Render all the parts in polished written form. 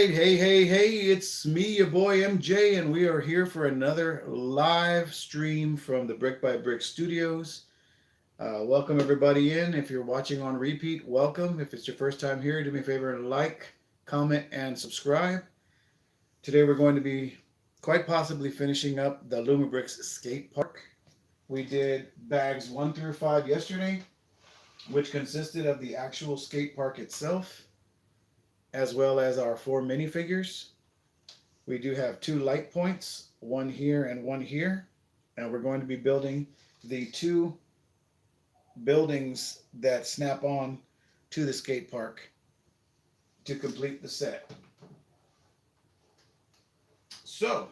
right. Hey, it's me, your boy MJ, and we are here for another live stream from the Brick by Brick studios. Welcome, everybody, in. If you're watching on repeat, welcome. If it's your first time here, do me a favor and like, comment, and subscribe. Today, we're going to be quite possibly finishing up the Lumibricks skate park. We did bags 1 through 5 yesterday, which consisted of the actual skate park itself, as well as our 4 minifigures. We do have 2 light points, one here and one here, and we're going to be building the 2 buildings that snap on to the skate park to complete the set. So,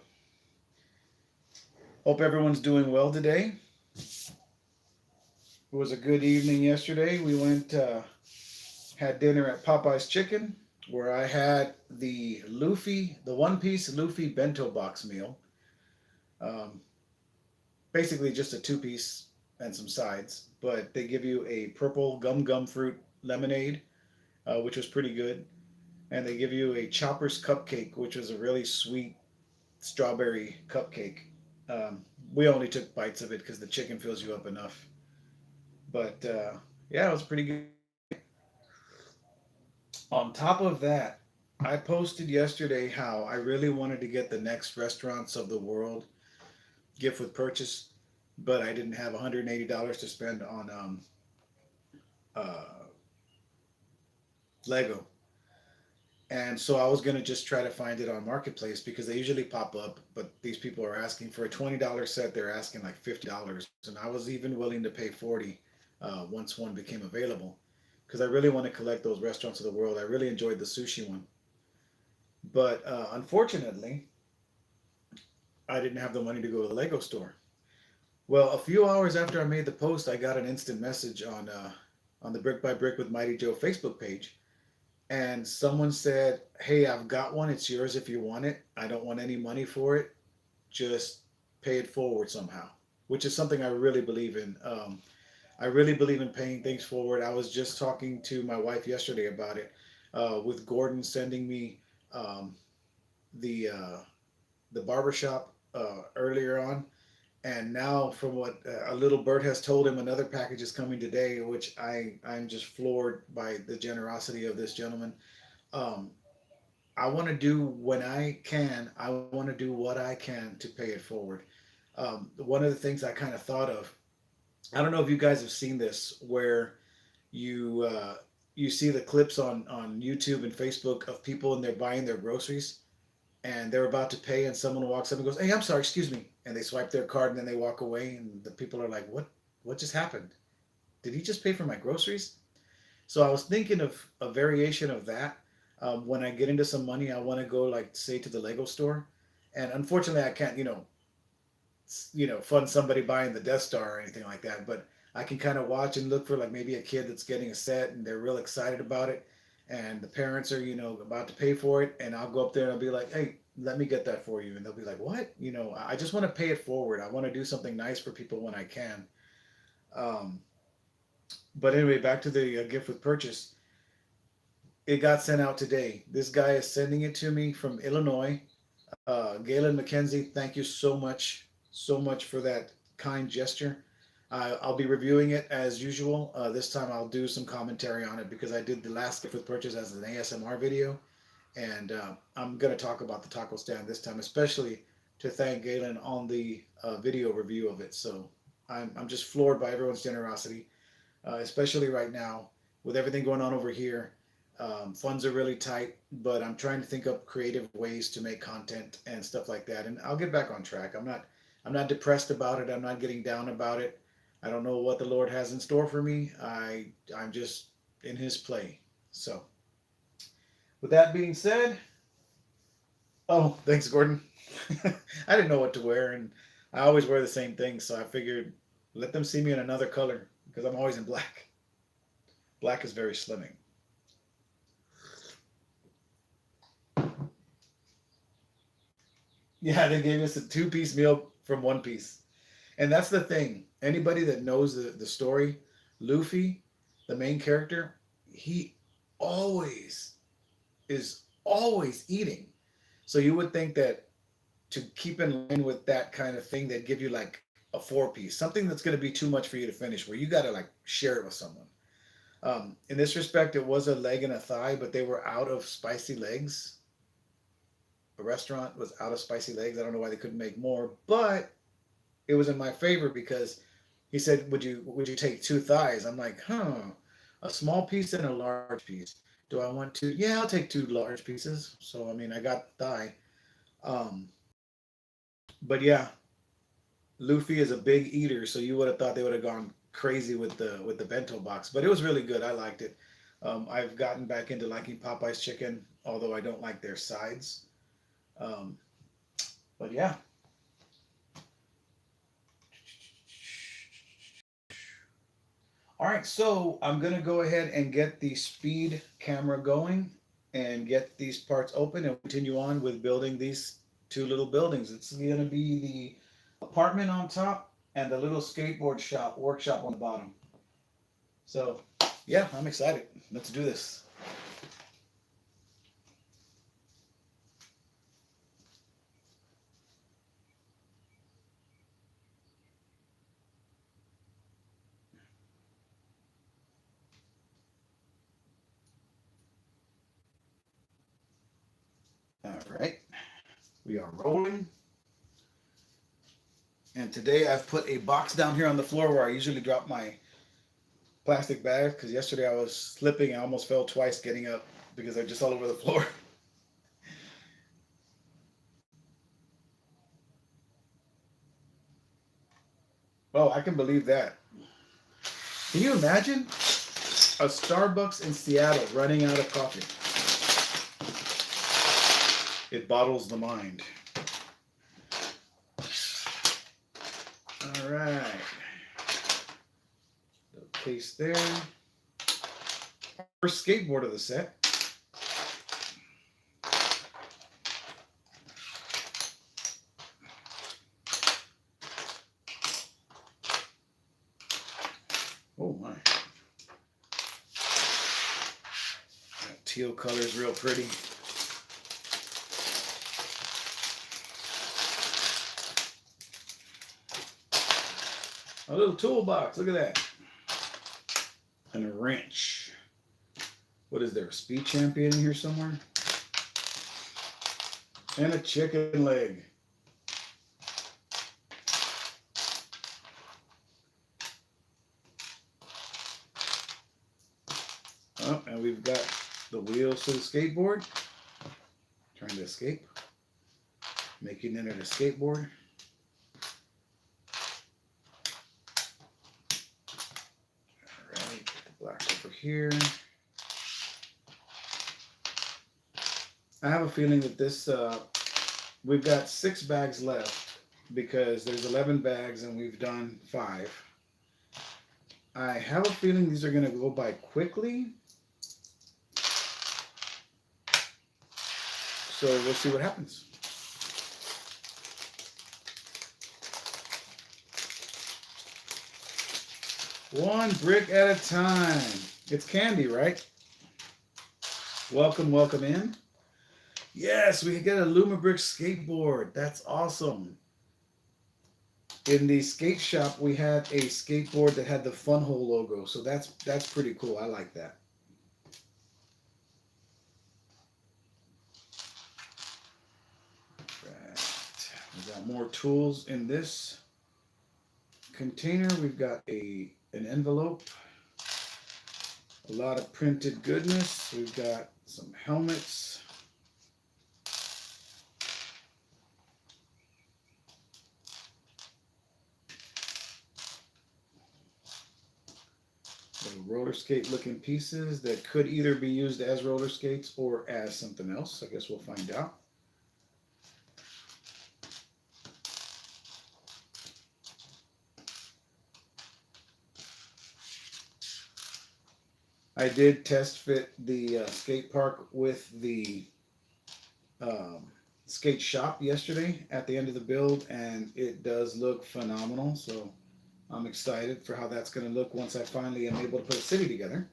hope everyone's doing well today. It was a good evening yesterday. We went, had dinner at Popeye's Chicken, where I had the the one-piece Luffy bento box meal. Um, Basically just a 2 piece and some sides, but they give you a purple gum fruit lemonade, which was pretty good, and they give you a Chopper's cupcake, which was a really sweet strawberry cupcake. We only took bites of it because the chicken fills you up enough, but yeah, it was pretty good. On top of that, I posted yesterday how I really wanted to get the next restaurants of the world gift with purchase, but I didn't have $180 to spend on uh, Lego. And so I was going to just try to find it on Marketplace because they usually pop up, but these people are asking for a $20 set. They're asking like $50. And I was even willing to pay 40 once one became available because I really want to collect those restaurants of the world. I really enjoyed the sushi one. But unfortunately, I didn't have the money to go to the Lego store. Well, a few hours after I made the post, I got an instant message on the Brick by Brick with Mighty Joe Facebook page, and someone said, "Hey, I've got one. It's yours if you want it. I don't want any money for it. Just pay it forward somehow," which is something I really believe in. I really believe in paying things forward. I was just talking to my wife yesterday about it, with Gordon sending me um, the barbershop earlier on. And now, from what a little bird has told him, another package is coming today, which I'm just floored by the generosity of this gentleman. Um, I want to do when I can. I want to do what I can to pay it forward. One of the things I kind of thought of. I don't know if you guys have seen this, where you you see the clips on YouTube and Facebook of people and they're buying their groceries and they're about to pay and someone walks up and goes, "Hey, I'm sorry, excuse me," and they swipe their card and then they walk away and the people are like, what just happened? Did he just pay for my groceries? So I was thinking of a variation of that. When I get into some money, I want to go, like, say, to the Lego store, and unfortunately I can't, fund somebody buying the Death Star or anything like that, but I can kind of watch and look for, like, maybe a kid that's getting a set and they're real excited about it, and the parents are, about to pay for it, and I'll go up there and I'll be like, "Hey, let me get that for you," and they'll be like, "What?" I just want to pay it forward. I want to do something nice for people when I can. Um, but anyway, back to the gift with purchase. It got sent out today. This guy is sending it to me from Illinois. Galen McKenzie, thank you so much for that kind gesture. I'll be reviewing it as usual. This time I'll do some commentary on it because I did the last gift with purchase as an ASMR video, and I'm going to talk about the taco stand this time, especially to thank Galen on the video review of it. So I'm just floored by everyone's generosity, especially right now with everything going on over here. Funds are really tight, but I'm trying to think up creative ways to make content and stuff like that. And I'll get back on track. I'm not depressed about it. I'm not getting down about it. I don't know what the Lord has in store for me. I'm just in His play. So, with that being said, oh, thanks, Gordon. I didn't know what to wear, and I always wear the same thing, so I figured let them see me in another color because I'm always in black. Black is very slimming. Yeah, they gave us a 2 piece meal from 1 piece. And that's the thing. Anybody that knows the story, Luffy, the main character, he always is always eating. So you would think that to keep in line with that kind of thing, they'd give you like a 4 piece, something that's going to be too much for you to finish, where you got to like share it with someone. In this respect, it was a leg and a thigh, but they were out of spicy legs. The restaurant was out of spicy legs. I don't know why they couldn't make more, but it was in my favor because he said, "Would you take 2 thighs?" I'm like, "Huh, a small piece and a large piece. Do I want to? Yeah, I'll take 2 large pieces." So I mean, I got thigh. Um, but yeah, Luffy is a big eater, so you would have thought they would have gone crazy with the bento box. But it was really good. I liked it. I've gotten back into liking Popeye's chicken, although I don't like their sides. Um, but yeah. All right, so I'm gonna go ahead and get the speed camera going and get these parts open and continue on with building these 2 little buildings. It's gonna be the apartment on top and the little skateboard shop workshop on the bottom. So yeah, I'm excited. Let's do this. All right, we are rolling. And today I've put a box down here on the floor where I usually drop my plastic bag because yesterday I was slipping. I almost fell twice getting up because they're just all over the floor. Oh, I can believe that. Can you imagine a Starbucks in Seattle running out of coffee? It bottles the mind. All right. Little case there. First skateboard of the set. Oh my. That teal color is real pretty. A little toolbox. Look at that. And a wrench. What is there? A speed champion in here somewhere? And a chicken leg. Oh, and we've got the wheels to the skateboard. Trying to escape. Making it a skateboard. Alright, put the black over here. I have a feeling that this, we've got 6 bags left because there's 11 bags and we've done 5. I have a feeling these are going to go by quickly. So we'll see what happens. One brick at a time. It's candy, right? Welcome, welcome in. Yes, we get a Lumibricks skateboard. That's awesome. In the skate shop, we had a skateboard that had the Fun Hole logo, so that's pretty cool. I like that. Right. We got more tools in this container. We've got an envelope, a lot of printed goodness. We've got some helmets. Little roller skate looking pieces that could either be used as roller skates or as something else. I guess we'll find out. I did test fit the skate park with the skate shop yesterday at the end of the build, and it does look phenomenal. So I'm excited for how that's going to look once I finally am able to put a city together.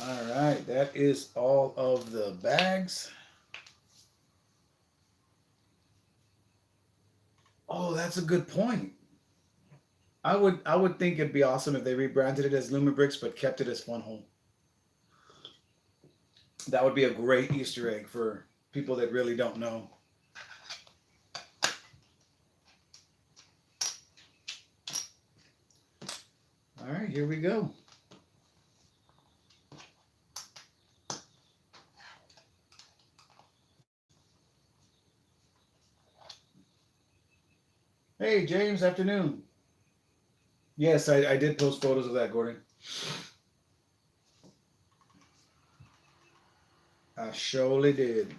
All right, that is all of the bags. Oh, that's a good point. I would think it'd be awesome if they rebranded it as Lumibricks but kept it as Fun Home. That would be a great Easter egg for people that really don't know. All right, here we go. Hey, James, afternoon. Yes, I did post photos of that, Gordon. I surely did.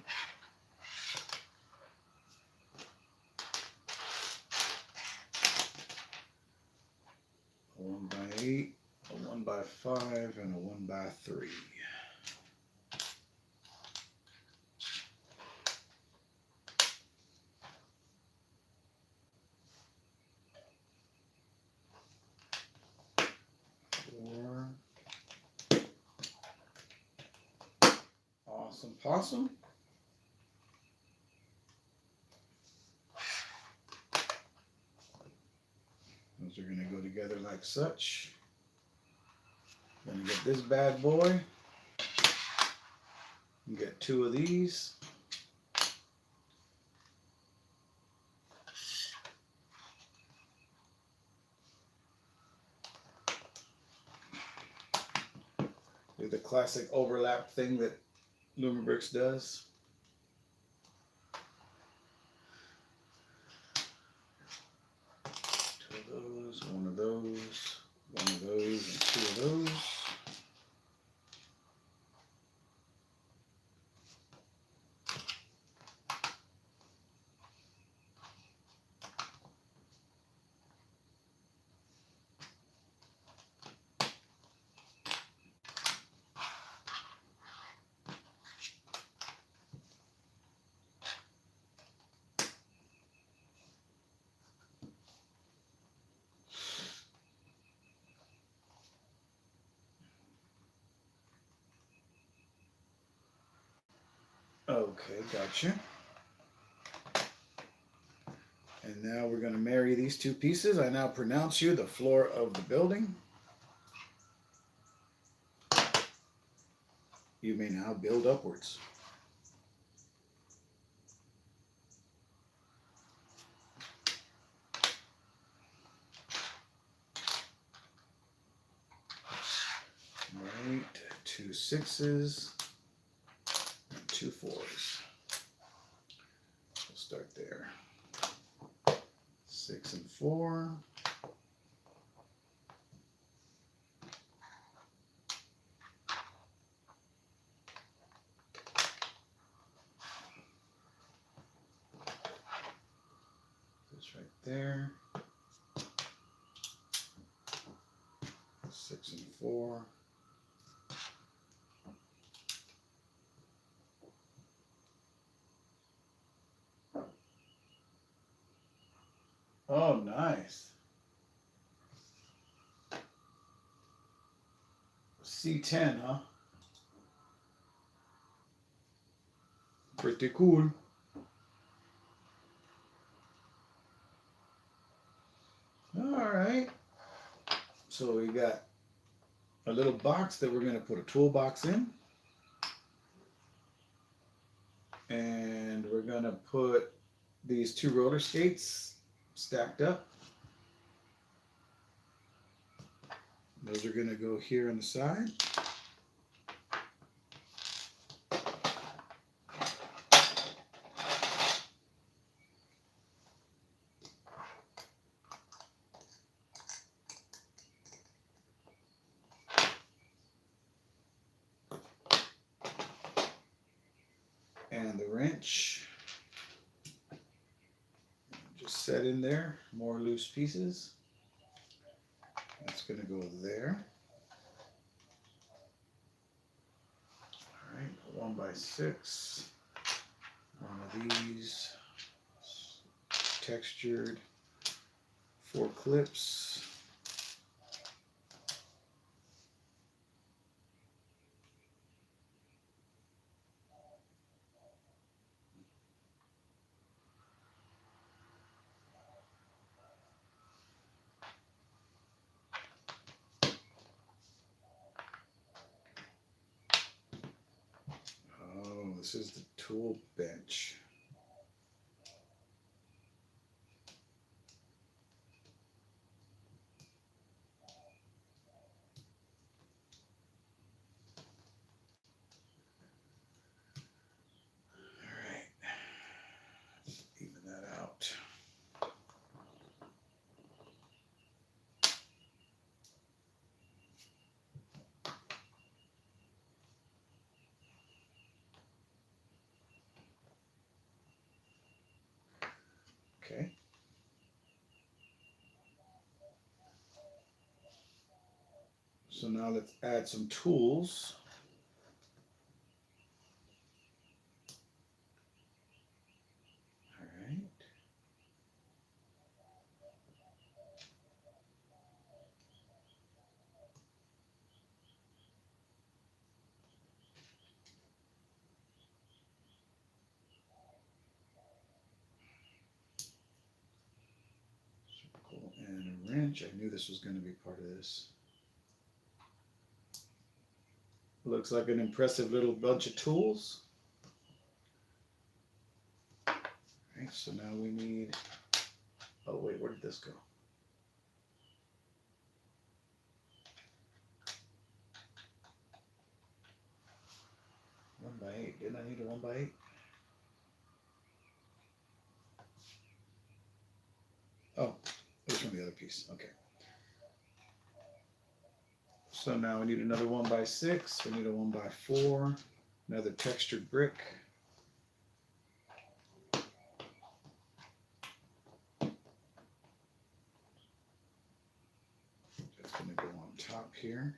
A 1x8, a 1x5, and a 1x3. Four. Awesome possum. Those are going to go together like such. Going to get this bad boy. You get two of these. Do the classic overlap thing that Lumibricks does. Two of those, one of those, one of those, and two of those. Okay, gotcha. And now we're going to marry these two pieces. I now pronounce you the floor of the building. You may now build upwards. All right, 2 6s and 2 4s. We'll start there. 6 and 4. This right there. 6 and 4. Oh, nice. C10, huh? Pretty cool. All right. So we got a little box that we're going to put a toolbox in. And we're going to put these 2 roller skates stacked up. Those are going to go here on the side. And the wrench just set in there, more loose pieces. That's going to go there. All right, 1x6. One of these textured 4 clips. is the tool bench. All right, let's even that out. Okay. So now let's add some tools. All right. Circle and a wrench. I knew this was going to be part of this. Looks like an impressive little bunch of tools. All right, so now we need, oh wait, where did this go? One by 8, didn't I need a 1 by 8? Oh, it was from the other piece, okay. So now we need another 1 by 6, we need a 1 by 4, another textured brick. That's going to go on top here.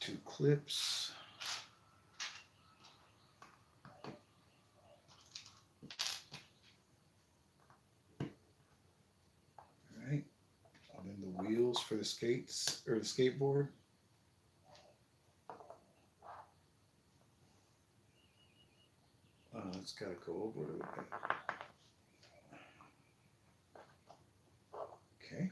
Two clips. All right, and then the wheels for the skates or the skateboard. It's got to go over a little bit. Okay.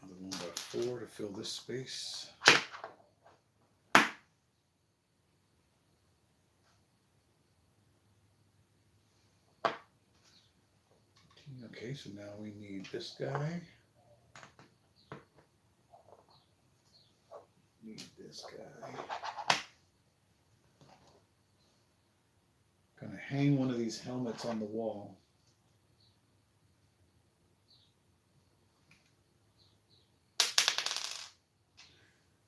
Another 1 by 4 to fill this space. Okay, so now we need this guy. Need this guy. Gonna hang one of these helmets on the wall.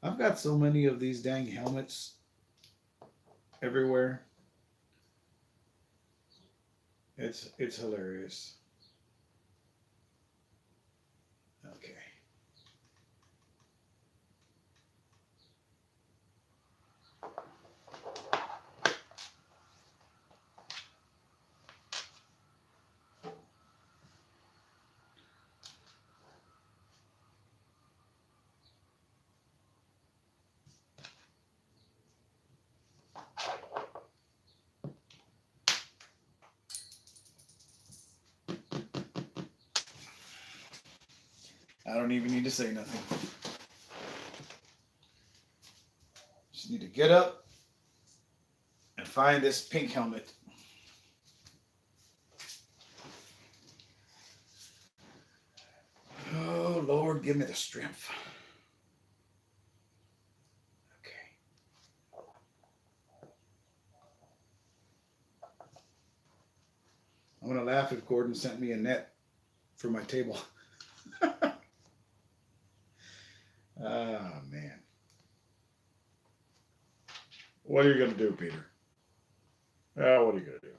I've got so many of these dang helmets everywhere. It's hilarious. Okay. I don't even need to say nothing. Just need to get up and find this pink helmet. Oh, Lord, give me the strength. Okay. I'm going to laugh if Gordon sent me a net for my table. Oh, man. What are you going to do, Peter? What are you going to do?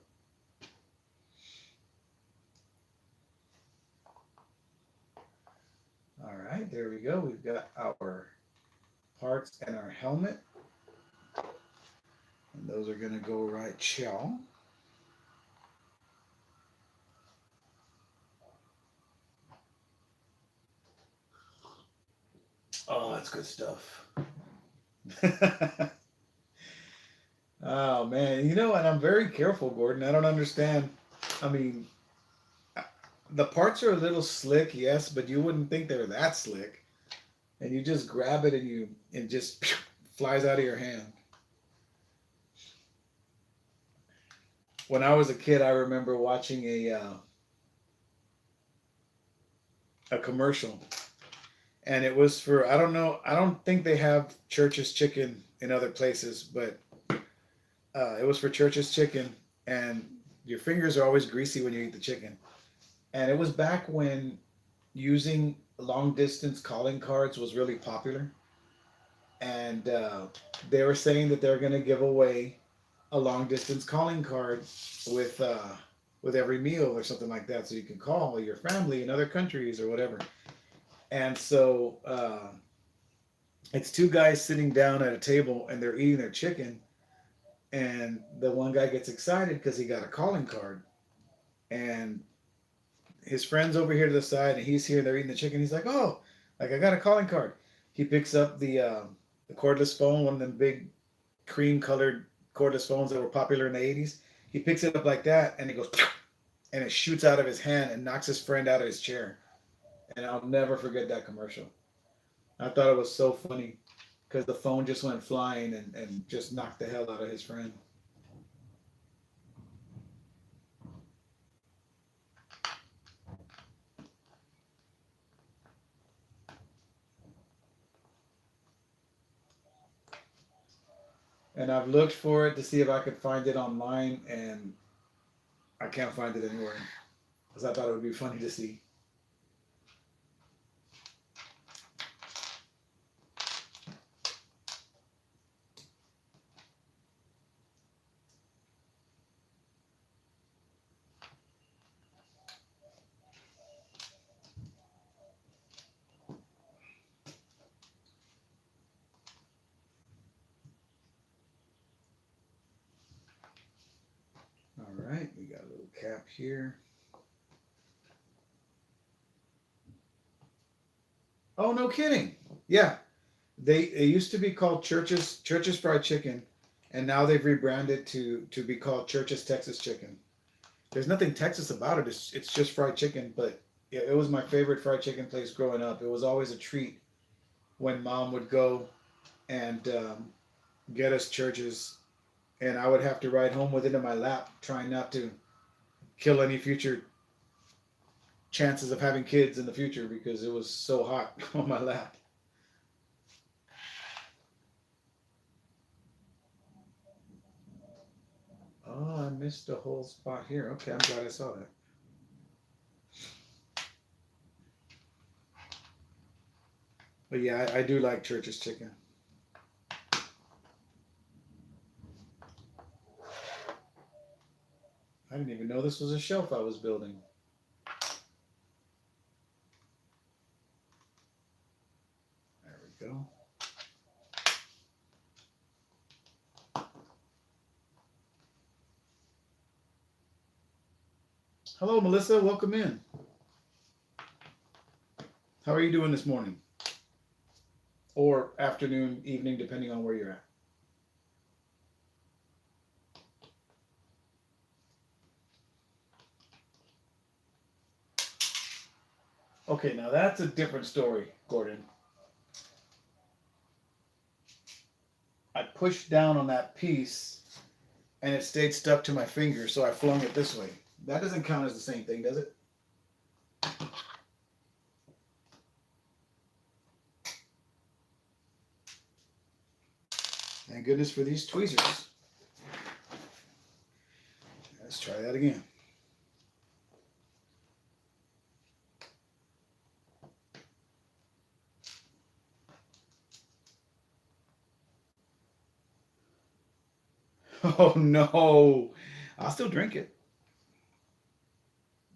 All right, there we go. We've got our parts and our helmet. And those are going to go right here. Oh, that's good stuff. Oh man, and I'm very careful, Gordon. I don't understand. I mean, the parts are a little slick, yes, but you wouldn't think they're that slick. And you just grab it and just flies out of your hand. When I was a kid, I remember watching a commercial, and it was for, I don't know, I don't think they have Church's Chicken in other places, but it was for Church's Chicken, and your fingers are always greasy when you eat the chicken. And it was back when using long distance calling cards was really popular, and they were saying that they're going to give away a long distance calling card with uh, with every meal or something like that, so you can call your family in other countries or whatever. And so it's two guys sitting down at a table and they're eating their chicken, and the one guy gets excited because he got a calling card, and his friend's over here to the side and he's here and they're eating the chicken. He's like, oh, like I got a calling card. He picks up the cordless phone, one of them big cream colored cordless phones that were popular in the 80s. He picks it up like that and it goes and it shoots out of his hand and knocks his friend out of his chair. And I'll never forget that commercial. I thought it was so funny because the phone just went flying and just knocked the hell out of his friend. And I've looked for it to see if I could find it online, and I can't find it anywhere because I thought it would be funny to see. All right, we got a little cap here. Oh, no kidding. Yeah, it used to be called Church's Fried Chicken, and now they've rebranded to be called Church's Texas Chicken. There's nothing Texas about it. It's just fried chicken, but yeah, it was my favorite fried chicken place growing up. It was always a treat when mom would go and get us Church's, and I would have to ride home with it in my lap, trying not to kill any future chances of having kids in the future because it was so hot on my lap. Oh, I missed a whole spot here. Okay, I'm glad I saw that. But yeah, I do like Church's chicken. I didn't even know this was a shelf I was building. There we go. Hello, Melissa. Welcome in. How are you doing this morning? Or afternoon, evening, depending on where you're at. Okay, now that's a different story, Gordon. I pushed down on that piece and it stayed stuck to my finger, so I flung it this way. That doesn't count as the same thing, does it? Thank goodness for these tweezers. Let's try that again. Oh no, I'll still drink it.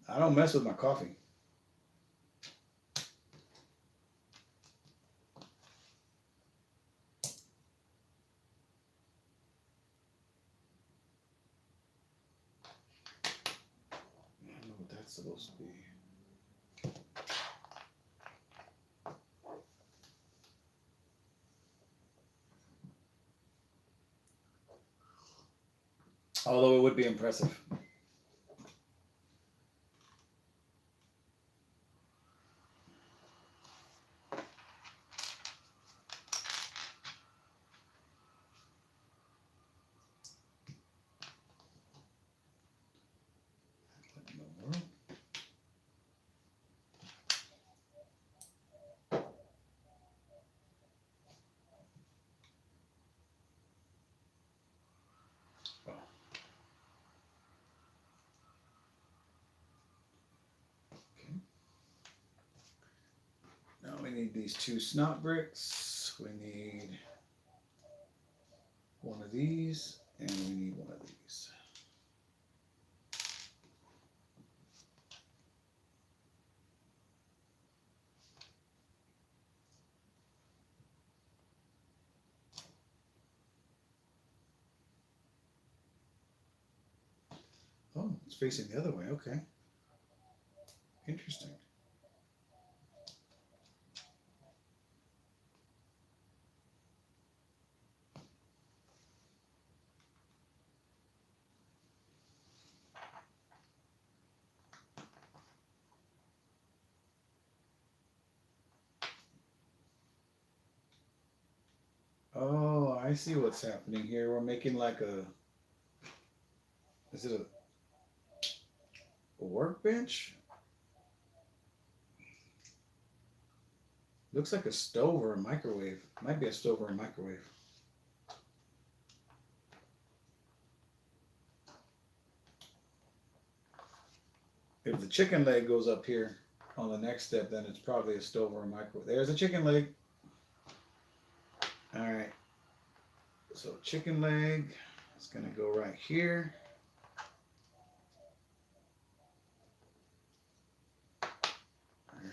I don't mess with my coffee. I don't know what that's supposed to be. Although it would be impressive. Now we need these 2 snot bricks. We need one of these, and we need one of these. Oh, it's facing the other way. Okay. Interesting. Oh, I see what's happening here. We're making like a, is it a workbench? Looks like a stove or a microwave. Might be a stove or a microwave. If the chicken leg goes up here on the next step, then it's probably a stove or a microwave. There's a chicken leg. All right. So chicken leg is going to go right here. All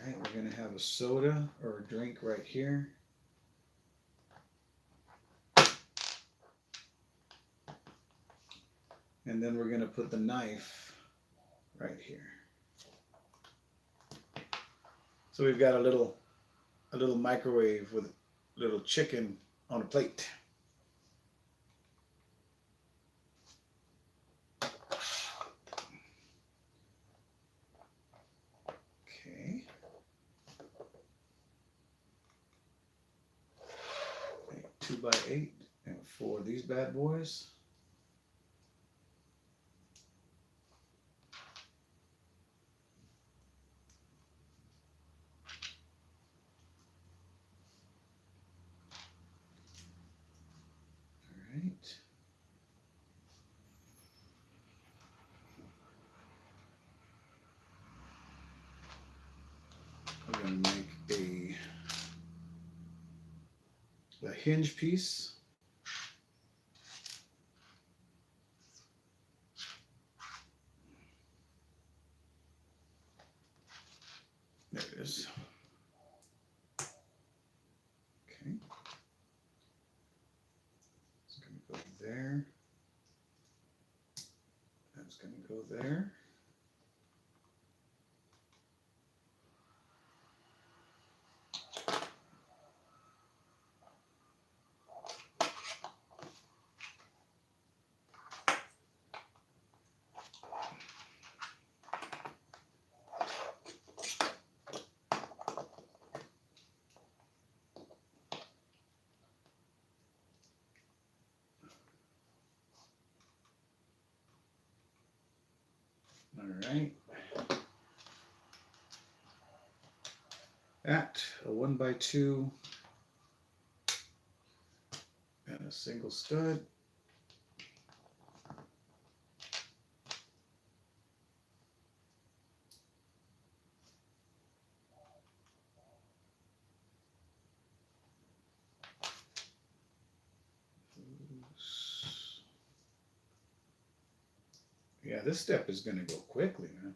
right, we're going to have a soda or a drink right here. And then we're going to put the knife right here. So we've got a little microwave with a little chicken on a plate. Okay. 2 by 8 and 4 of these bad boys. We're going to make a hinge piece. There it is. Okay. It's going to go there. That's going to go there. All right. At a 1 by 2 and a single stud. Yeah, this step is going to go quickly, man.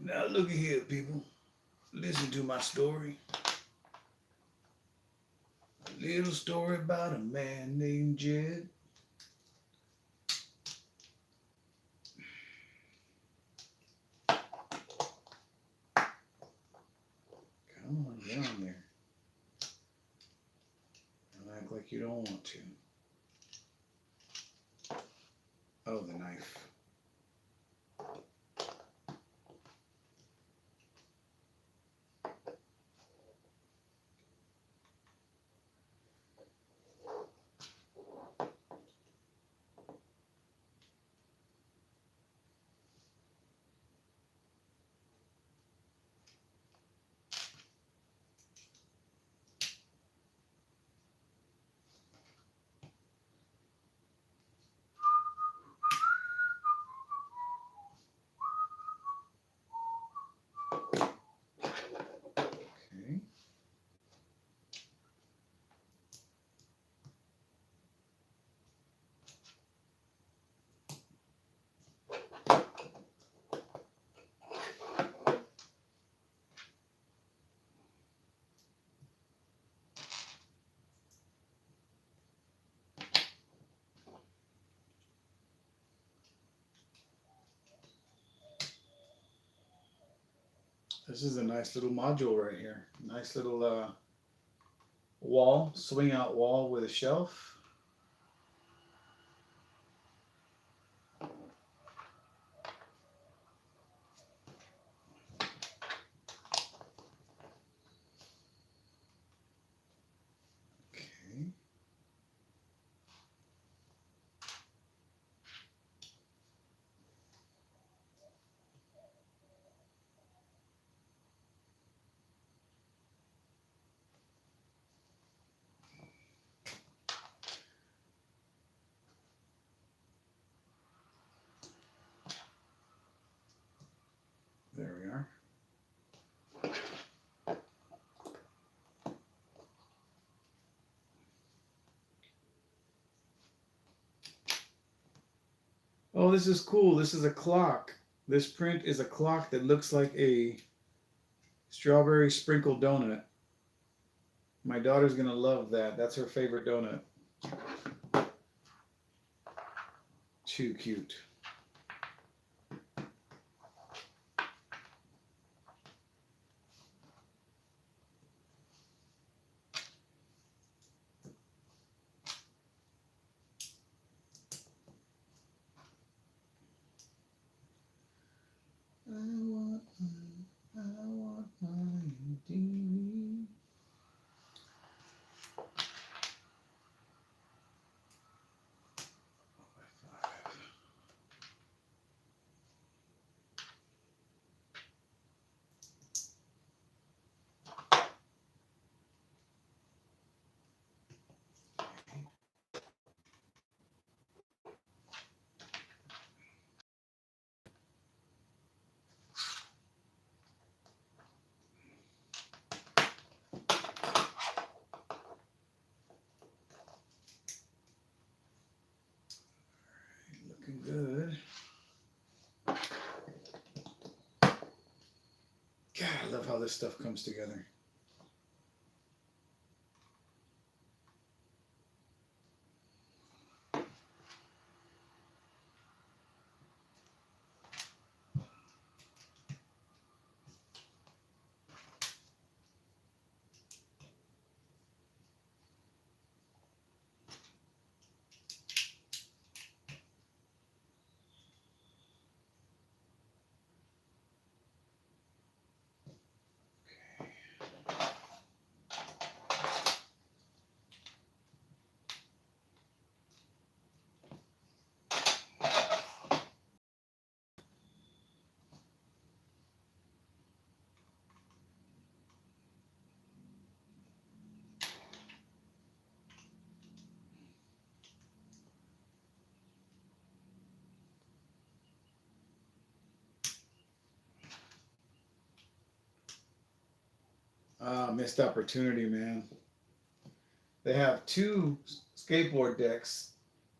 Now look here, people. Listen to my story. A little story about a man named Jed. Come on, get on there. Don't act like you don't want to. Oh, the knife. Okay. This is a nice little module right here. Nice little wall, swing out wall with a shelf. Okay. There we are. Oh, this is cool. This is a clock. This print is a clock that looks like a strawberry sprinkle donut. My daughter's gonna love that. That's her favorite donut. Too cute. I want my TV. Looking good. God, I love how this stuff comes together. Ah, missed opportunity, man. They have two skateboard decks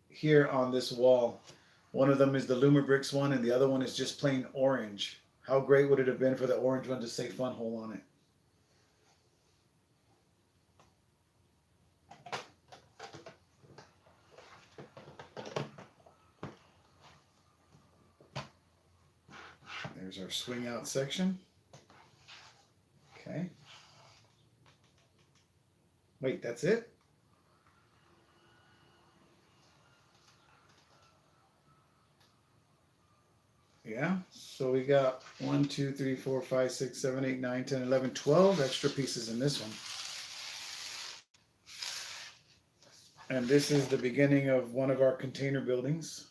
here on this wall. One of them is the Lumibricks one, and the other one is just plain orange. How great would it have been for the orange one to say fun hole on it? There's our swing out section. Okay. Wait, that's it? Yeah, so we got 1, 2, 3, 4, 5, 6, 7, 8, 9, 10, 11, 12 extra pieces in this one. And this is the beginning of one of our container buildings.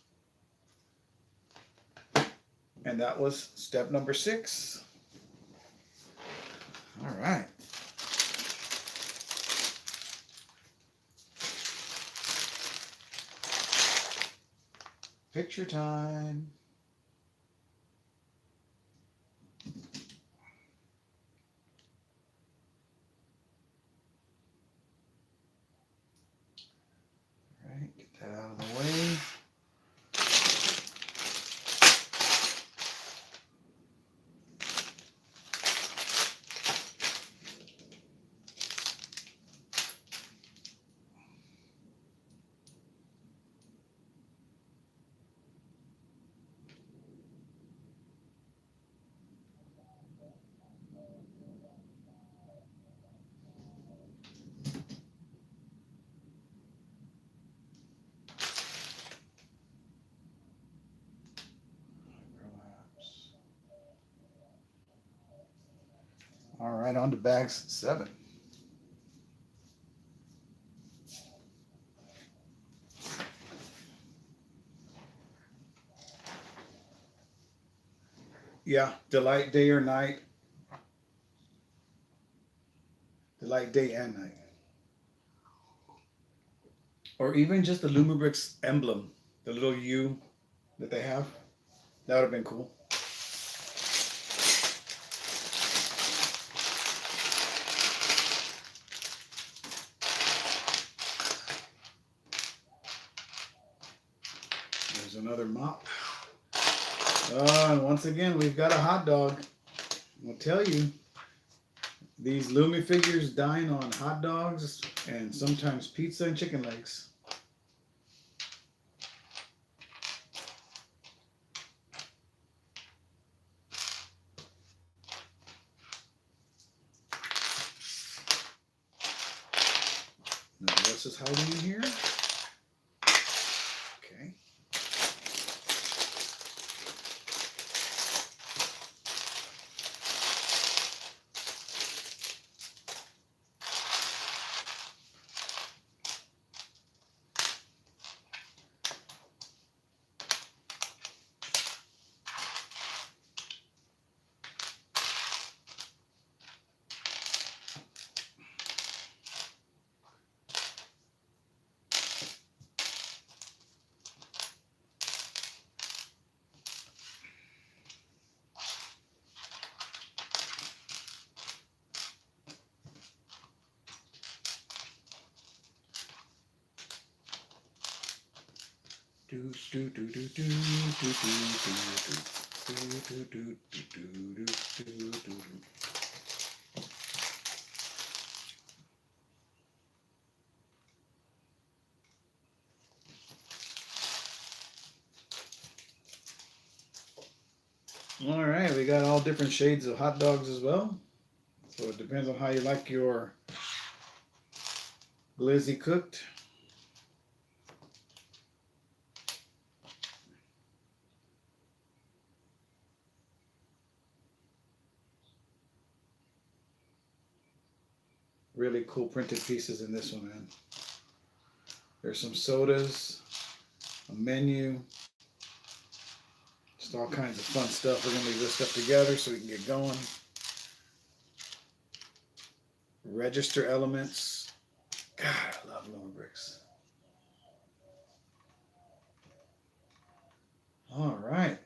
And that was step number 6. All right. Picture time. All right, get that out of the way. All right, on to bags 7. Yeah, delight day or night. Delight day and night. Or even just the Lumibricks emblem, the little U that they have. That would have been cool. There's another mop. And once again, we've got a hot dog. I'll tell you, these Lumi figures dine on hot dogs and sometimes pizza and chicken legs. Now, what else is hiding in here? Okay. All right, we got all different shades of hot dogs as well. So it depends on how you like your glizzy cooked. Really cool printed pieces in this one, man. There's some sodas, a menu, just all kinds of fun stuff. We're gonna leave this stuff together so we can get going. Register elements. God, I love Lumibricks. All right.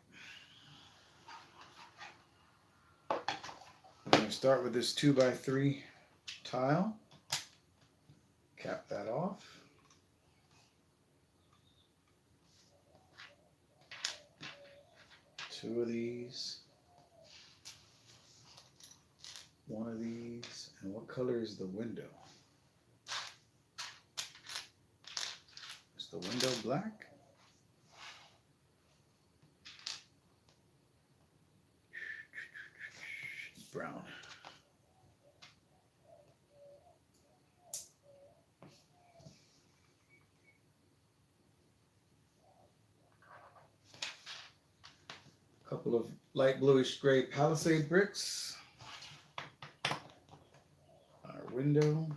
We're gonna start with this 2x3 tile. Cap that off. Two of these. one of these. And what color is the window? Is the window black? Brown. Couple of light bluish gray Palisade bricks. Our window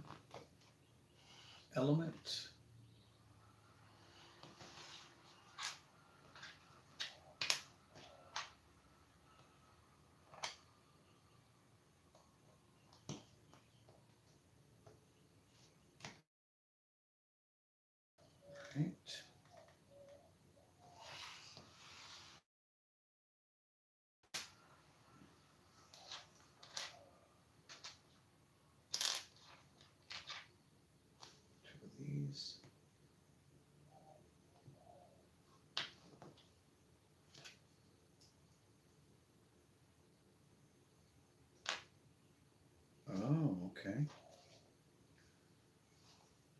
element. Right. Two of these. Oh, okay.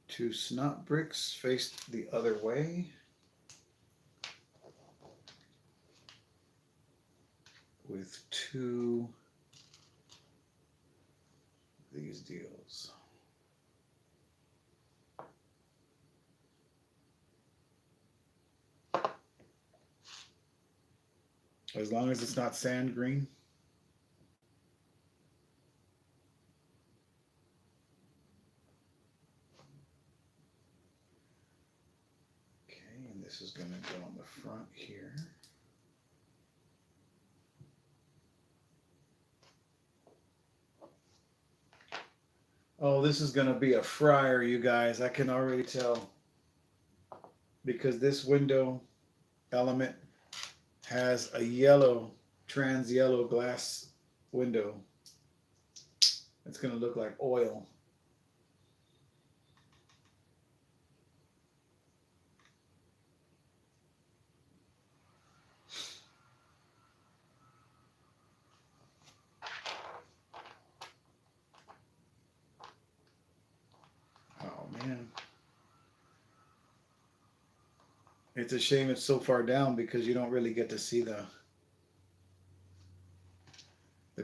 Two snot bricks faced the other way. With two of these deals. As long as it's not sand green. Okay, and this is going to go on the front here. Oh, this is going to be a fryer, you guys. I can already tell. Because this window element has a yellow, trans yellow glass window. It's going to look like oil. Oh, man. It's a shame it's so far down because you don't really get to see the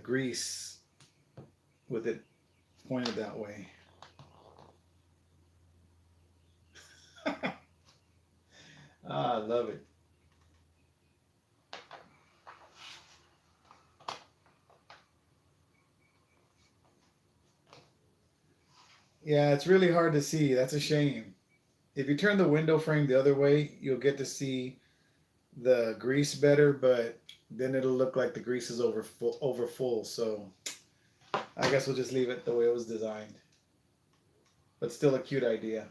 grease with it pointed that way. I love it. Yeah, it's really hard to see. That's a shame. If you turn the window frame the other way, you'll get to see the grease better, but then it'll look like the grease is over full. So I guess we'll just leave it the way it was designed. But still a cute idea.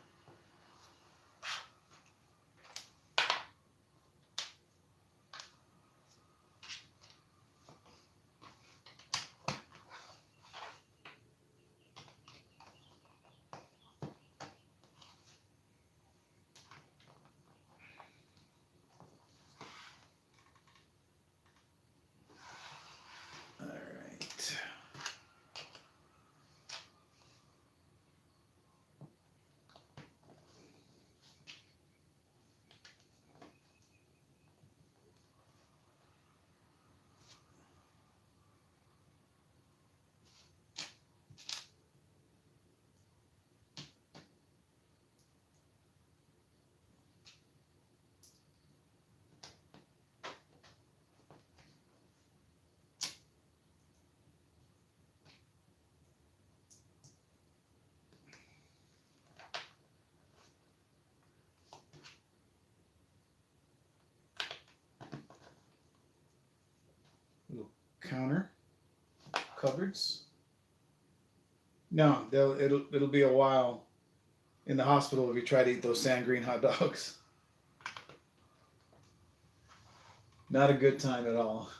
All right. Little counter cupboards. No, it'll be a while in the hospital if you try to eat those sand green hot dogs. Not a good time at all.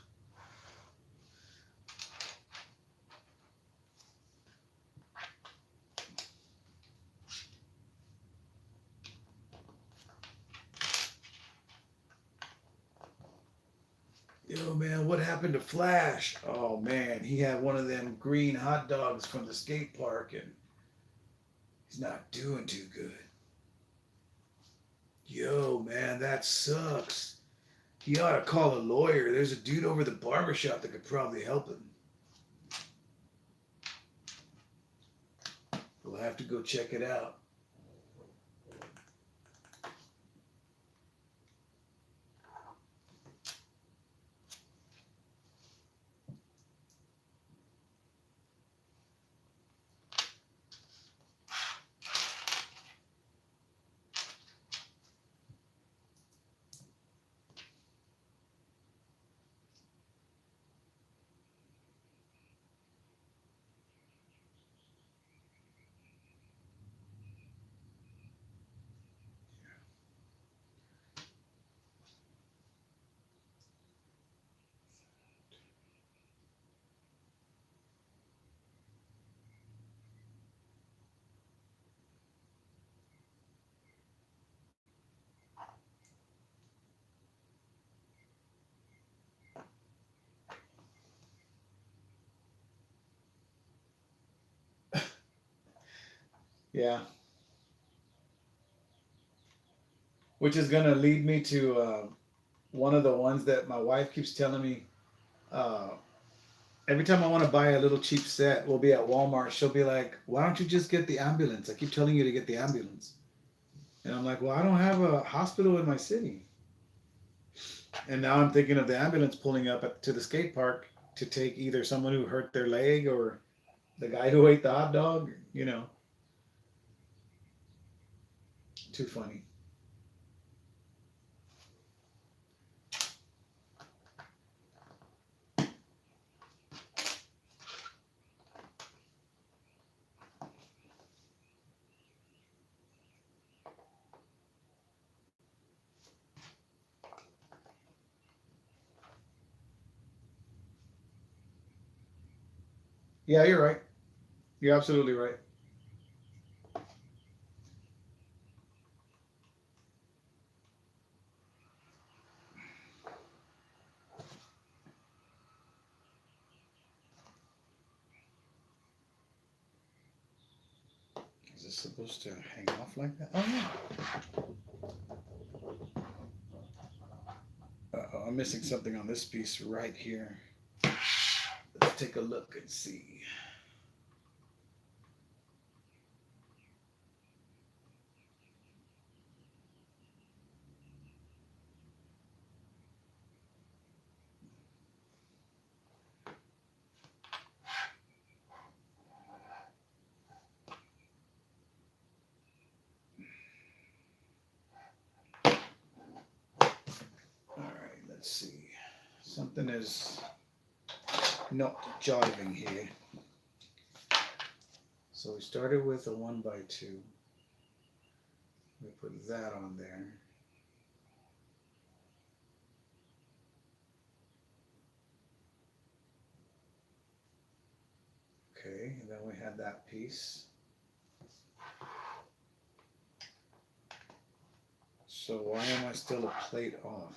man, what happened to Flash? Oh man, he had one of them green hot dogs from the skate park and he's not doing too good. Yo, man, that sucks. He ought to call a lawyer. There's a dude over the barbershop that could probably help him. We'll have to go check it out. Yeah. Which is going to lead me to one of the ones that my wife keeps telling me. Uh, every time I want to buy a little cheap set, we'll be at Walmart. She'll be like, "Why don't you just get the ambulance? I keep telling you to get the ambulance." And I'm like, "Well, I don't have a hospital in my city." And now I'm thinking of the ambulance pulling up to the skate park to take either someone who hurt their leg or the guy who ate the hot dog. You know, too funny. Yeah, you're right. You're absolutely right. Is this supposed to hang off like that? Oh yeah. Uh-oh, I'm missing something on this piece right here. Let's take a look and see. All right, let's see. Something is not jiving here. So we started with a 1x2. We put that on there. Okay, and then we had that piece. So why am I still a plate off?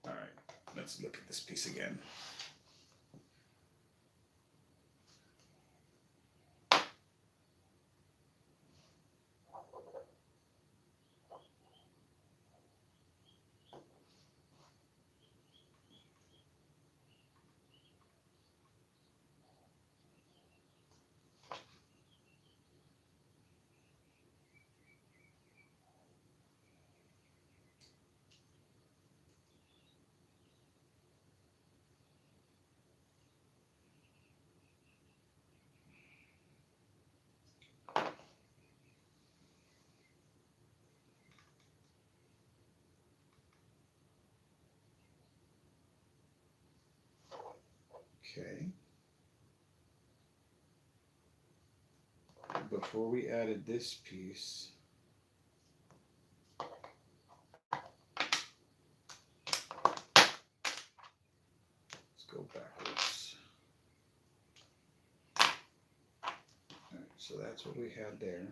All right, let's look at this piece again. Okay. Before we added this piece, let's go backwards. All right, so that's what we had there.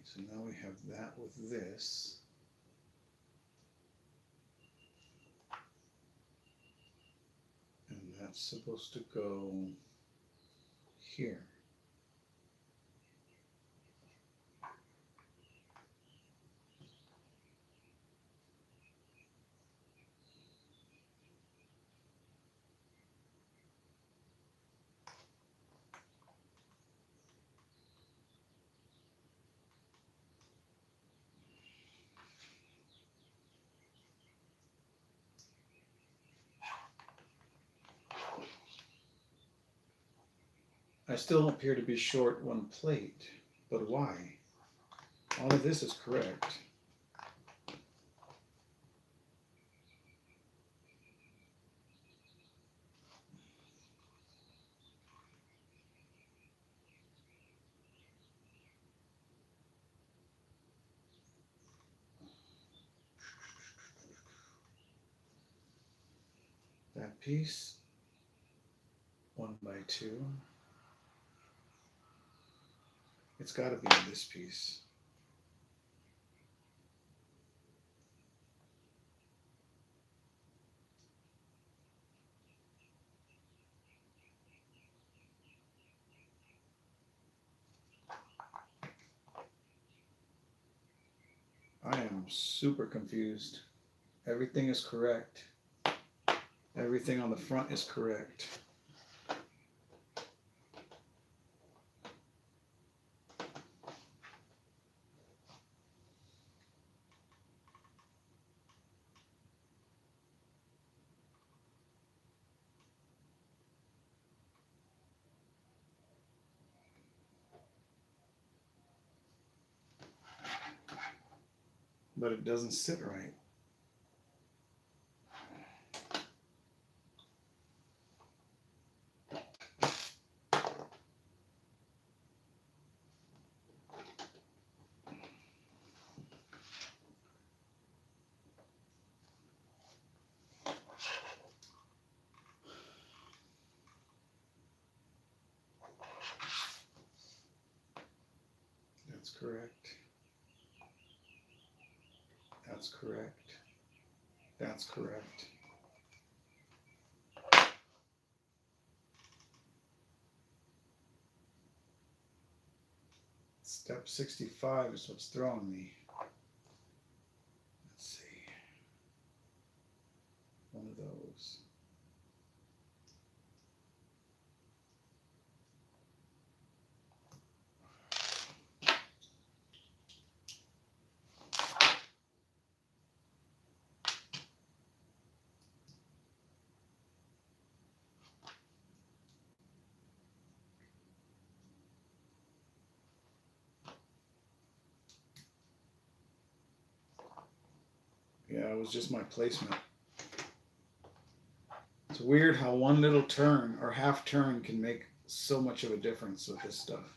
So now we have that with this. And that's supposed to go here. I still appear to be short one plate, but why? All of this is correct. That piece, 1 by 2. It's got to be in this piece. I am super confused. Everything is correct. Everything on the front is correct. But it doesn't sit right. That's correct. That's correct. That's correct. Step 65 is what's throwing me. Let's see. One of those. Yeah, it was just my placement. It's weird how one little turn or half turn can make so much of a difference with this stuff.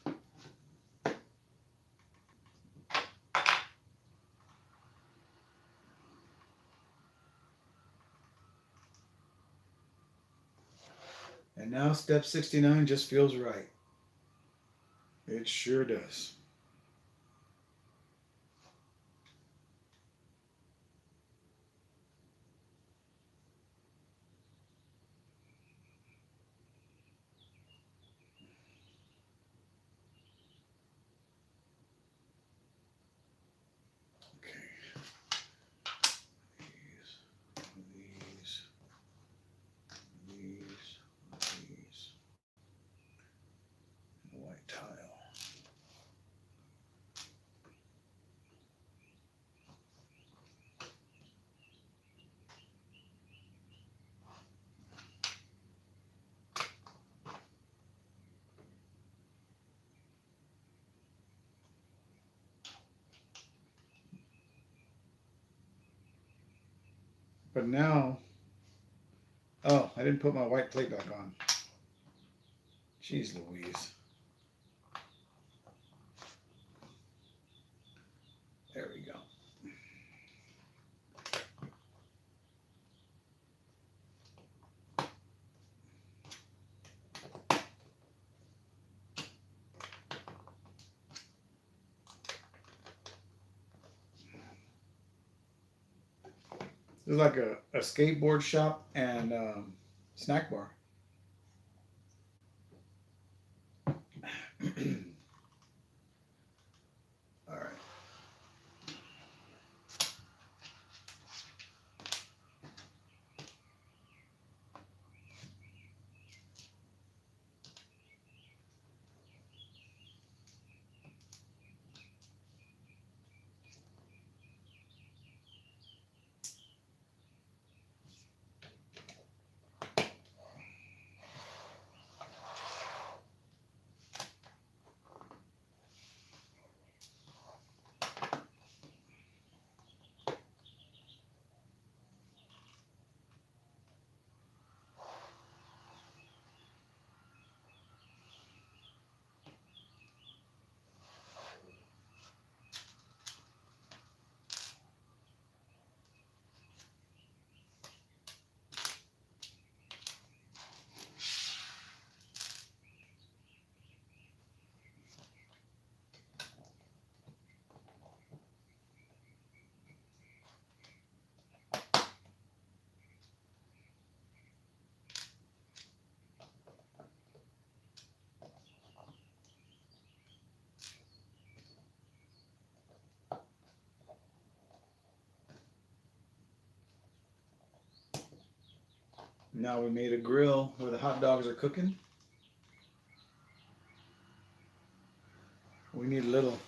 And now step 69 just feels right. It sure does. But now, oh, I didn't put my white plate back on. Jeez Louise. There we go. It's like a skateboard shop and snack bar. All right. Now we made a grill where the hot dogs are cooking. We need a little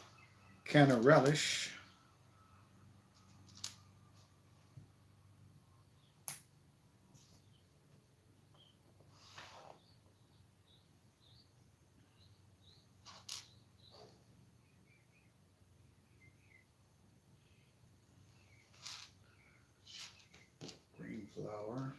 can of relish. Green flour.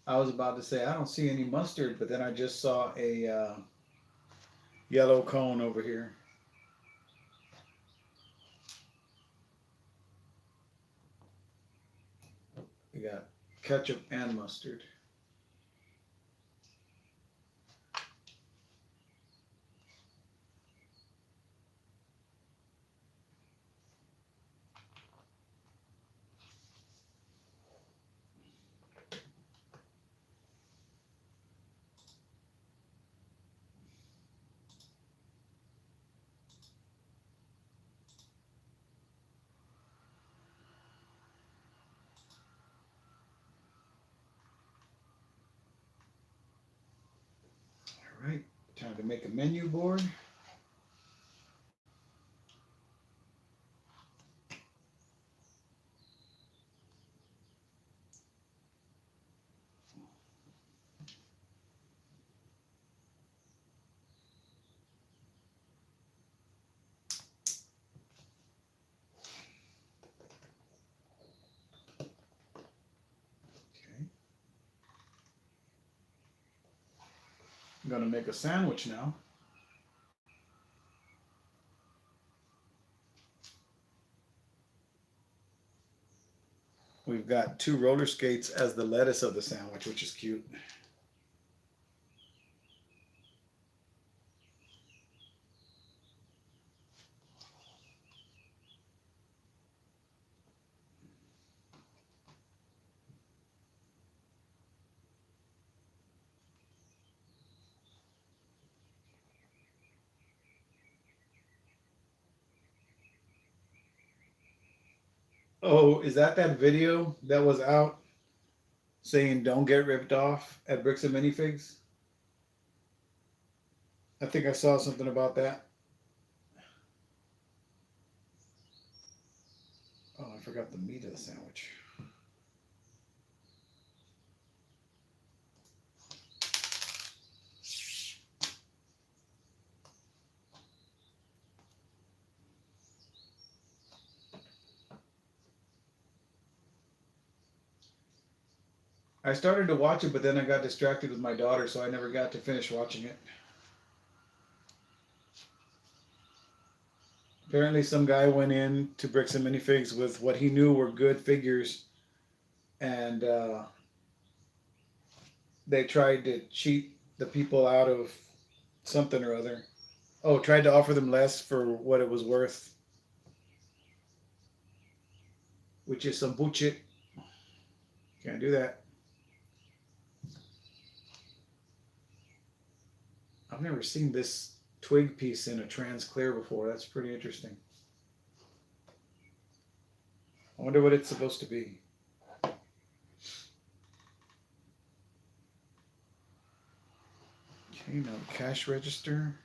I was about to say I don't see any mustard, but then I just saw a yellow cone over here. We got ketchup and mustard. All right, time to make a menu board. Okay. I'm gonna make a sandwich now. We've got two roller skates as the lettuce of the sandwich, which is cute. Oh, is that video that was out saying don't get ripped off at Bricks and Minifigs? I think I saw something about that. Oh, I forgot the meat of the sandwich. I started to watch it, but then I got distracted with my daughter, so I never got to finish watching it. Apparently, some guy went in to Bricks and Minifigs with what he knew were good figures, and they tried to cheat the people out of something or other. Oh, tried to offer them less for what it was worth, which is some bullshit. Can't do that. I've never seen this twig piece in a trans clear before. That's pretty interesting. I wonder what it's supposed to be. Okay, now the cash register.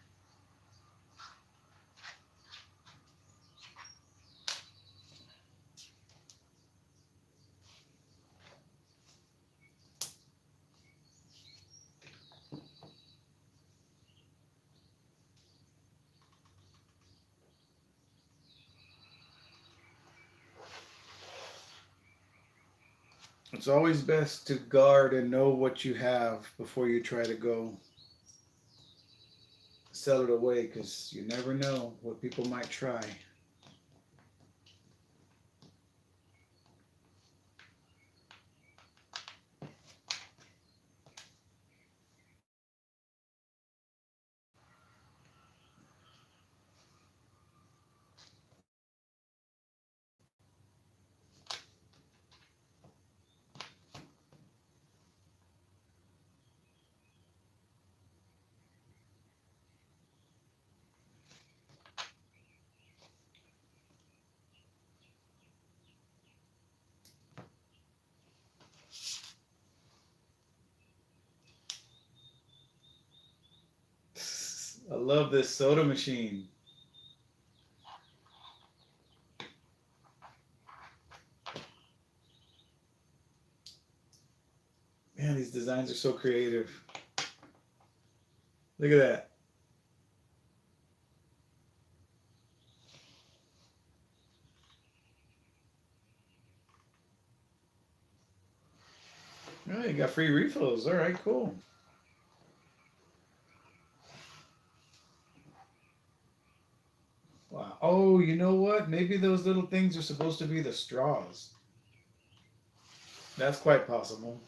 It's always best to guard and know what you have before you try to go sell it away, because you never know what people might try. I love this soda machine. Man, these designs are so creative. Look at that. Oh, you got free refills. All right, cool. Wow. Oh, you know what? Maybe those little things are supposed to be the straws. That's quite possible.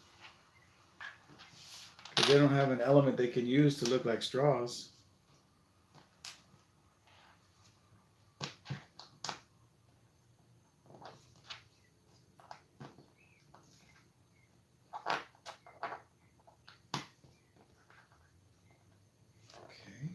Because they don't have an element they can use to look like straws. Okay.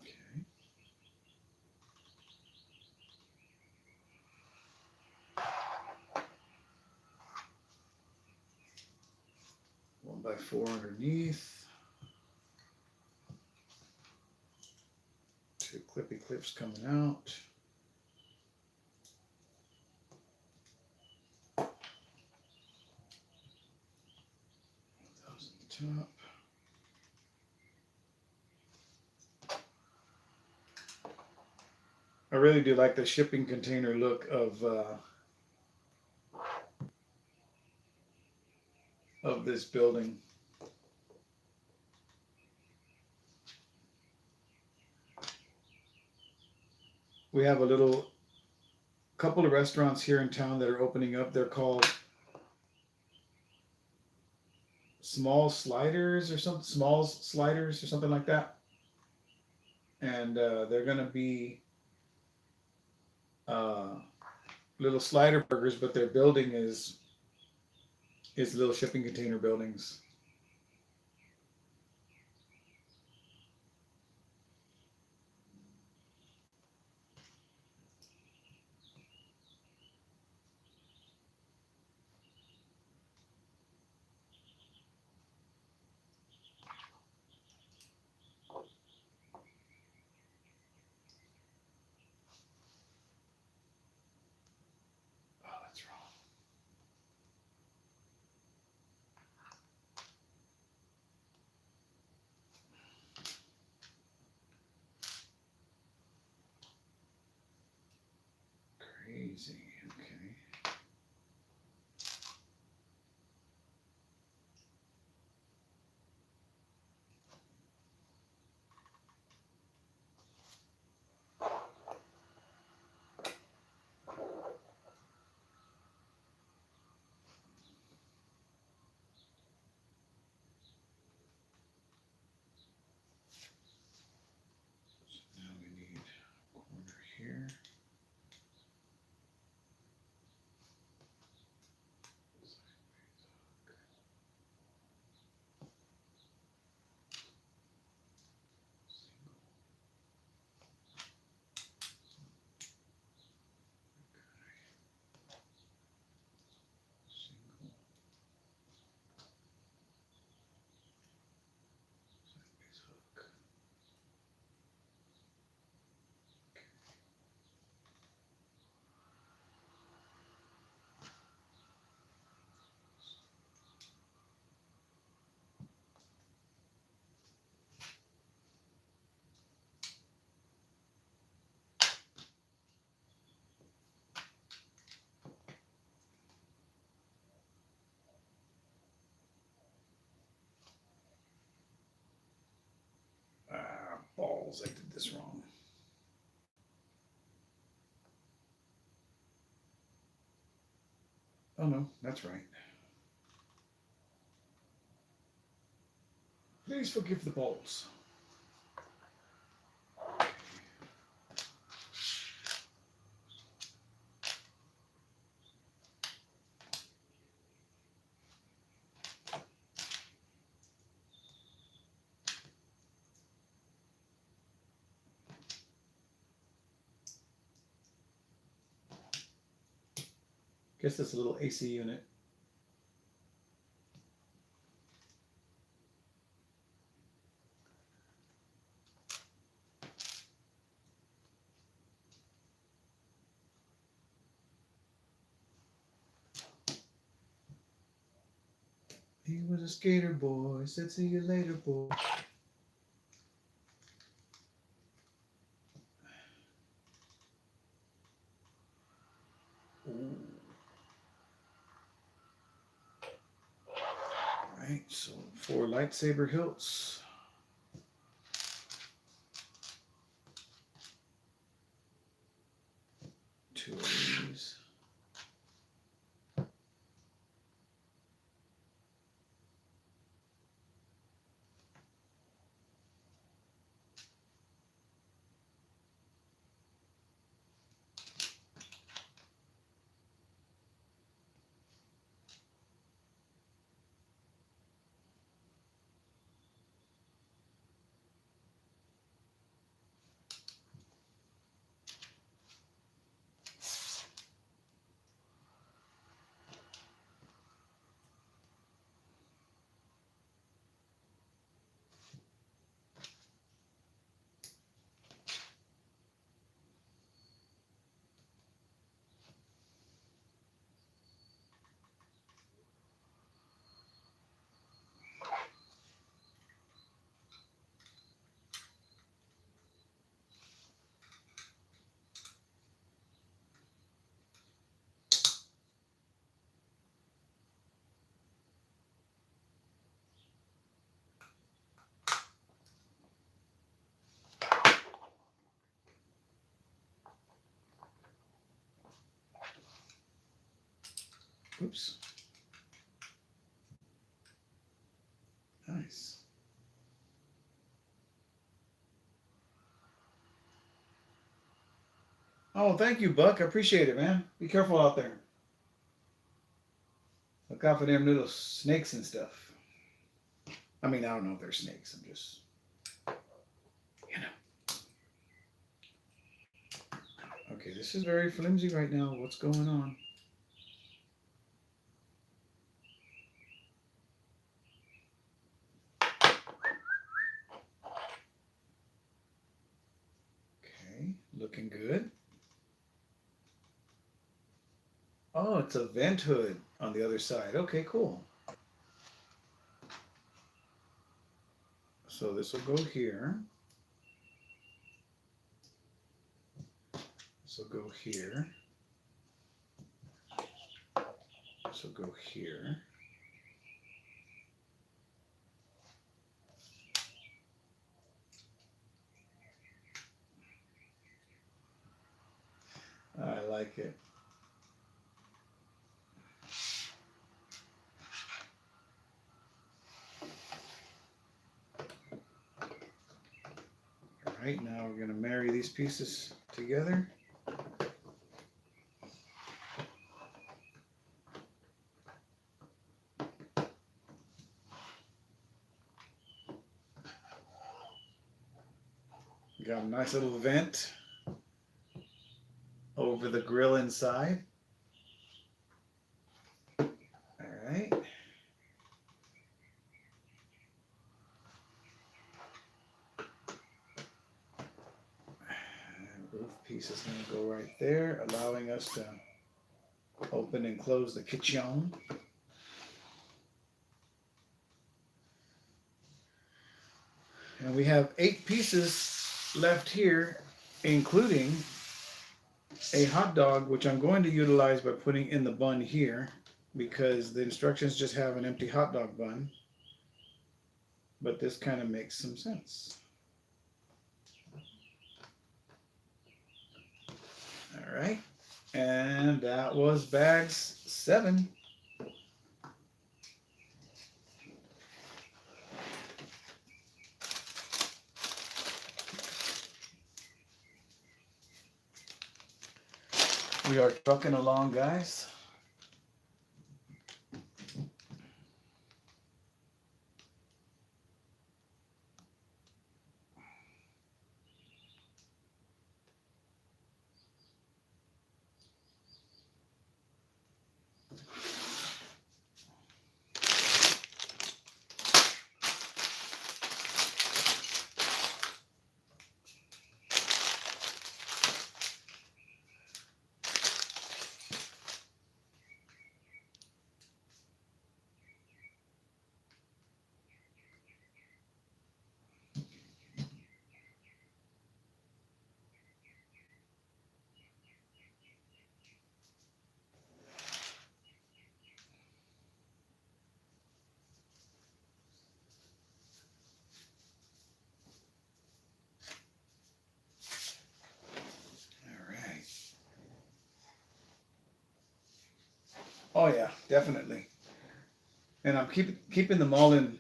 Okay. 1x4 underneath. 2 clippy clips coming out. Those on the top. I really do like the shipping container look of this building. We have a little couple of restaurants here in town that are opening up. They're called Small Sliders or something, Smalls Sliders or something like that. And they're gonna be little slider burgers, but their building is little shipping container buildings. easy. Okay. Now we need a corner here. Balls, I did this wrong. Oh no, that's right. Please forgive the balls. Guess that's a little AC unit. He was a skater boy, said see you later, boy. Ooh. All right, so 4 lightsaber hilts. Two of these. Oops. Nice. Oh, thank you, Buck. I appreciate it, man. Be careful out there. Look out for them little snakes and stuff. I mean, I don't know if they're snakes. I'm just, you know. Okay, this is very flimsy right now. What's going on? Okay, looking good. Oh, it's a vent hood on the other side. Okay, cool. So this will go here. This will go here. So go here. I like it. All right, now we're going to marry these pieces together. Got a nice little vent over the grill inside. All right. Roof piece is going to go right there, allowing us to open and close the kitchen. And we have 8 pieces left here, including a hot dog, which I'm going to utilize by putting in the bun here, because the instructions just have an empty hot dog bun. But this kind of makes some sense. All right, and that was bags 7. We are trucking along, guys. Oh yeah, definitely. And I'm keeping them all in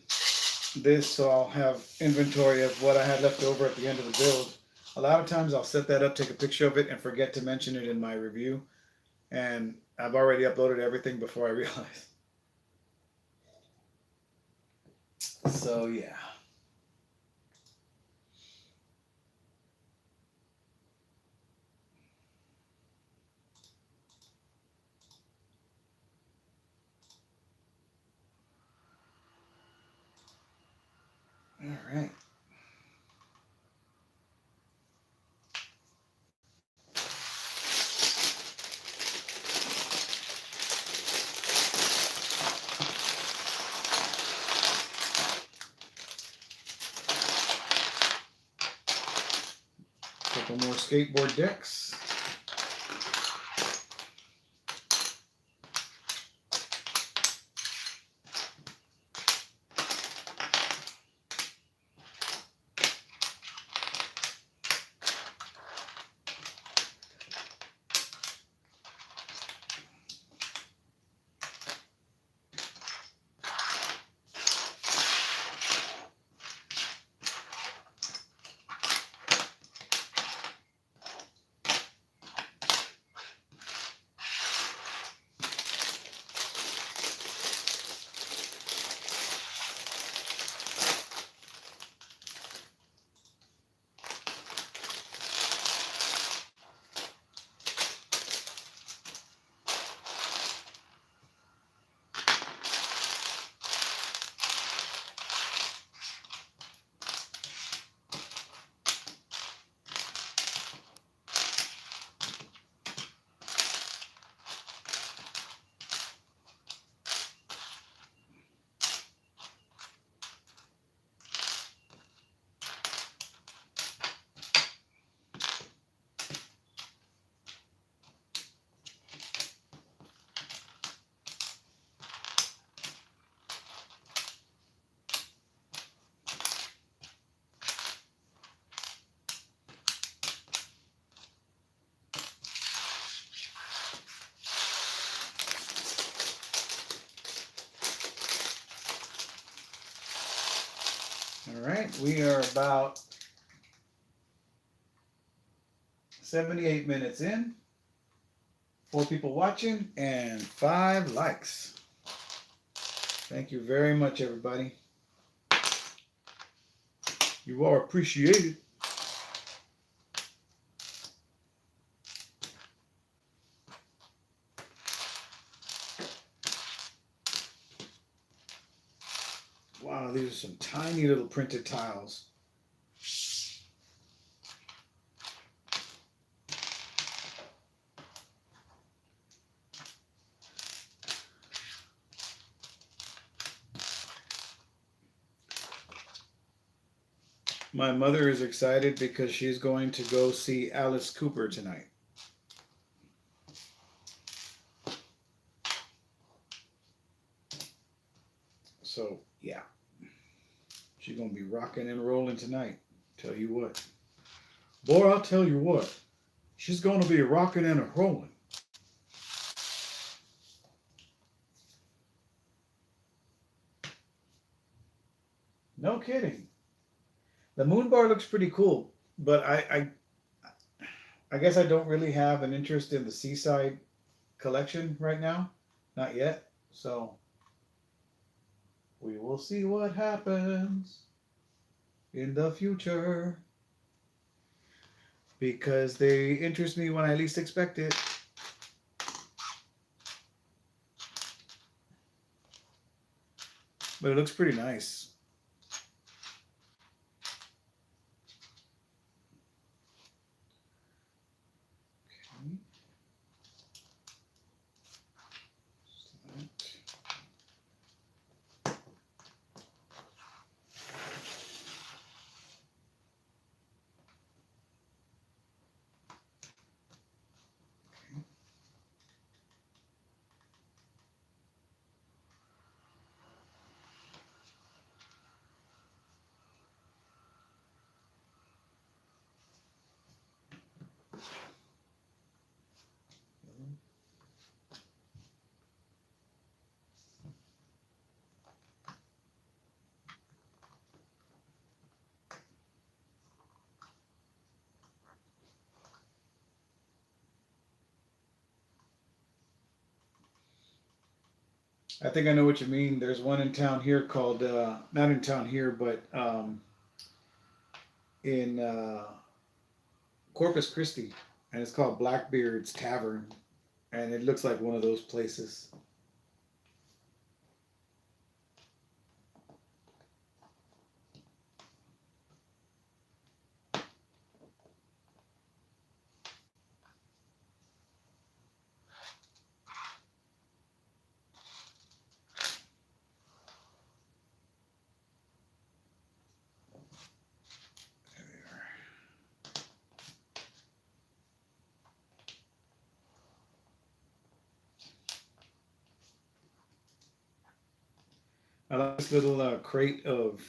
this, so I'll have inventory of what I had left over at the end of the build. A lot of times I'll set that up, take a picture of it, and forget to mention it in my review. And I've already uploaded everything before I realize. So yeah. All right. Couple more skateboard decks. All right, we are about 78 minutes in. 4 people watching and 5 likes. Thank you very much, everybody. You are appreciated. Wow, these are some tiny little printed tiles. My mother is excited because she's going to go see Alice Cooper tonight. So, yeah. She's going to be rocking and rolling tonight. Tell you what. Boy, I'll tell you what. She's going to be rocking and rolling. No kidding. The moon bar looks pretty cool, but I guess I don't really have an interest in the seaside collection right now. Not yet. So we will see what happens in the future. Because they interest me when I least expect it. But it looks pretty nice. I think I know what you mean. There's one in town here called, not in town here, but in Corpus Christi. And it's called Blackbeard's Tavern. And it looks like one of those places. I like this little crate of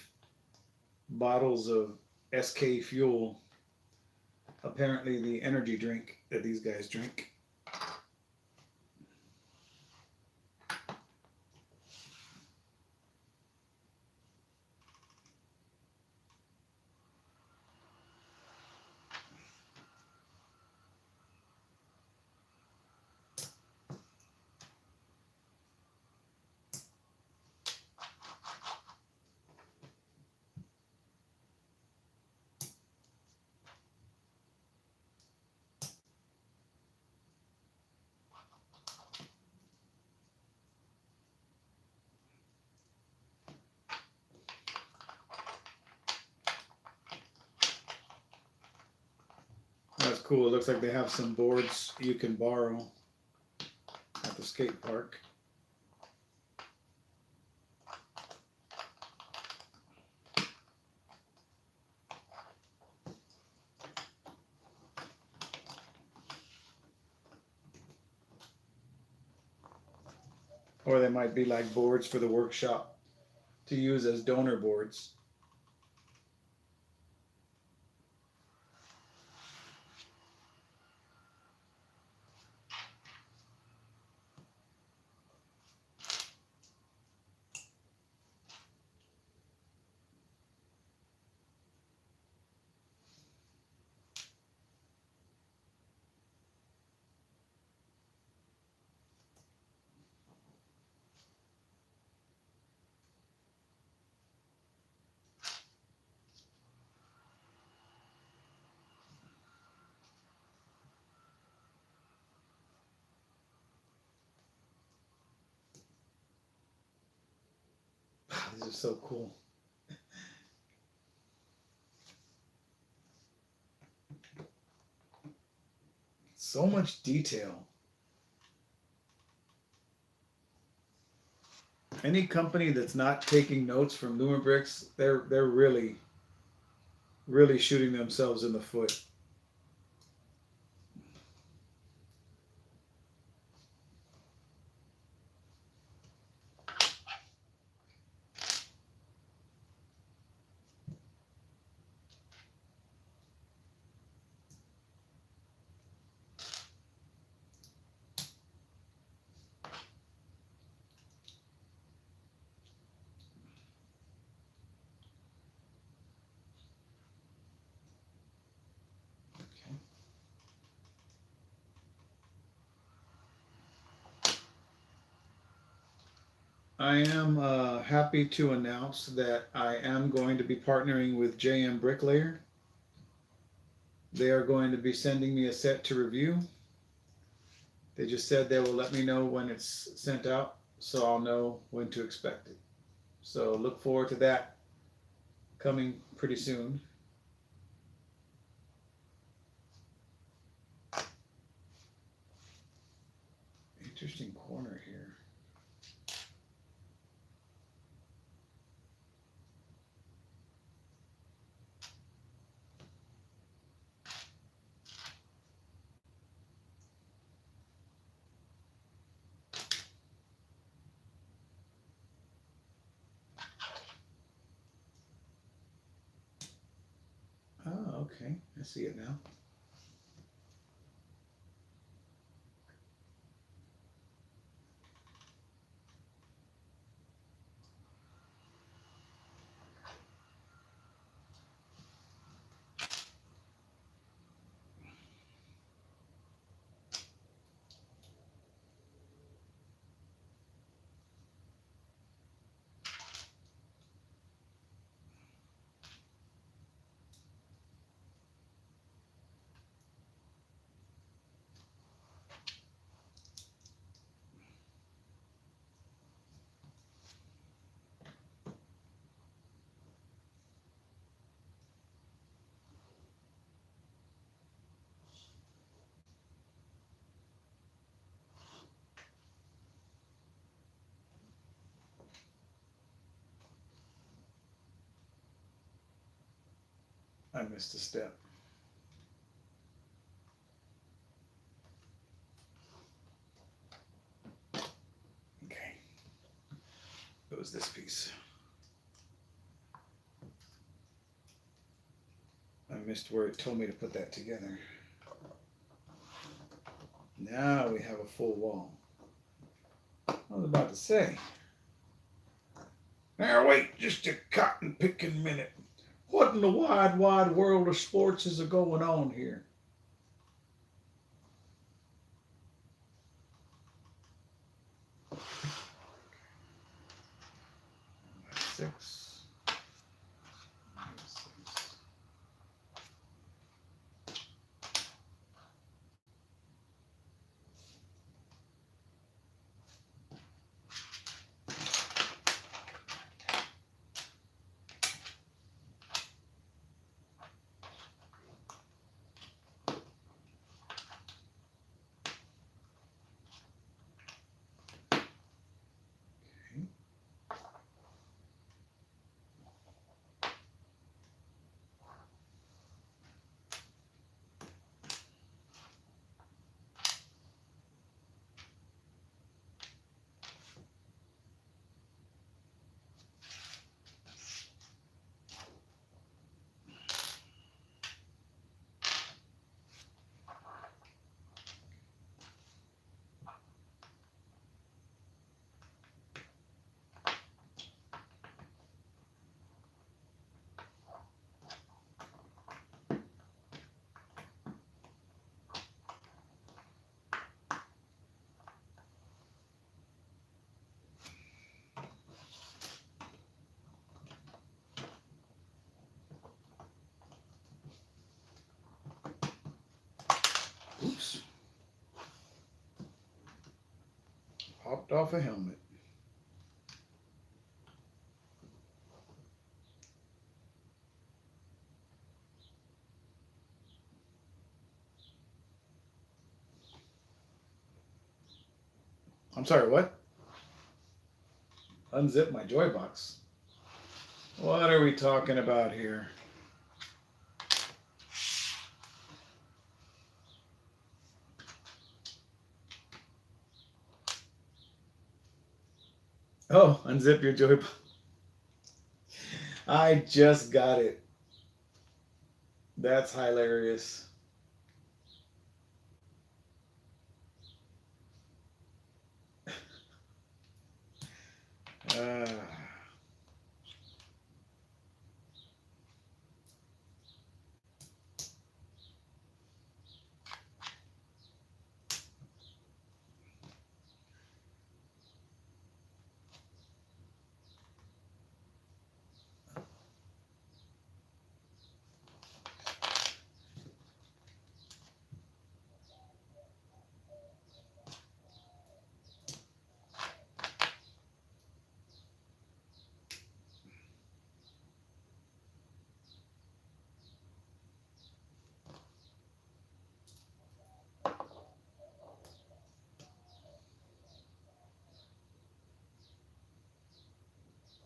bottles of SK Fuel. Apparently the energy drink that these guys drink. That's cool. It looks like they have some boards you can borrow at the skate park. Or they might be like boards for the workshop to use as donor boards. These are so cool. So much detail. Any company that's not taking notes from Lumibricks, they're really shooting themselves in the foot. I am happy to announce that I am going to be partnering with JM Bricklayer. They are going to be sending me a set to review. They just said they will let me know when it's sent out, so I'll know when to expect it. So look forward to that coming pretty soon. Interesting corner here. Oh, okay. I see it now. I missed a step. Okay. It was this piece. I missed where it told me to put that together. Now we have a full wall. I was about to say. Now wait just a cotton picking minute. What in the wide, wide world of sports is going on here? Six. Oops. Popped off a helmet. I'm sorry, what? Unzip my Joy box. What are we talking about here? Oh, unzip your Joy box. I just got it. That's hilarious. Uh,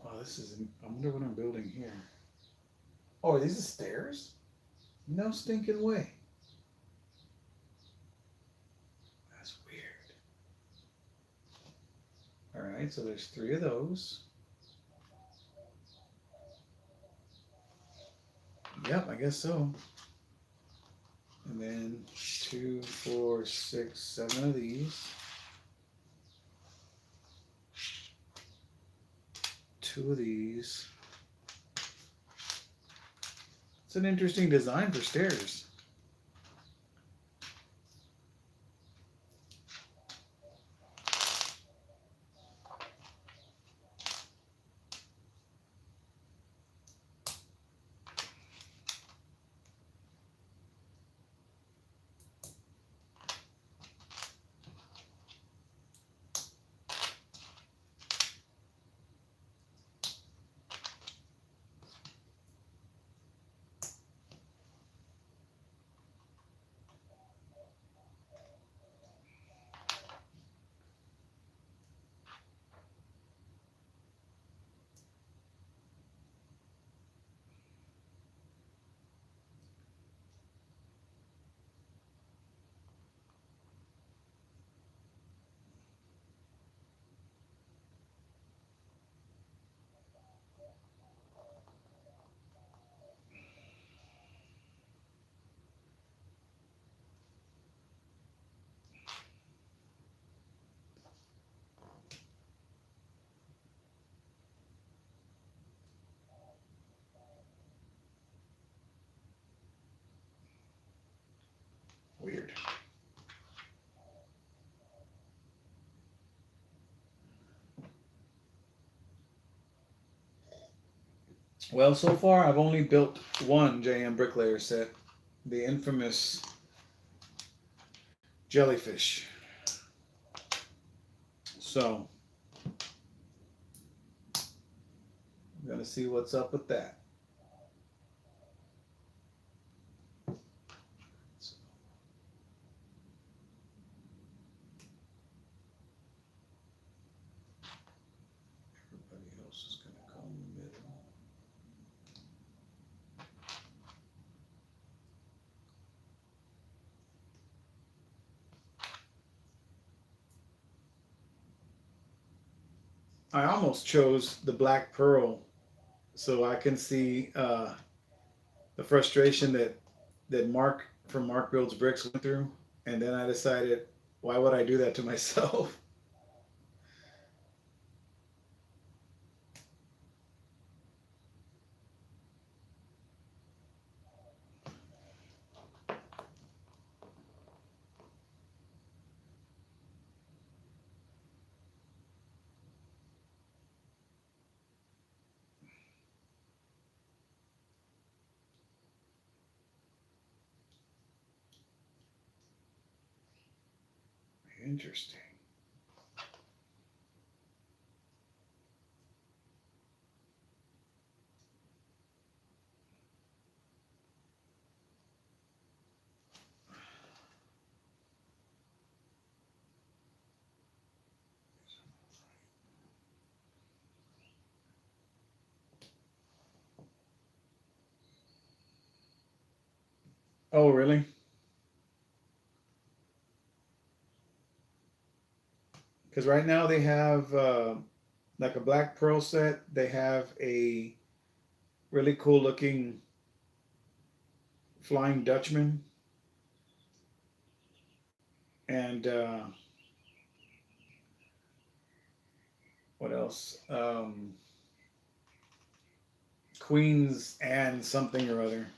oh, this is. I wonder what I'm building here. Oh, are these the stairs? No stinking way. That's weird. All right, so there's 3 of those. Yep, I guess so. And then 2, 4, 6, 7 of these. 2 of these. It's an interesting design for stairs. Weird. Well, so far I've only built one JM Bricklayer set, the infamous jellyfish. So, I'm gonna see what's up with that. Everybody else is gonna go in the middle. I almost chose the black pearl so I can see the frustration that Mark from Mark Builds Bricks went through, and then I decided, why would I do that to myself? Interesting. Oh, really? Because right now they have like a black pearl set. They have a really cool looking Flying Dutchman, and what else? Queens and something or other.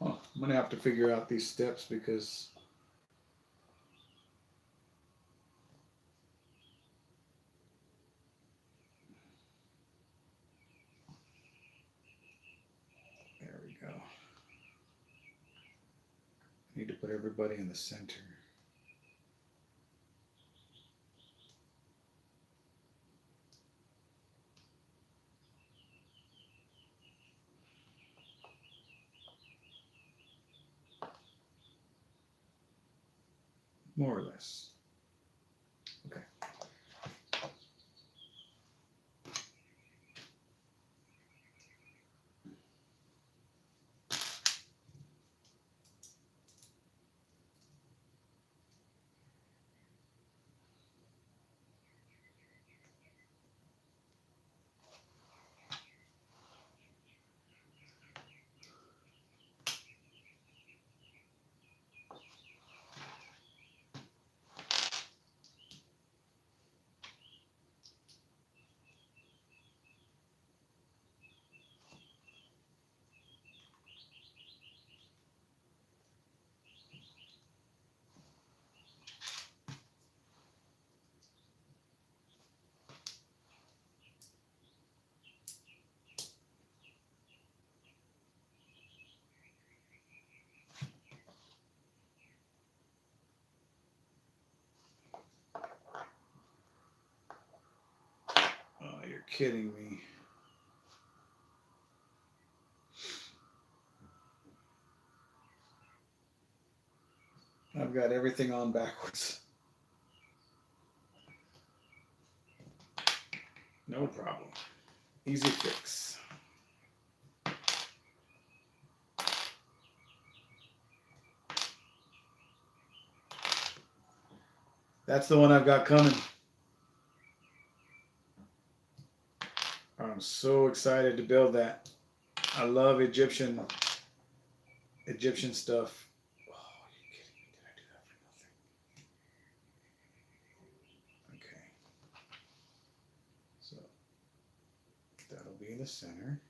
Huh. I'm gonna have to figure out these steps because there we go. I need to put everybody in the center. More or less. Okay. Oh, you're kidding me. I've got everything on backwards. No problem. Easy fix. That's the one I've got coming. I'm so excited to build that. I love Egyptian stuff. Oh, are you kidding me? Did I do that for nothing? Okay. So that'll be in the center.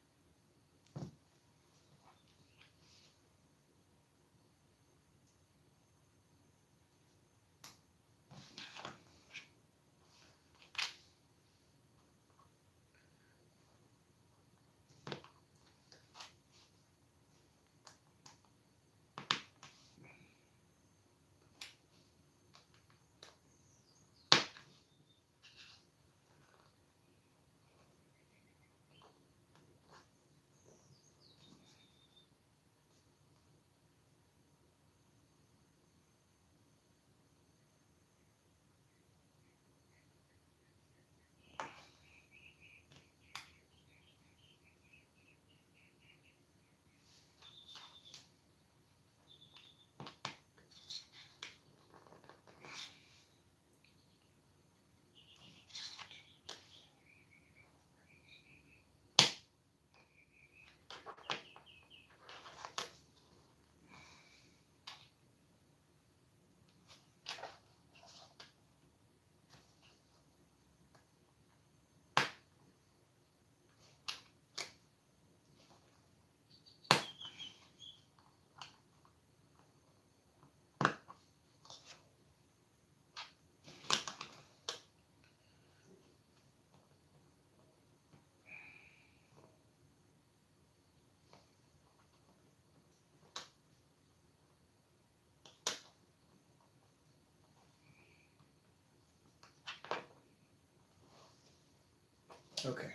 Okay.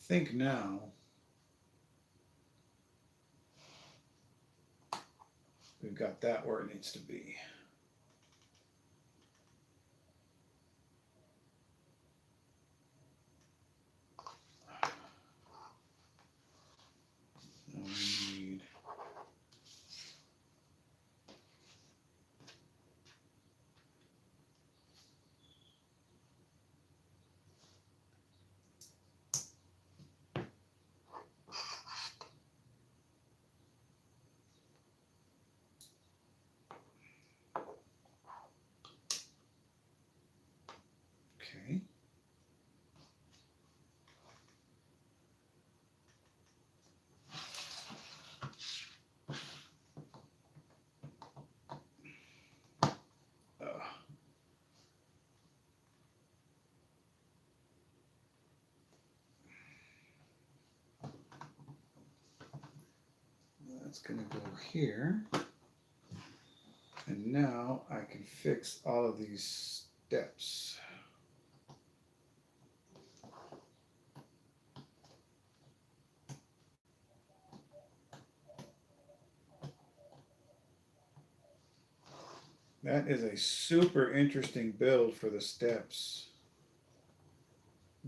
think now we've got that where it needs to be. Now we need okay. That's going to go here. And now I can fix all of these steps. That is a super interesting build for the steps.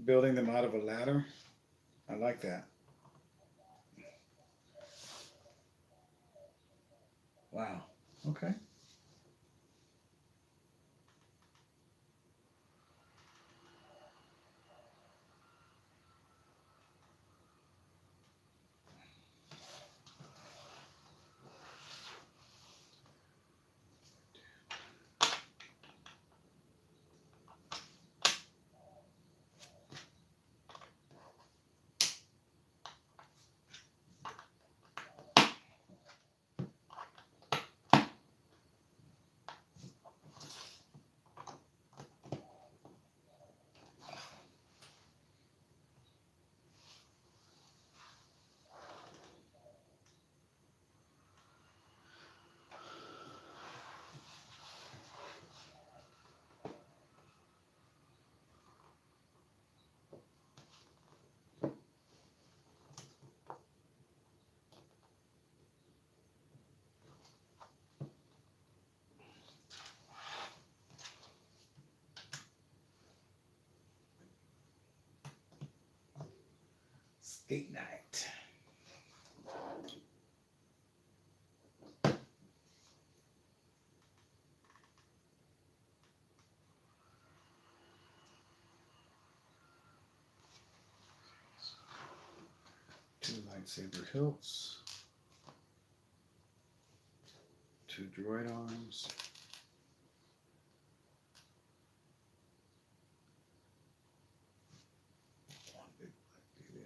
Building them out of a ladder. I like that. Wow. Okay. Skate night. Two lightsaber hilts. Two droid arms. One big black deal.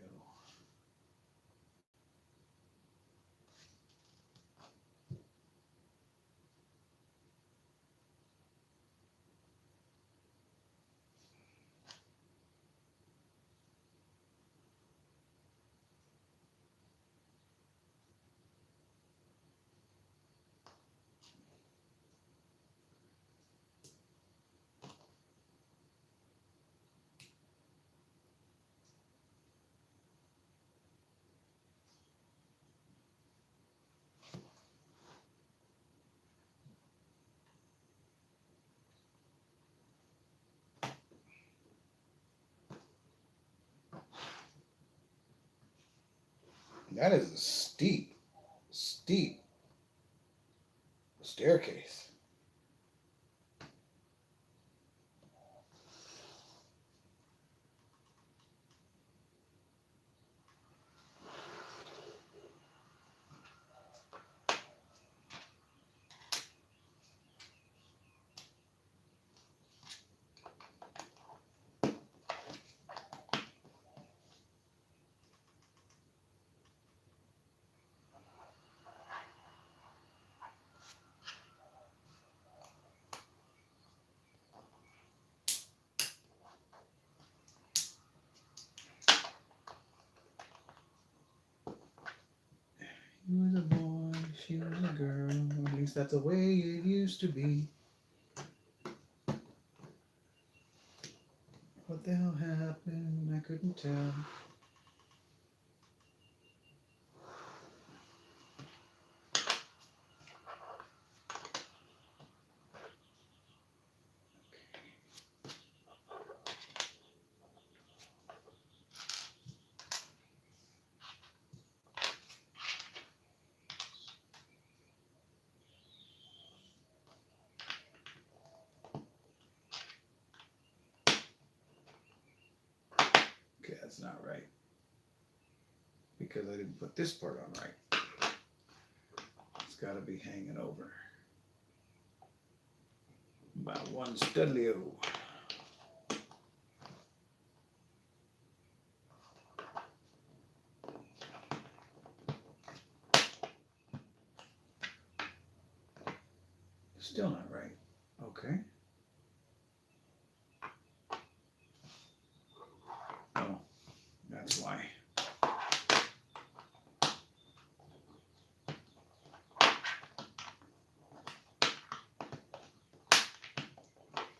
That is a steep, steep staircase. He was a boy, she was a girl. At least that's the way it used to be. What the hell happened? I couldn't tell. Okay, that's not right. Because I didn't put this part on right. It's got to be hanging over. About one studlio. Still not right. Okay. Oh, that's why.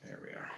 There we are.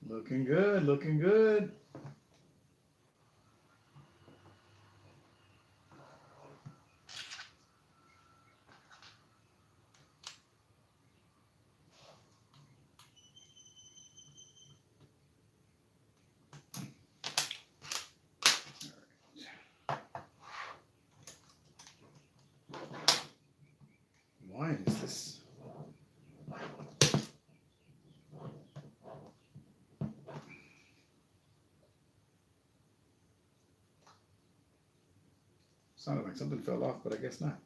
Looking good, looking good. Why is this? Sounded like something fell off, but I guess not.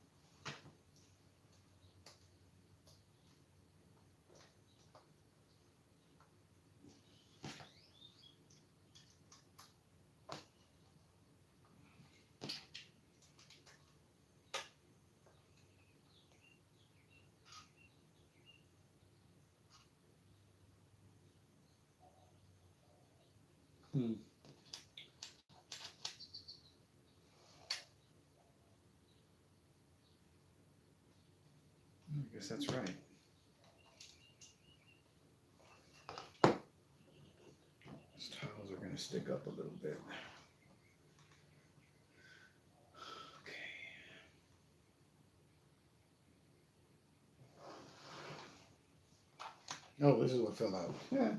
I guess that's right. These tiles are going to stick up a little bit. Okay. Oh, this is what fell out. Yeah.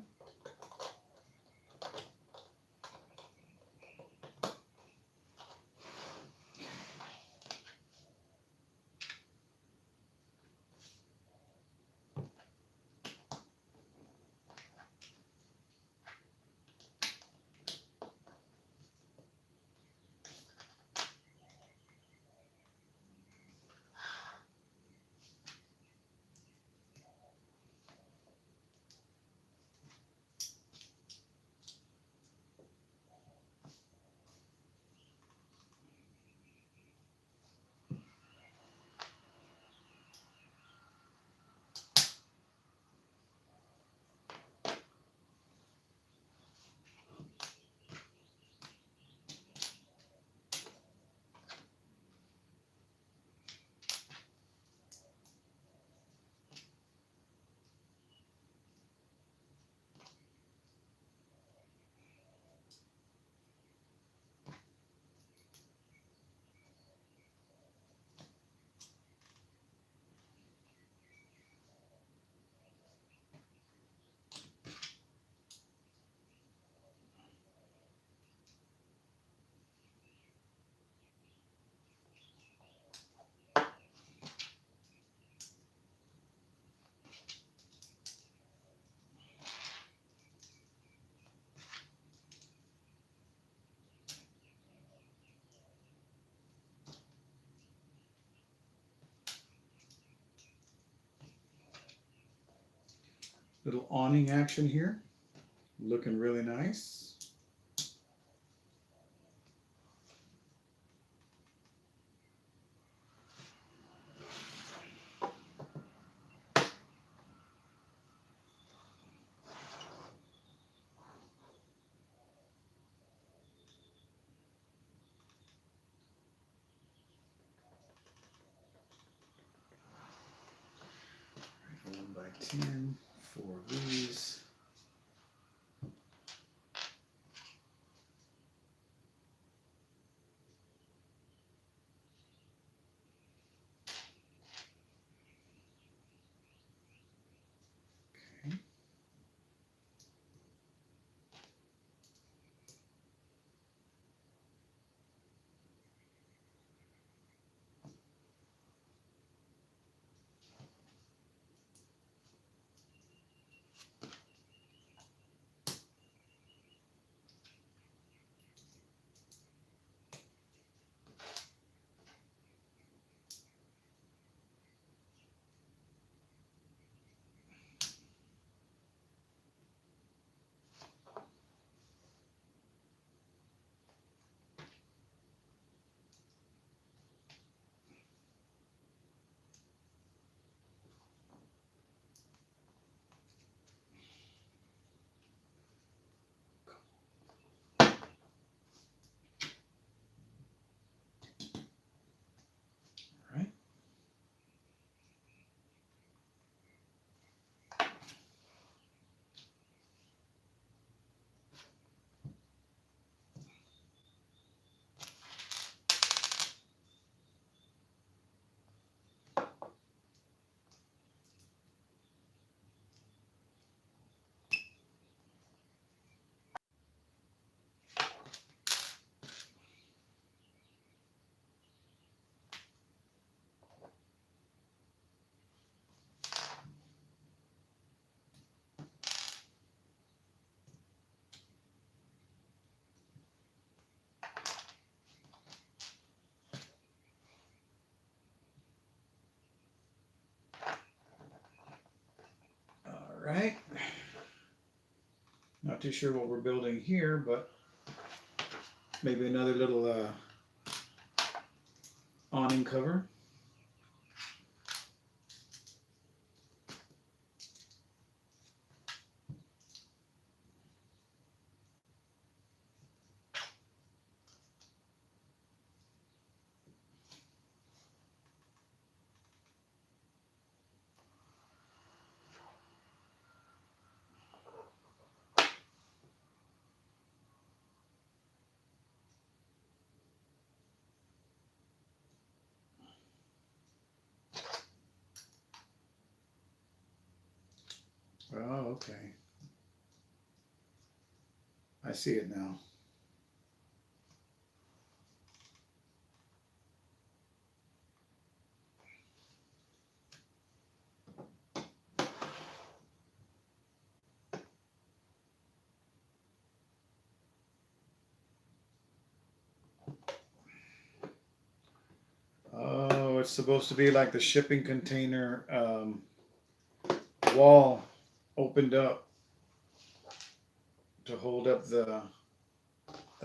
Little awning action here. Looking really nice. One by 10, 4 of these. Okay. All right. All right. Not too sure what we're building here, but maybe another little awning cover. Oh, okay. I see it now. Oh, it's supposed to be like the shipping container wall opened up to hold up the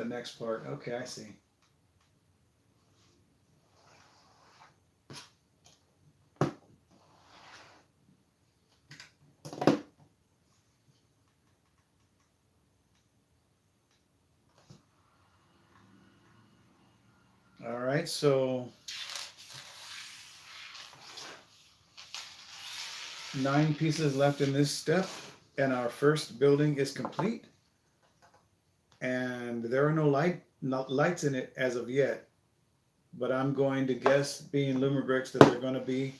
next part. Okay, I see. All right, so 9 pieces left in this step, and our first building is complete. And there are no lights in it as of yet, but I'm going to guess, being Lumibricks, that they're going to be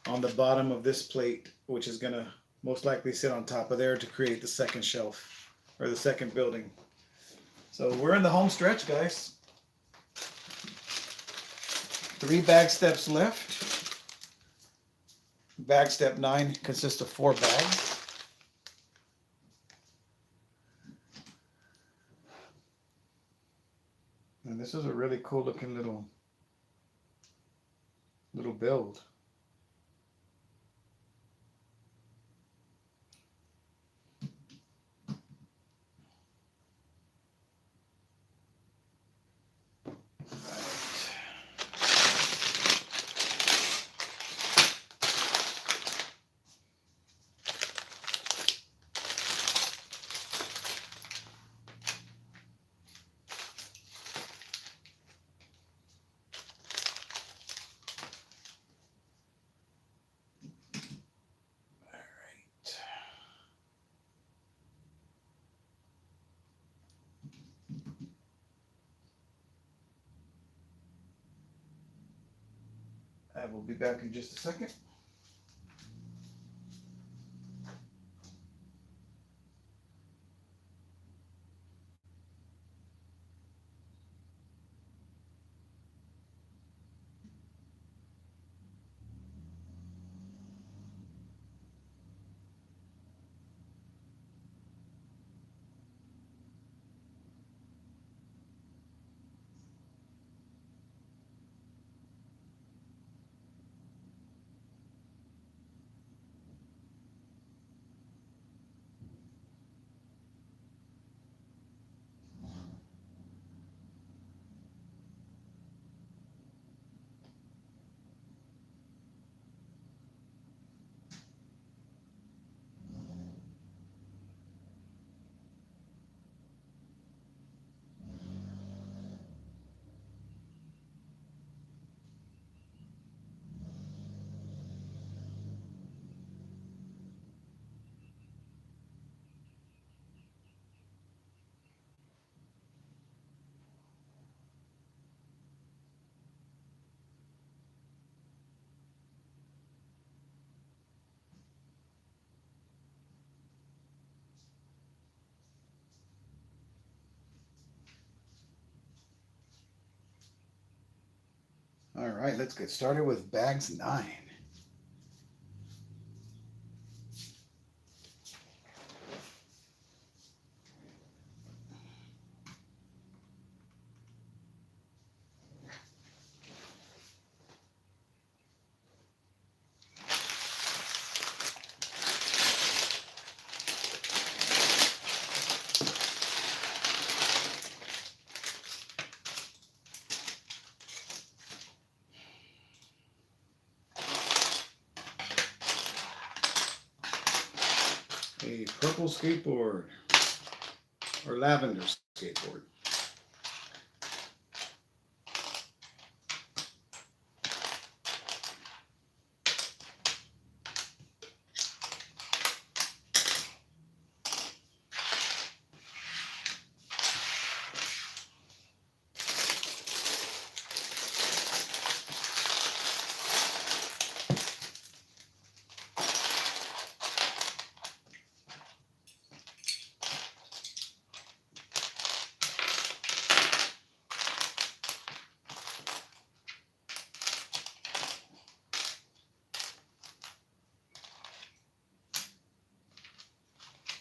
on the bottom of this plate, which is going to most likely sit on top of there to create the second shelf or the second building. So we're in the home stretch, guys. 3 bag steps left. Bag step 9 consists of 4 bags. And this is a really cool looking little build. I will be back in just a second. All right, let's get started with bags 9. A purple skateboard or lavender skateboard.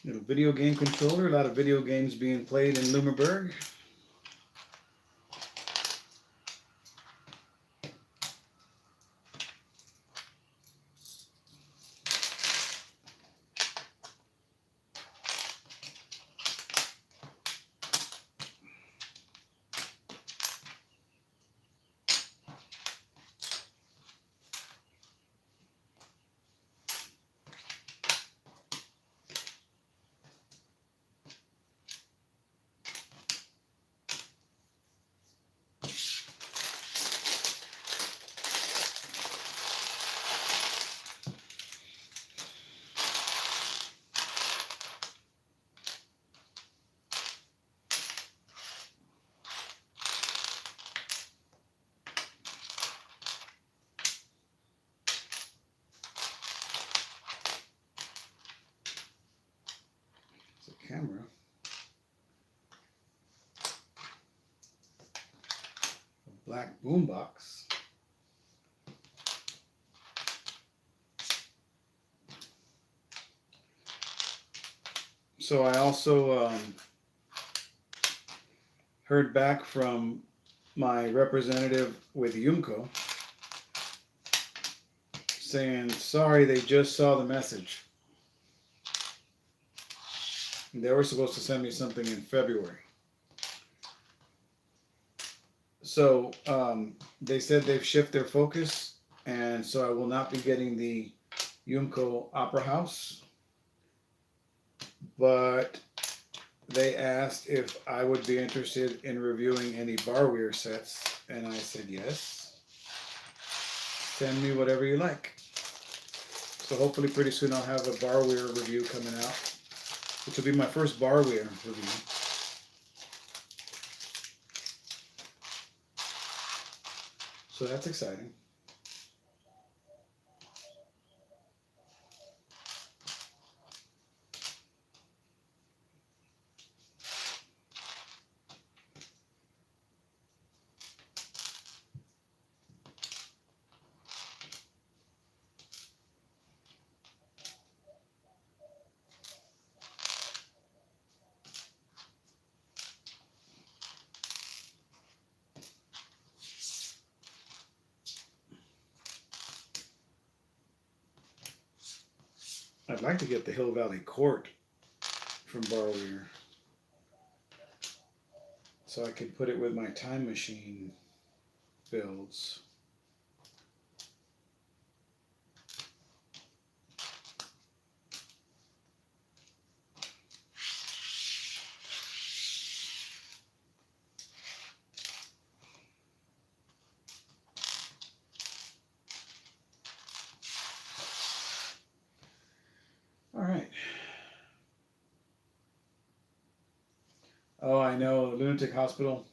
Little video game controller, a lot of video games being played in Lumibricks. Camera. A black boombox. So I also heard back from my representative with YOUMKO saying, sorry, they just saw the message. They were supposed to send me something in February. So they said they've shifted their focus, and so I will not be getting the YOUMKO Opera House. But they asked if I would be interested in reviewing any barware sets, and I said yes. Send me whatever you like. So hopefully pretty soon I'll have a barware review coming out, which will be my first barware review. So that's exciting. I'd like to get the Hill Valley Court from Borrower so I could put it with my time machine builds. All right. Oh, I know, Lunatic Hospital.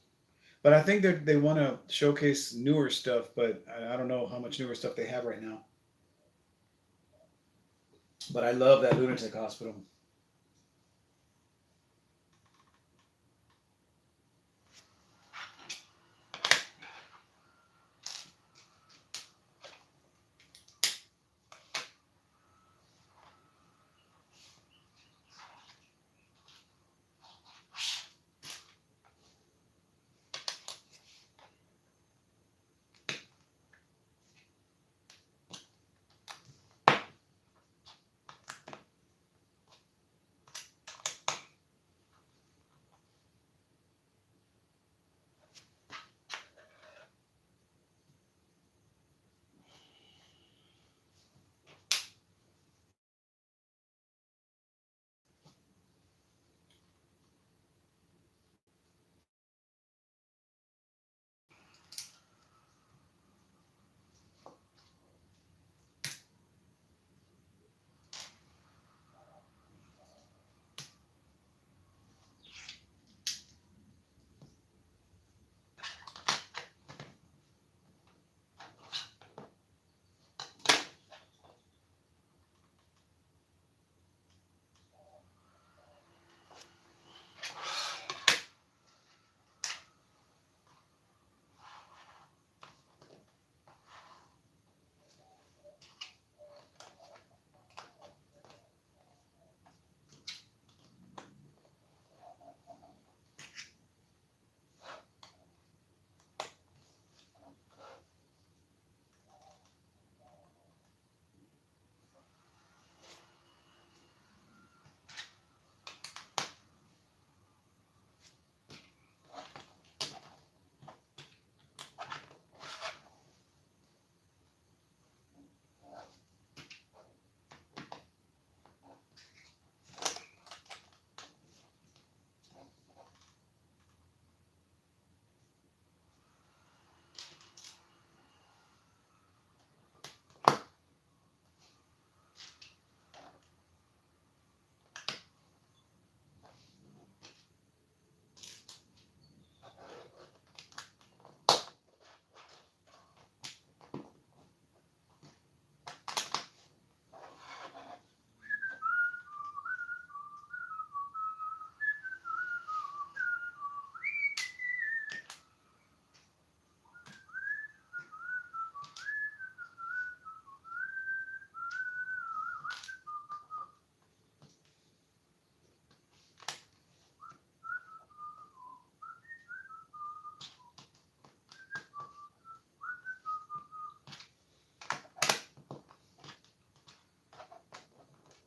But I think they want to showcase newer stuff, but I don't know how much newer stuff they have right now. But I love that Lunatic Hospital.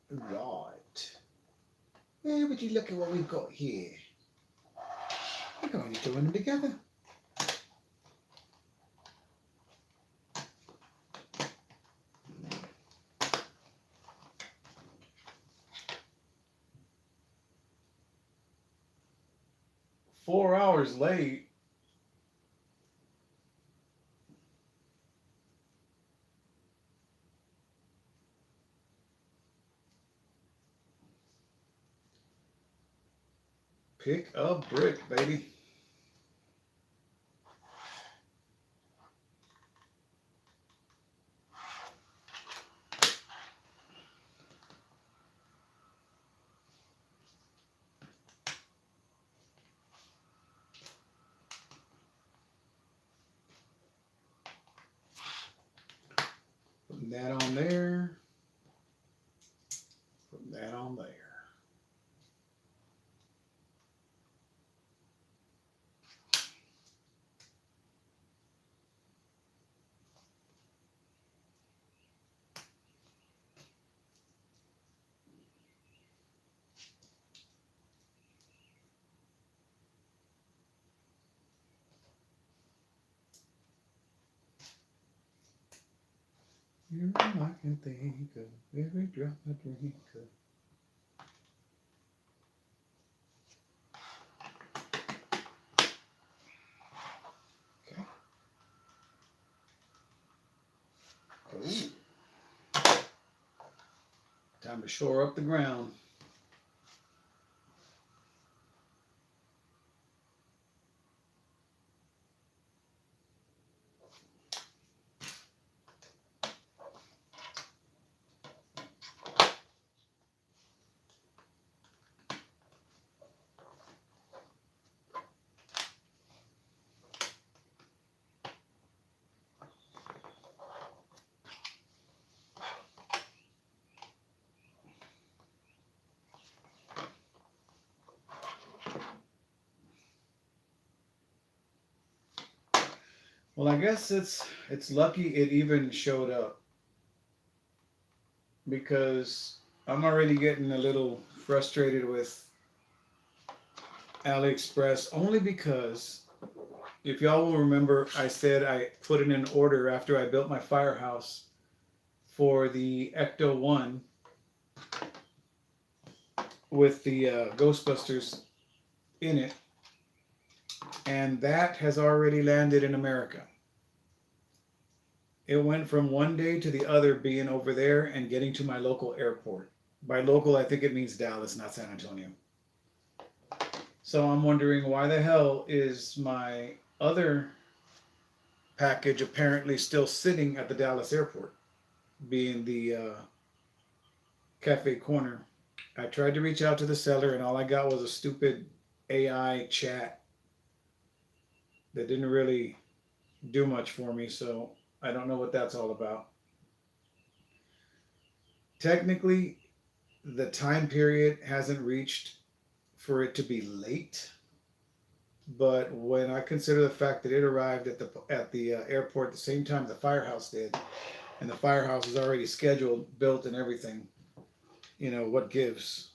Right. Yeah, but you look at what we've got here. We're going to join them together. "4 hours late." Pick a brick, baby. Putting that on there. Putting that on there. You're all I can think of, every drop I drink of. Okay. Ooh. Time to shore up the ground. Well, I guess it's lucky it even showed up because I'm already getting a little frustrated with AliExpress only because if y'all will remember, I said I put in an order after I built my firehouse for the Ecto 1 with the Ghostbusters in it, and that has already landed in America. It went from one day to the other being over there and getting to my local airport. By local, I think it means Dallas, not San Antonio. So I'm wondering why the hell is my other package apparently still sitting at the Dallas airport, being the cafe corner. I tried to reach out to the seller, and all I got was a stupid AI chat that didn't really do much for me. So I don't know what that's all about. Technically, the time period hasn't reached for it to be late, but when I consider the fact that it arrived at the airport at the same time the firehouse did, and the firehouse is already scheduled, built, and everything, what gives?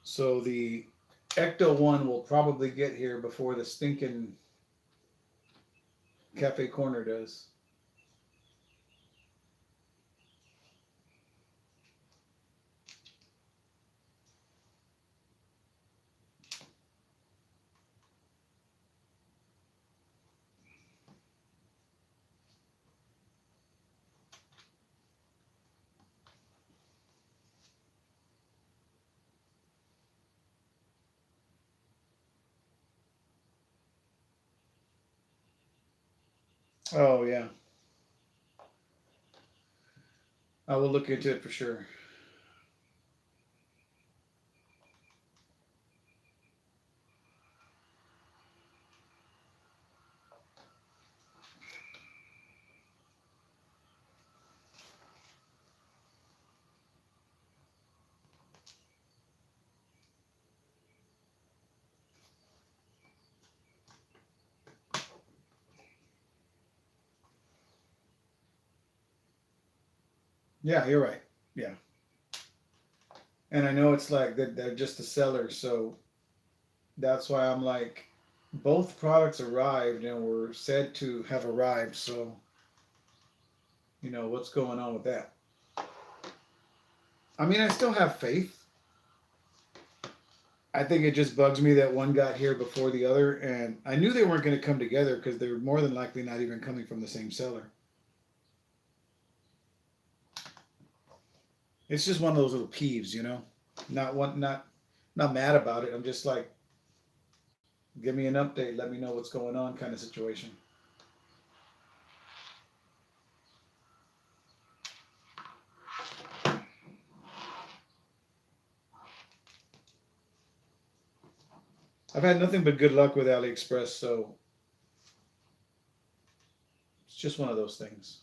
So the Ecto 1 will probably get here before the stinking cafe corner does. Oh yeah, I will look into it for sure. Yeah, you're right. Yeah, and I know it's like that they're just a seller, so that's why I'm like, both products arrived and were said to have arrived. So what's going on with that? I mean, I still have faith. I think it just bugs me that one got here before the other, and I knew they weren't going to come together because they're more than likely not even coming from the same seller. It's just one of those little peeves. Not one, not mad about it. I'm just like, give me an update, let me know what's going on, kind of situation. I've had nothing but good luck with AliExpress, so it's just one of those things.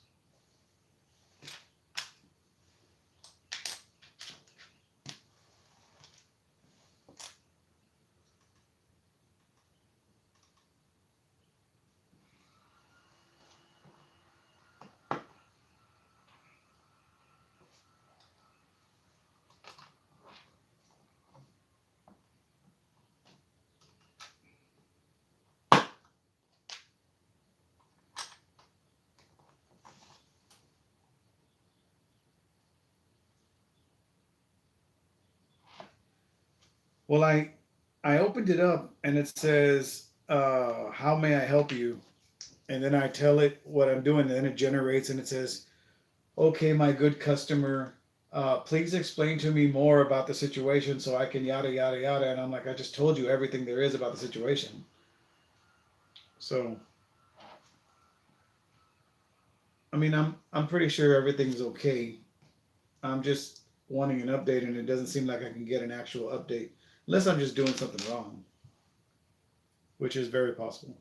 Well, I opened it up and it says, "How may I help you?" And then I tell it what I'm doing, and then it generates and it says, "Okay, my good customer, please explain to me more about the situation so I can yada yada yada." And I'm like, I just told you everything there is about the situation. So, I mean, I'm pretty sure everything's okay. I'm just wanting an update, and it doesn't seem like I can get an actual update unless I'm just doing something wrong, which is very possible.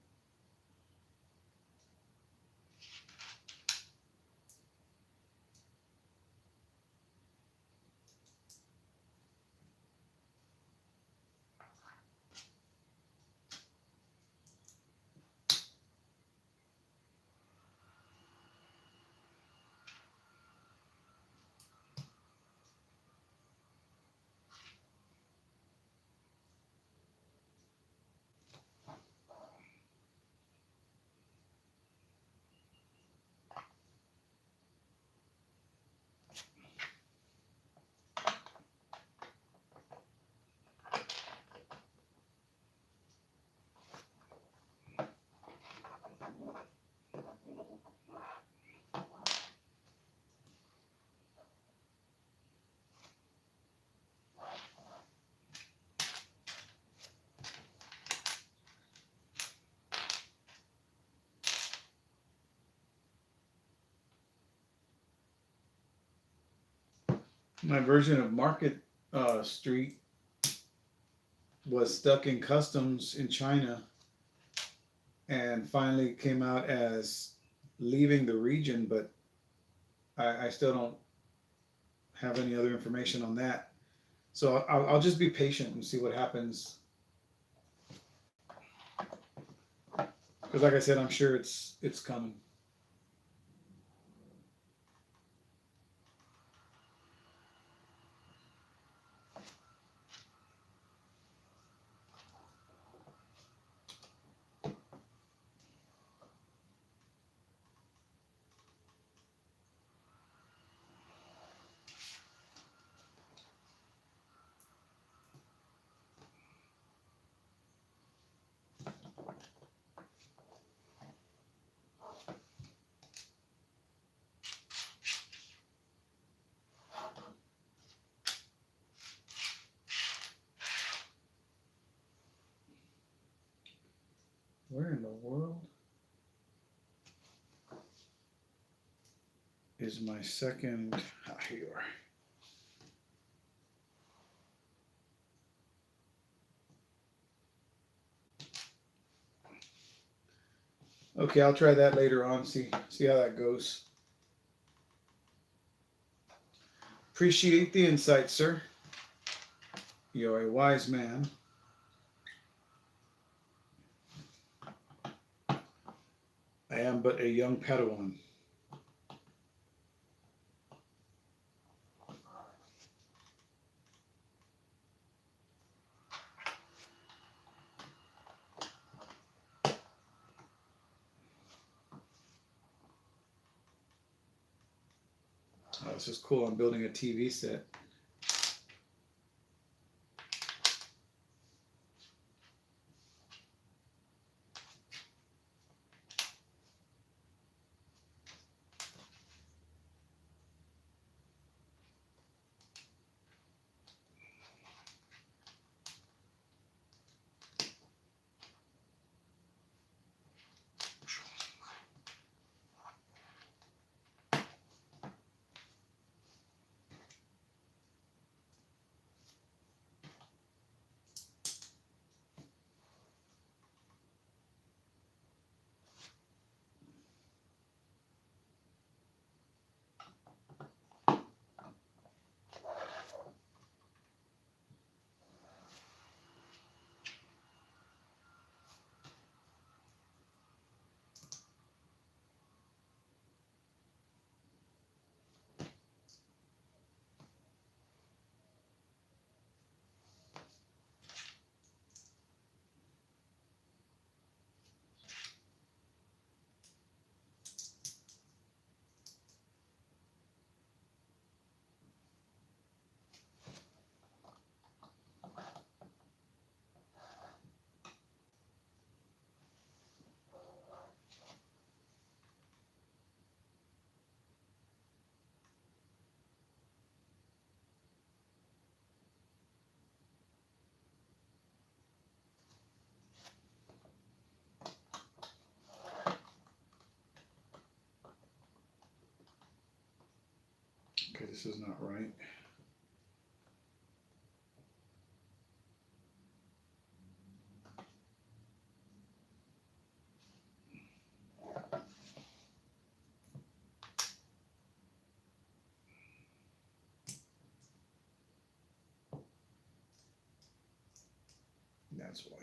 My version of Market Street was stuck in customs in China and finally came out as leaving the region, but I still don't have any other information on that. So I'll just be patient and see what happens. Because, like I said, I'm sure it's coming. Where in the world is my second? Ah, here you are. Okay, I'll try that later on. See how that goes. Appreciate the insight, sir. You're a wise man. I am but a young Padawan. Oh, this is cool. I'm building a TV set. this is not right. That's why.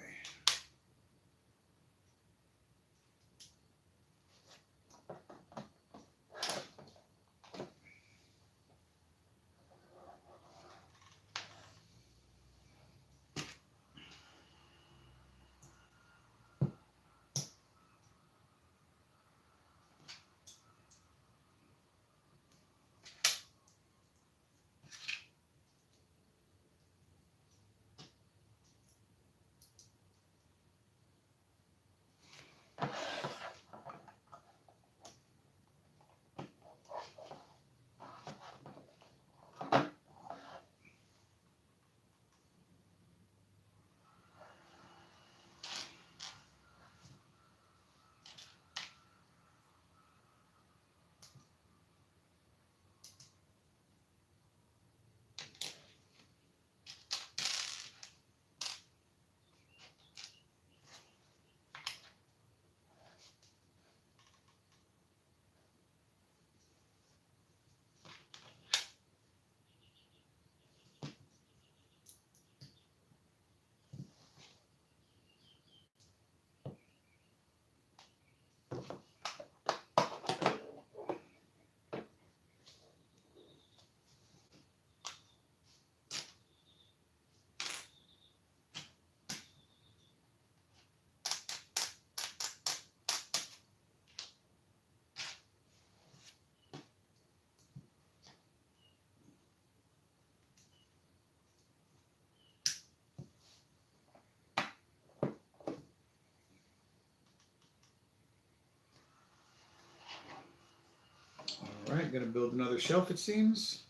All right, gonna build another shelf, it seems.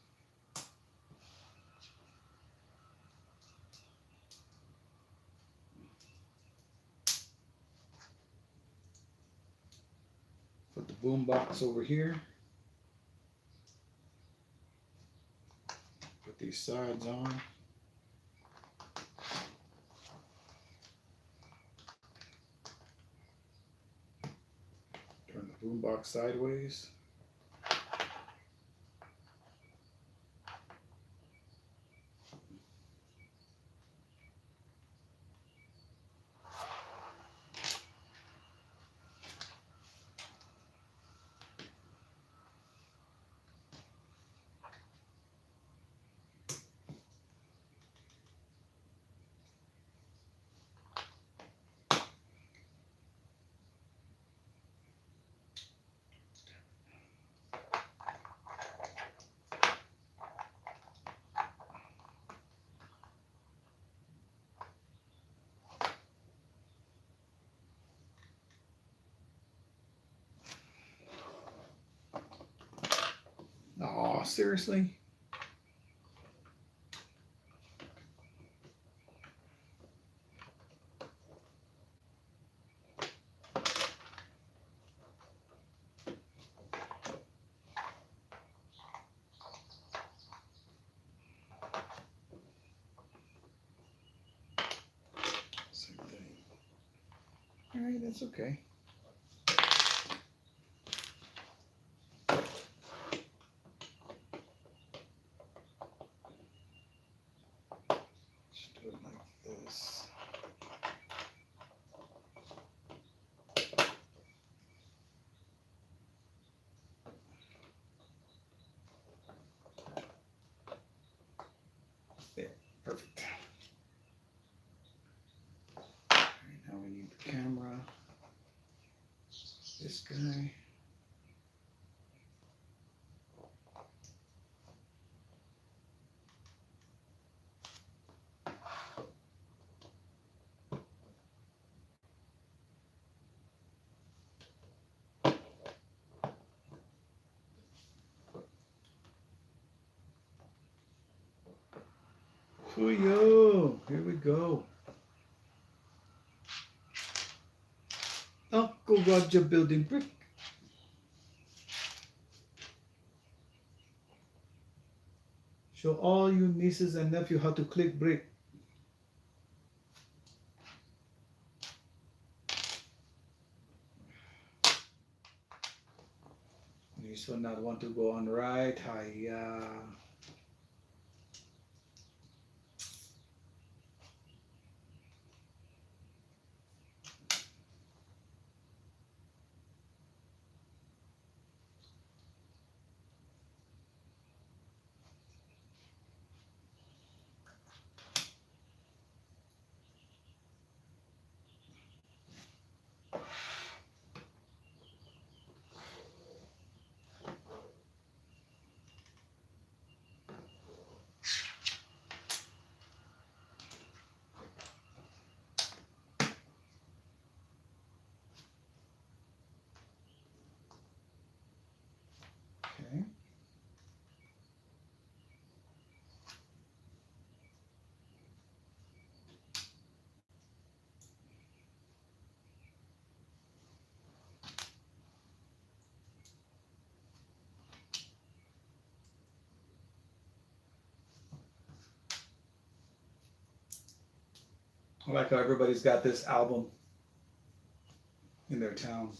Put the boom box over here. Put these sides on. Turn the boom box sideways. Oh, seriously? Same thing. All right, that's okay. Just do it like this. There, perfect. All right, now we need the camera. This guy. Yo, here we go. Uncle Roger building brick. Show all you nieces and nephews how to click brick. Niece will not want to go on right. Hiya. Okay. I like how everybody's got this album in their town.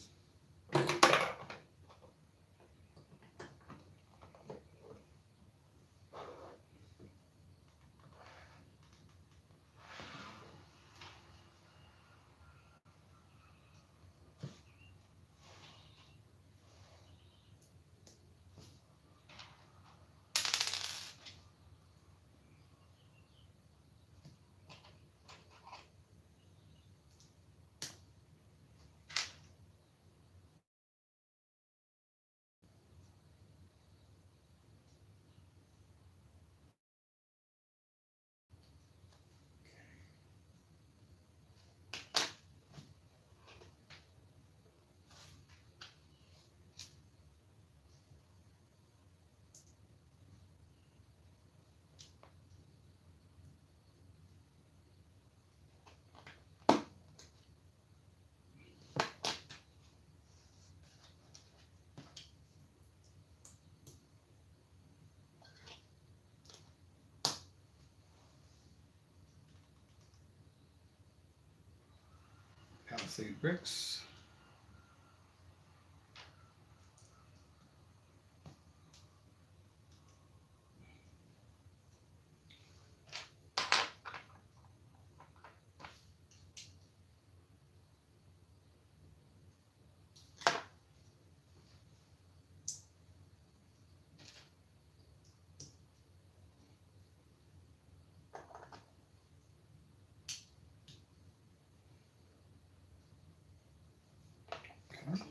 Pantasy bricks. Okay.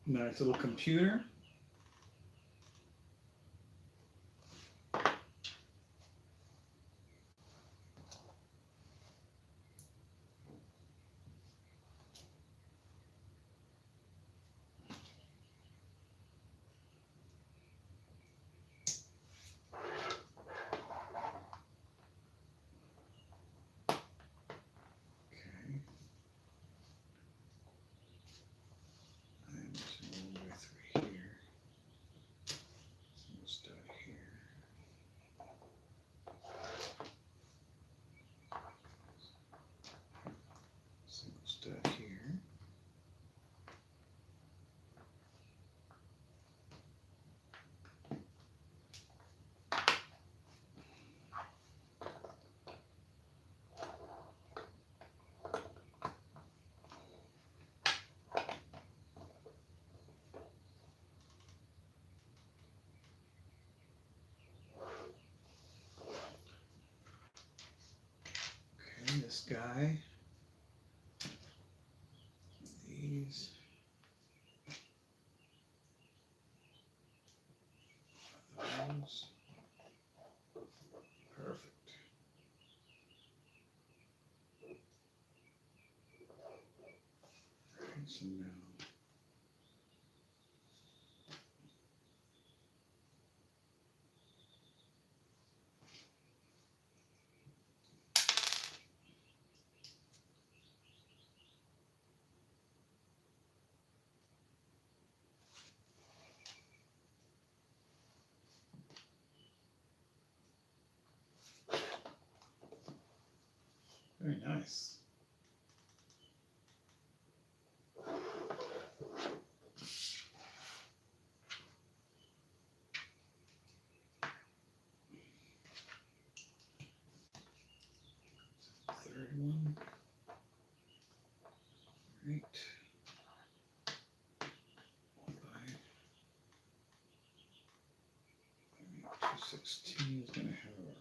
Nice little computer. Okay. And over 3 here. guy. These. Those. Perfect. Right, so now. Very nice. Third one. Right. 216 is going to have our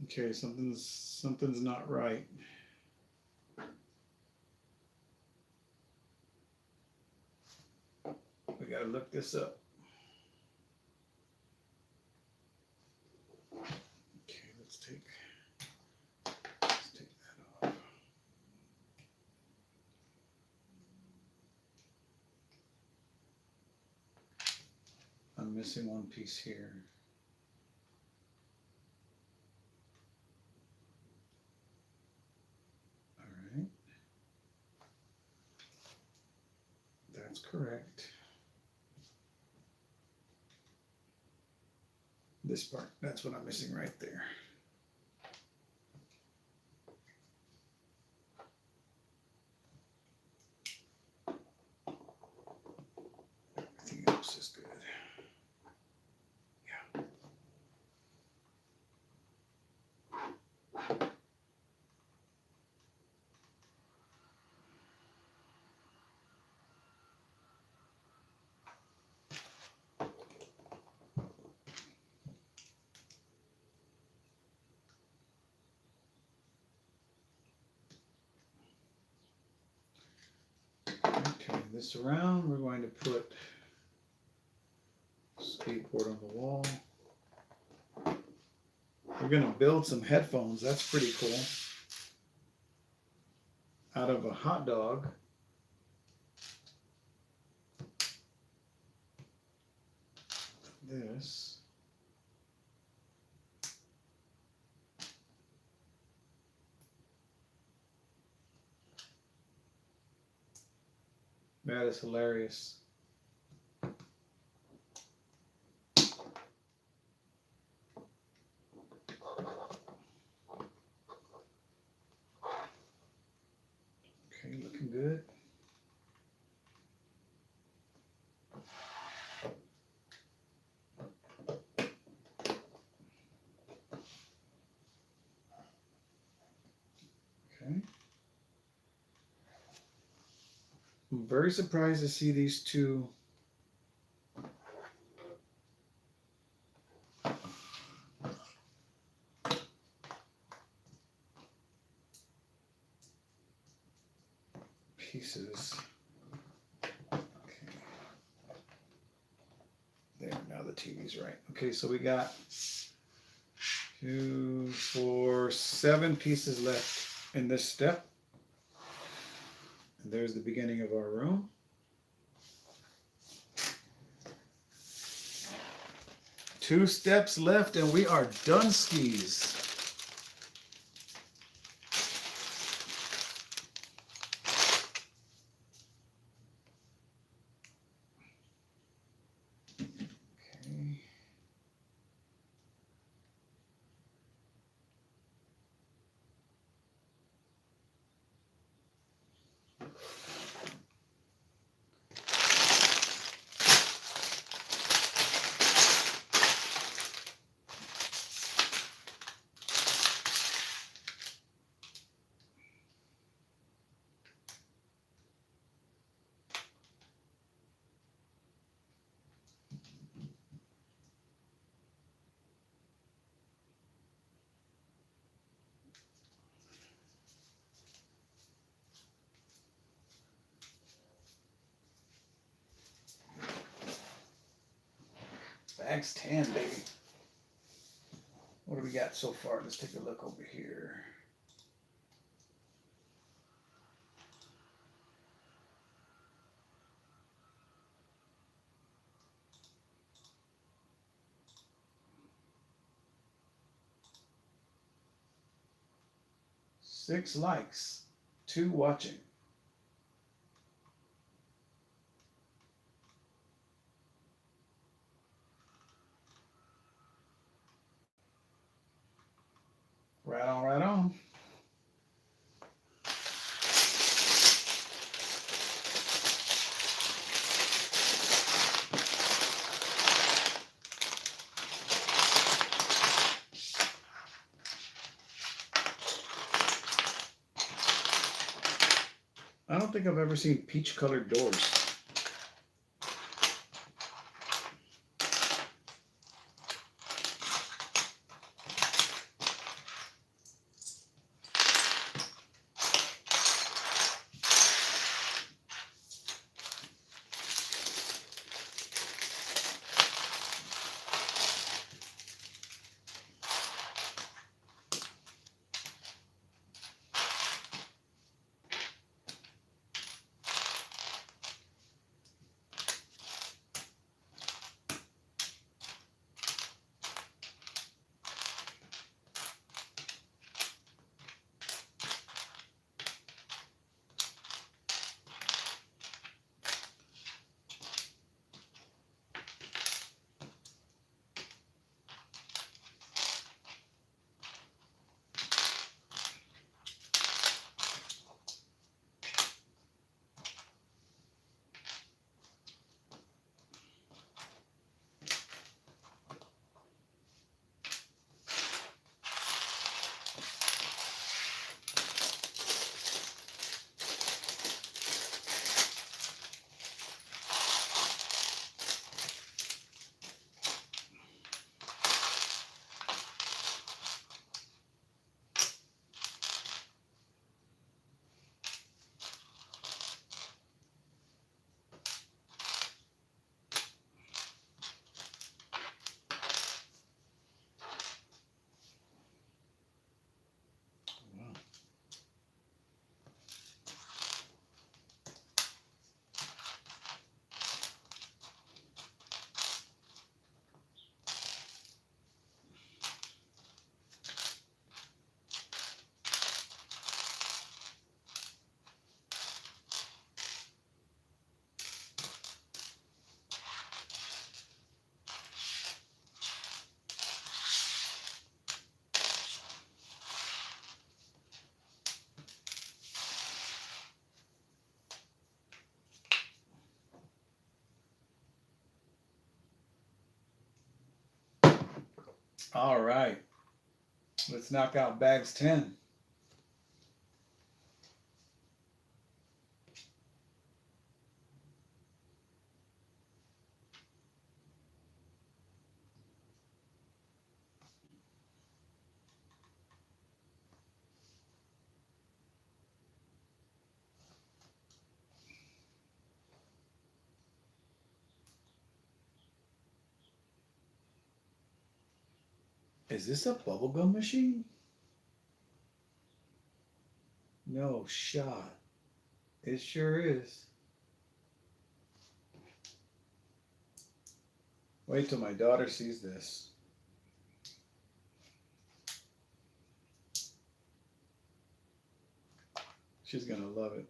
okay, something's not right. We gotta look this up. Okay, let's take that off. I'm missing one piece here. All right. That's correct. This part, that's what I'm missing right there. Everything else is good. Yeah. Okay, this around, we're going to put skateboard on the wall. We're going to build some headphones. That's pretty cool. Out of a hot dog. This. That is hilarious. Okay, looking good. Okay. I'm very surprised to see these two the TVs right. Okay, so we got 2, 4, 7 pieces left in this step. And there's the beginning of our room. Two steps left and we are done skis. Okay. Bags 10, baby. What do we got so far? Let's take a look over here. Six likes, 2 watching. Right on, right on. I don't think I've ever seen peach colored doors. All right. Let's knock out bags 10. Is this a bubblegum machine? No shot. It sure is. Wait till my daughter sees this. She's gonna love it.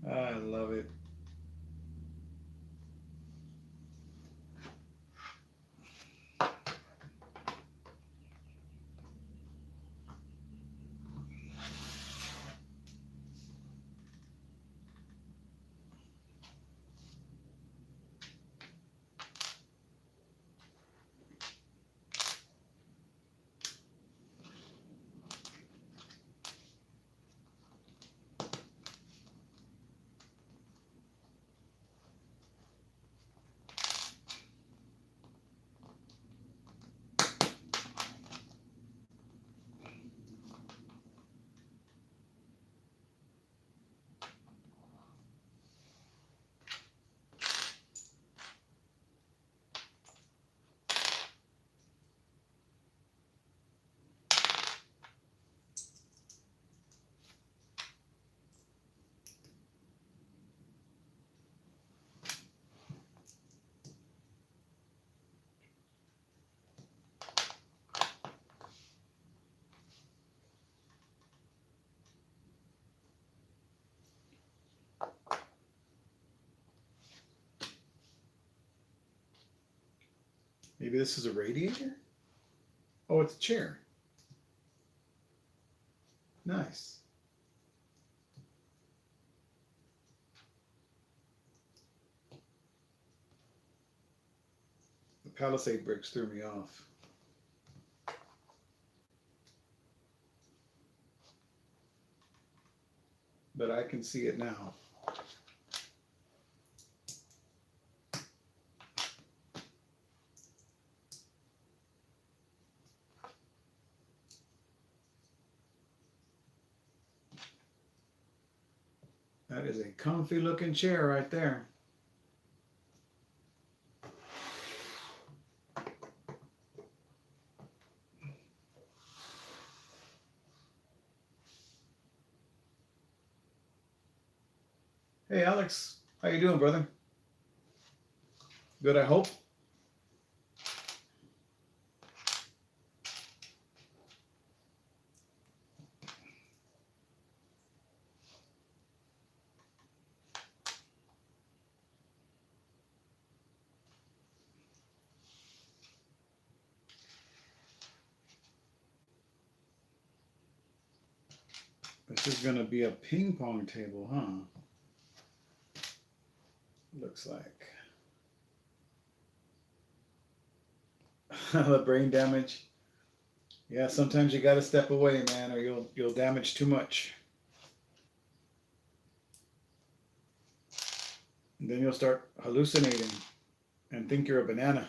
I love it. Maybe this is a radiator? Oh, it's a chair. Nice. The Palisade bricks threw me off. But I can see it now. That is a comfy looking chair right there. Hey Alex, how you doing, brother? Good, I hope. This is going to be a ping pong table, huh? Looks like. The brain damage. Yeah, sometimes you got to step away, man, or you'll damage too much. And then you'll start hallucinating and think you're a banana.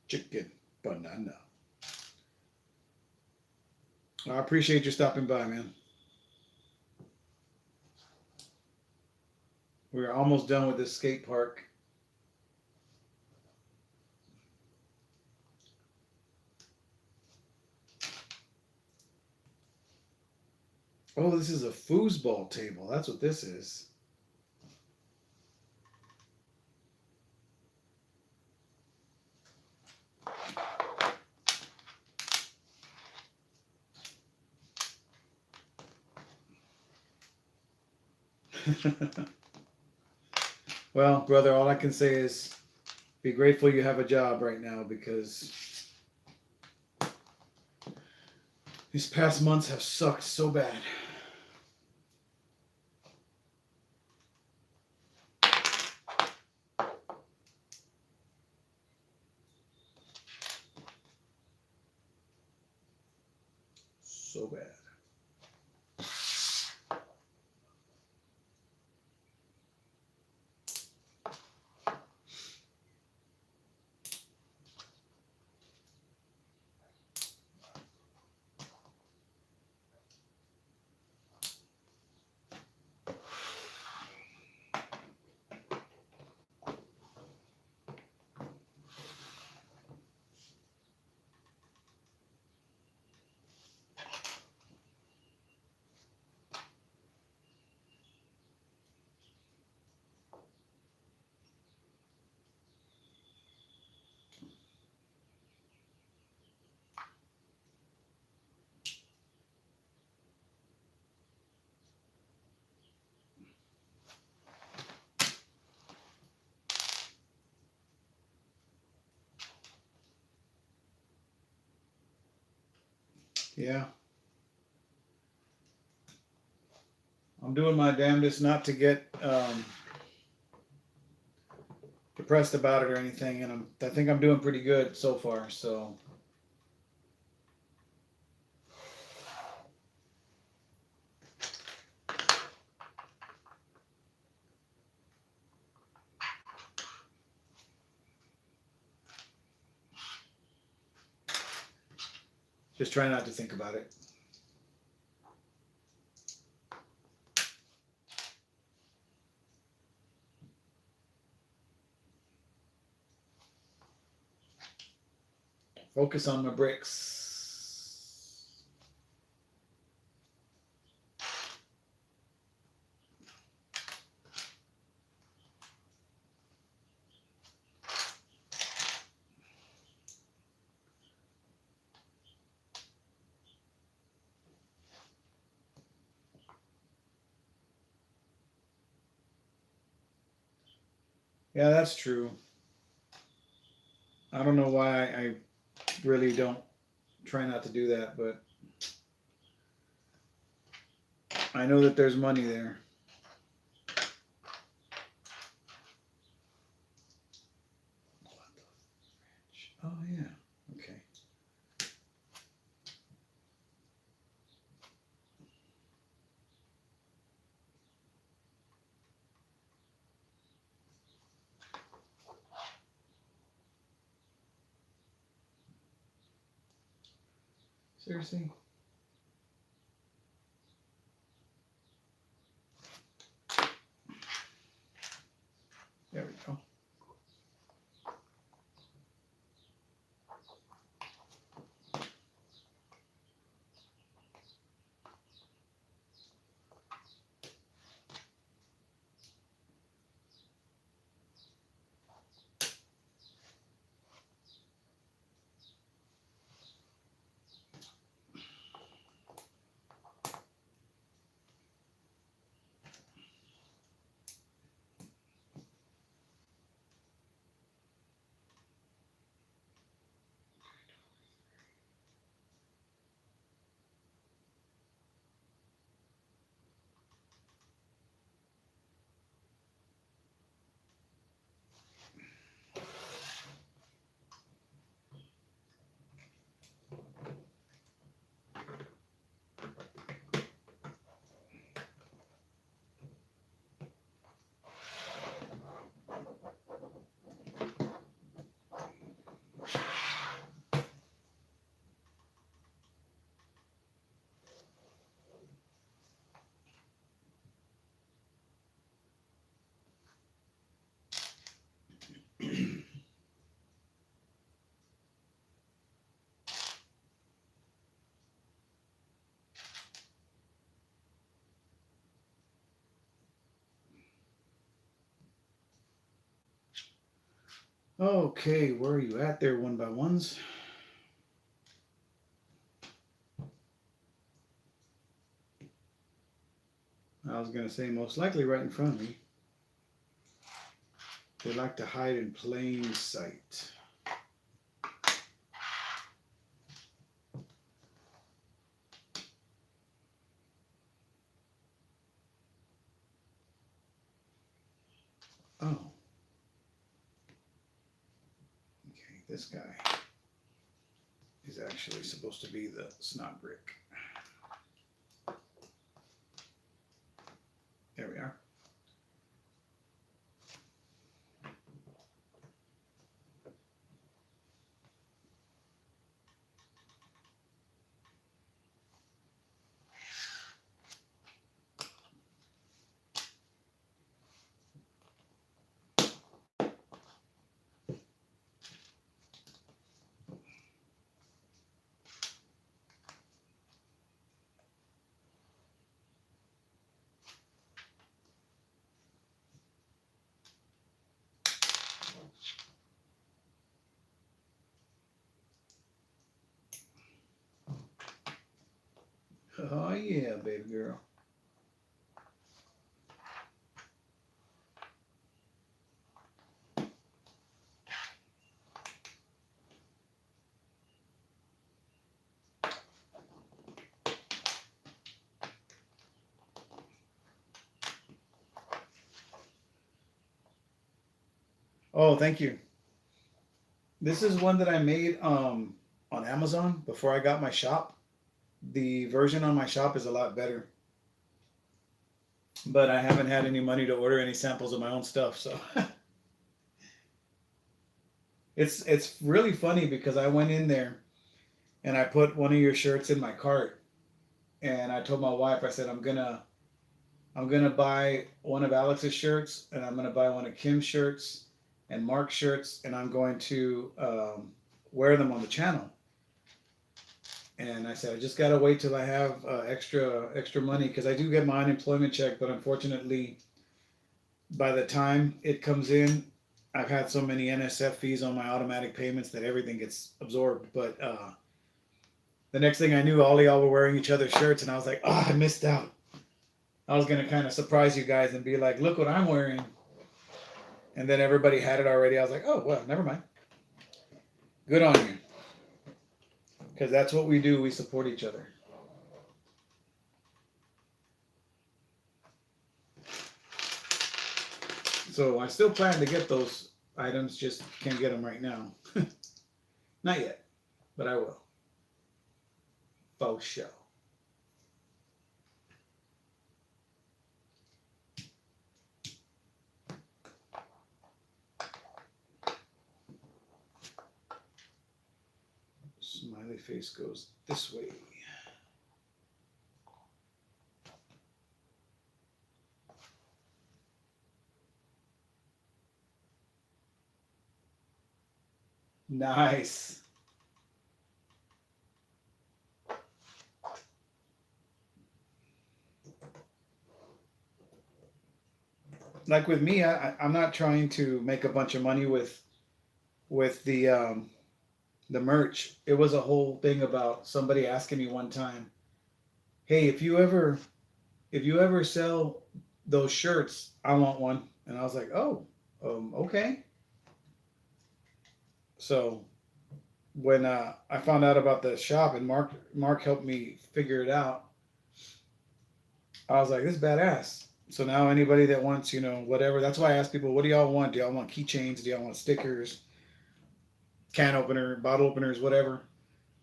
Chicken banana. I appreciate you stopping by, man. We're almost done with this skate park. Oh, this is a foosball table. That's what this is. Well, brother, all I can say is be grateful you have a job right now because these past months have sucked so bad. So bad. Yeah. I'm doing my damnedest not to get depressed about it or anything, and I think I'm doing pretty good so far. So just try not to think about it. Focus on my bricks. Yeah, that's true. I don't know why I really don't try not to do that, but I know that there's money there. Oh yeah. Okay. Seriously? There we go. Okay, where are you at there, one by ones? I was gonna say most likely right in front of me. They like to hide in plain sight. Oh. Okay, this guy is actually supposed to be the snot brick. There we are. Oh yeah, baby girl. Oh, thank you. This is one that I made on Amazon before I got my shop. The version on my shop is a lot better, but I haven't had any money to order any samples of my own stuff, so it's really funny because I went in there and I put one of your shirts in my cart, and I told my wife, I said I'm gonna buy one of Alex's shirts, and I'm gonna buy one of Kim's shirts and Mark's shirts, and I'm going to wear them on the channel. And I said I just gotta wait till I have extra money, because I do get my unemployment check, but unfortunately, by the time it comes in, I've had so many NSF fees on my automatic payments that everything gets absorbed. But the next thing I knew, all of y'all were wearing each other's shirts, and I was like, oh, I missed out. I was gonna kind of surprise you guys and be like, look what I'm wearing. And then everybody had it already. I was like, oh, well, never mind. Good on you. Because that's what we do. We support each other. So I still plan to get those items, just can't get them right now. Not yet, but I will. Faux show. Smiley face goes this way. Nice. Like with me, I'm not trying to make a bunch of money with the merch. It was a whole thing about somebody asking me one time, "Hey, if you ever sell those shirts, I want one." And I was like, "Oh, okay." So when I found out about the shop and Mark helped me figure it out, I was like, "This is badass." So now anybody that wants, whatever, that's why I ask people, "What do y'all want? Do y'all want keychains? Do y'all want stickers, can opener, bottle openers, whatever?"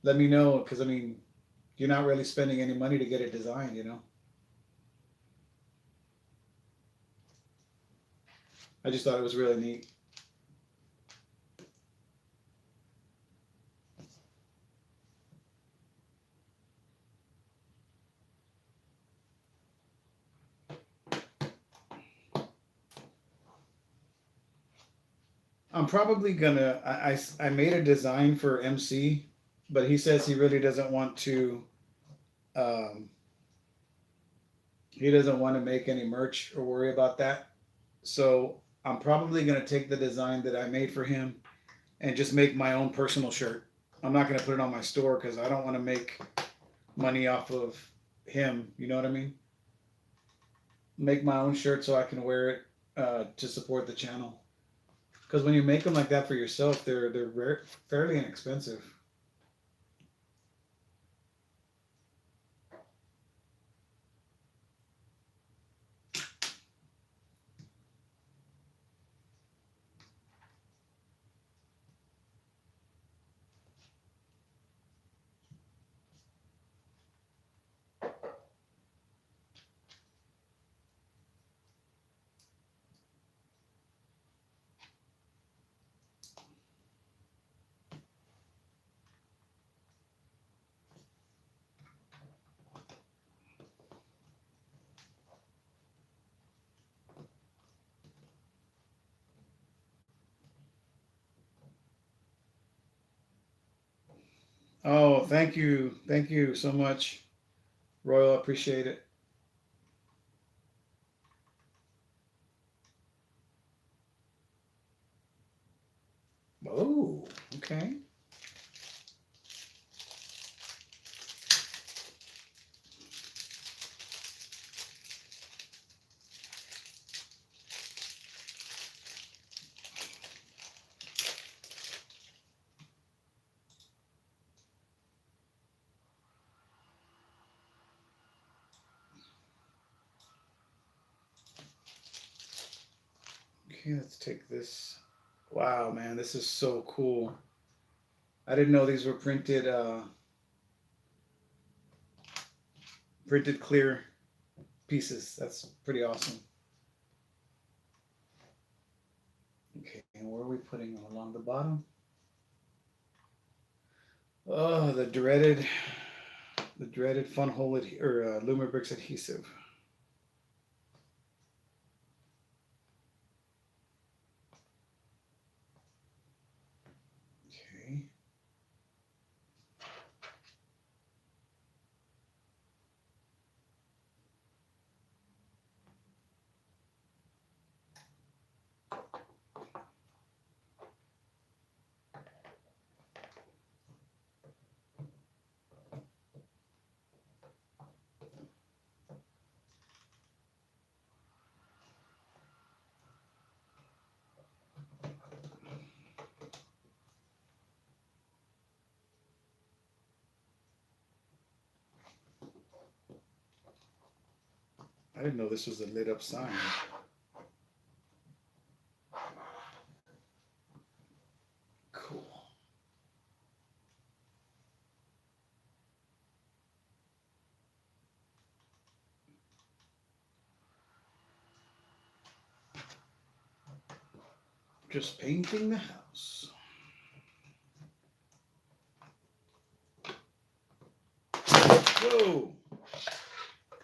Let me know, because I mean, you're not really spending any money to get it designed. I just thought it was really neat. I'm probably gonna. I made a design for MC, but he says he really doesn't want to. Um, he doesn't want to make any merch or worry about that. So I'm probably gonna take the design that I made for him and just make my own personal shirt. I'm not gonna put it on my store because I don't want to make money off of him. You know what I mean? Make my own shirt so I can wear it to support the channel. Because when you make them like that for yourself, they're fairly inexpensive. Oh, thank you so much, Royal. Appreciate it. Oh, okay. Okay, let's take this. Wow, man, this is so cool. I didn't know these were printed clear pieces. That's pretty awesome. Okay, and where are we putting them? Along the bottom? Oh, the dreaded fun hole or Lumibricks adhesive. Okay. I didn't know this was a lit up sign. Cool. Just painting the house. Whoa!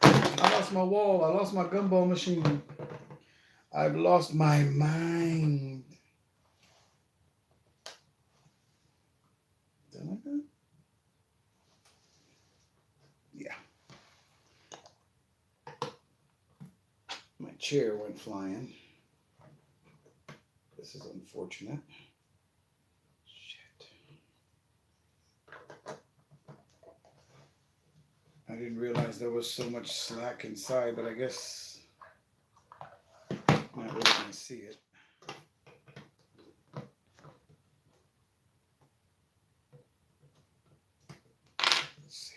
I lost my wall. I lost my gumball machine. I've lost my mind. Something like that? Yeah. My chair went flying. This is unfortunate. Shit. I didn't realize there was so much slack inside, but I guess I'm not really going to see it. Let's see.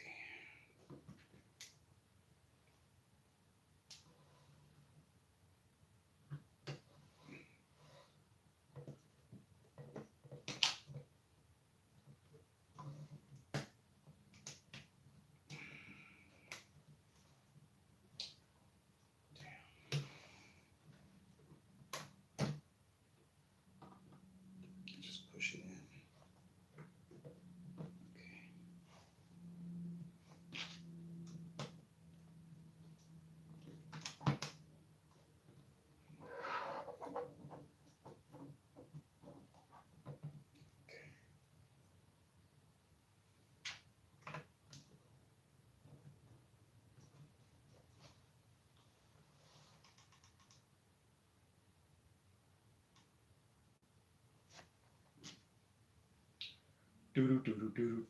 Just push it in. Okay. Doo doo doo doo doo.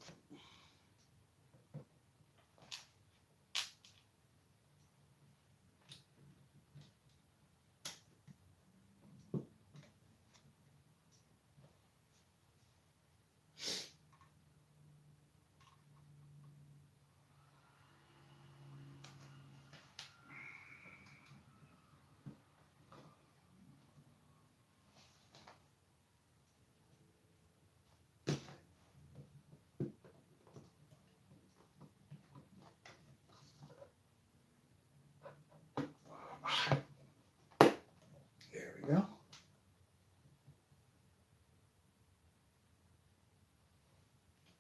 There we go.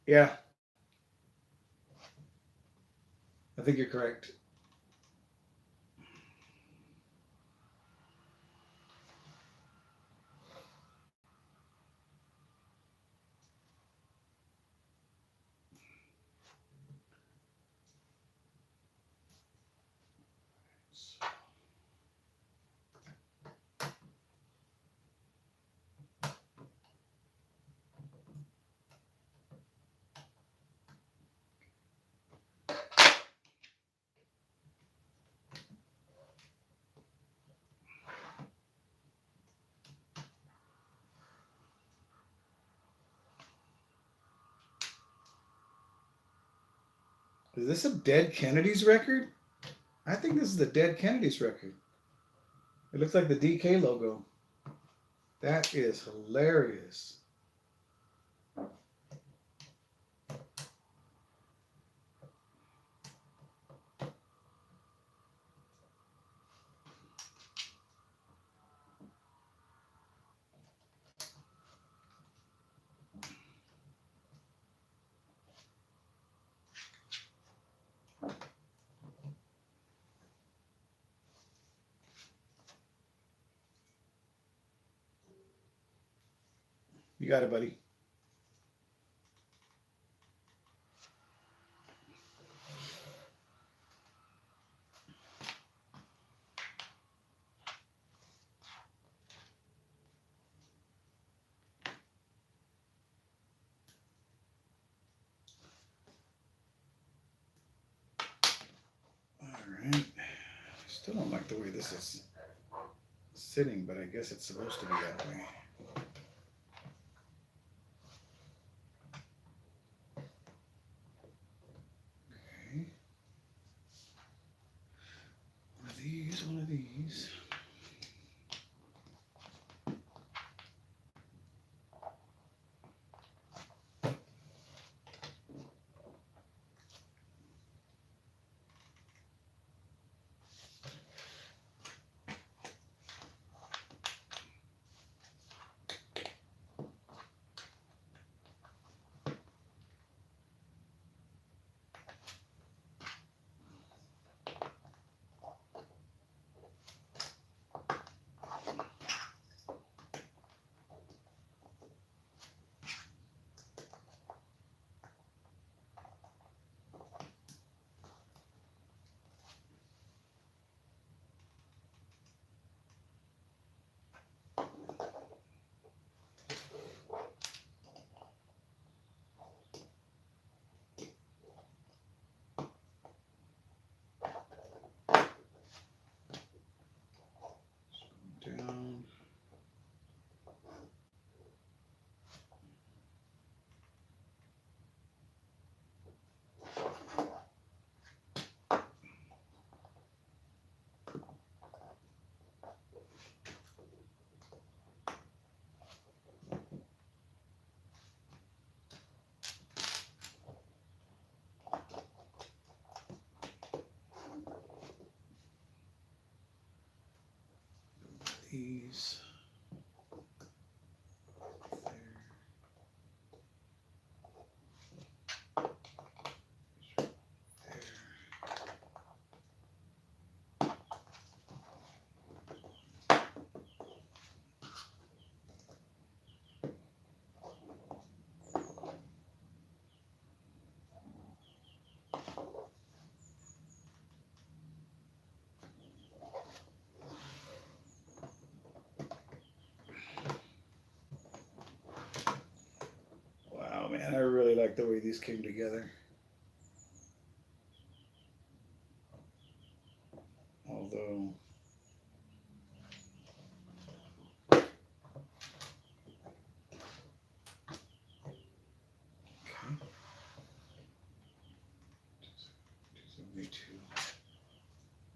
Yeah. I think you're correct. Is this a Dead Kennedys record? I think this is the Dead Kennedys record. It looks like the DK logo. That is hilarious. You got it, buddy. All right. Still don't like the way this is sitting, but I guess it's supposed to be that way. Okay. One of these, one of these. Down. These. Wow, man, I really like the way these came together. Although okay. 272.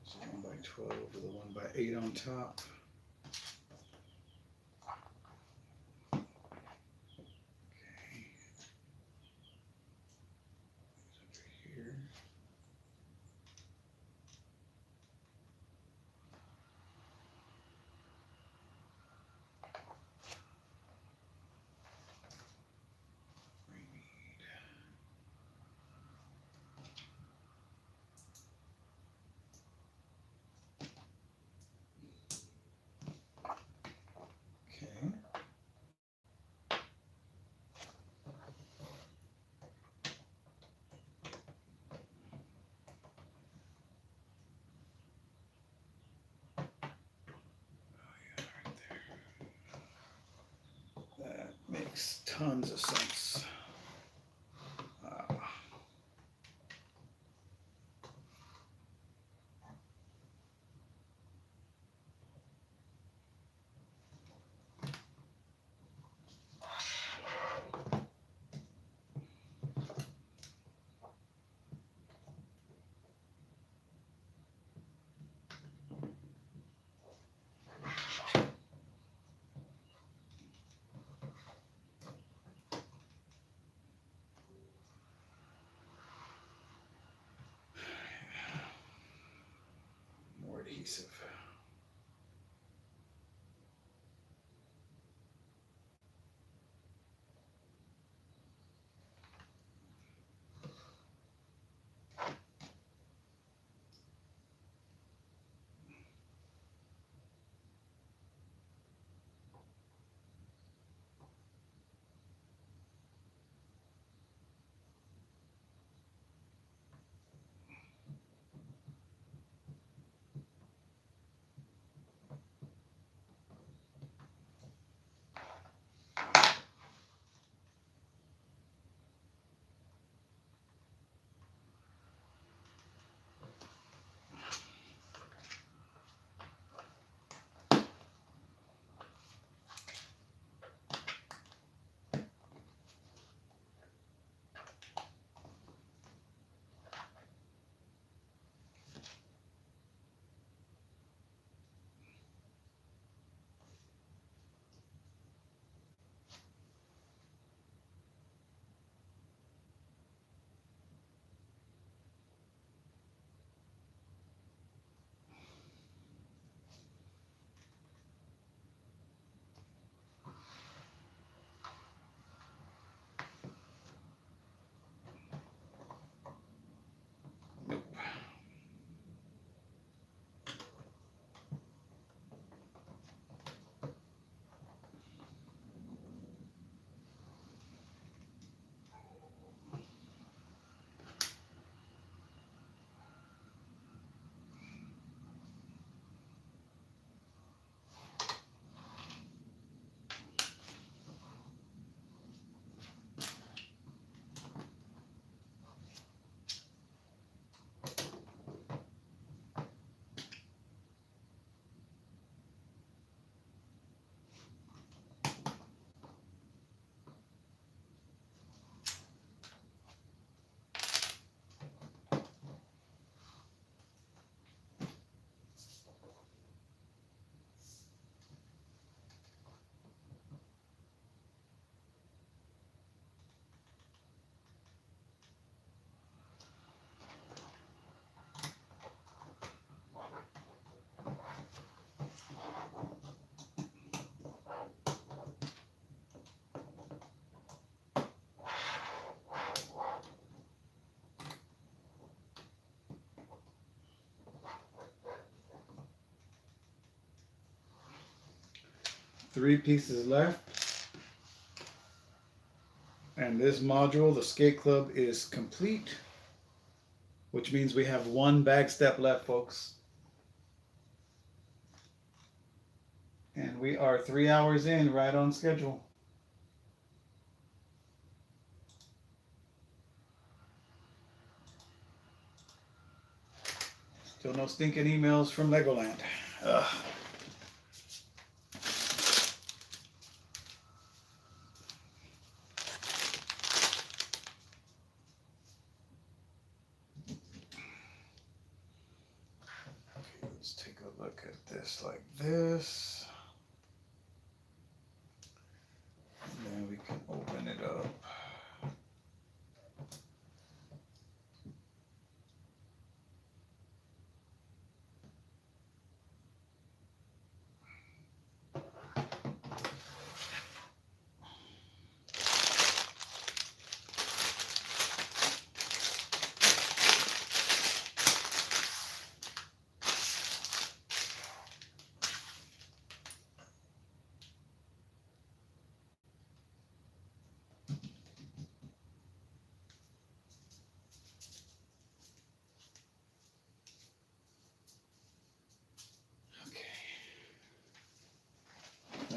So 1 by 12 with a 1 by 8 on top. Makes tons of sense. More adhesive. Nope. Three pieces left. And this module, the skate club, is complete, which means we have one bag step left, folks. And we are 3 hours in, right on schedule. Still no stinking emails from Legoland. Ugh. Let's take a look at this like this. And then we can open it up.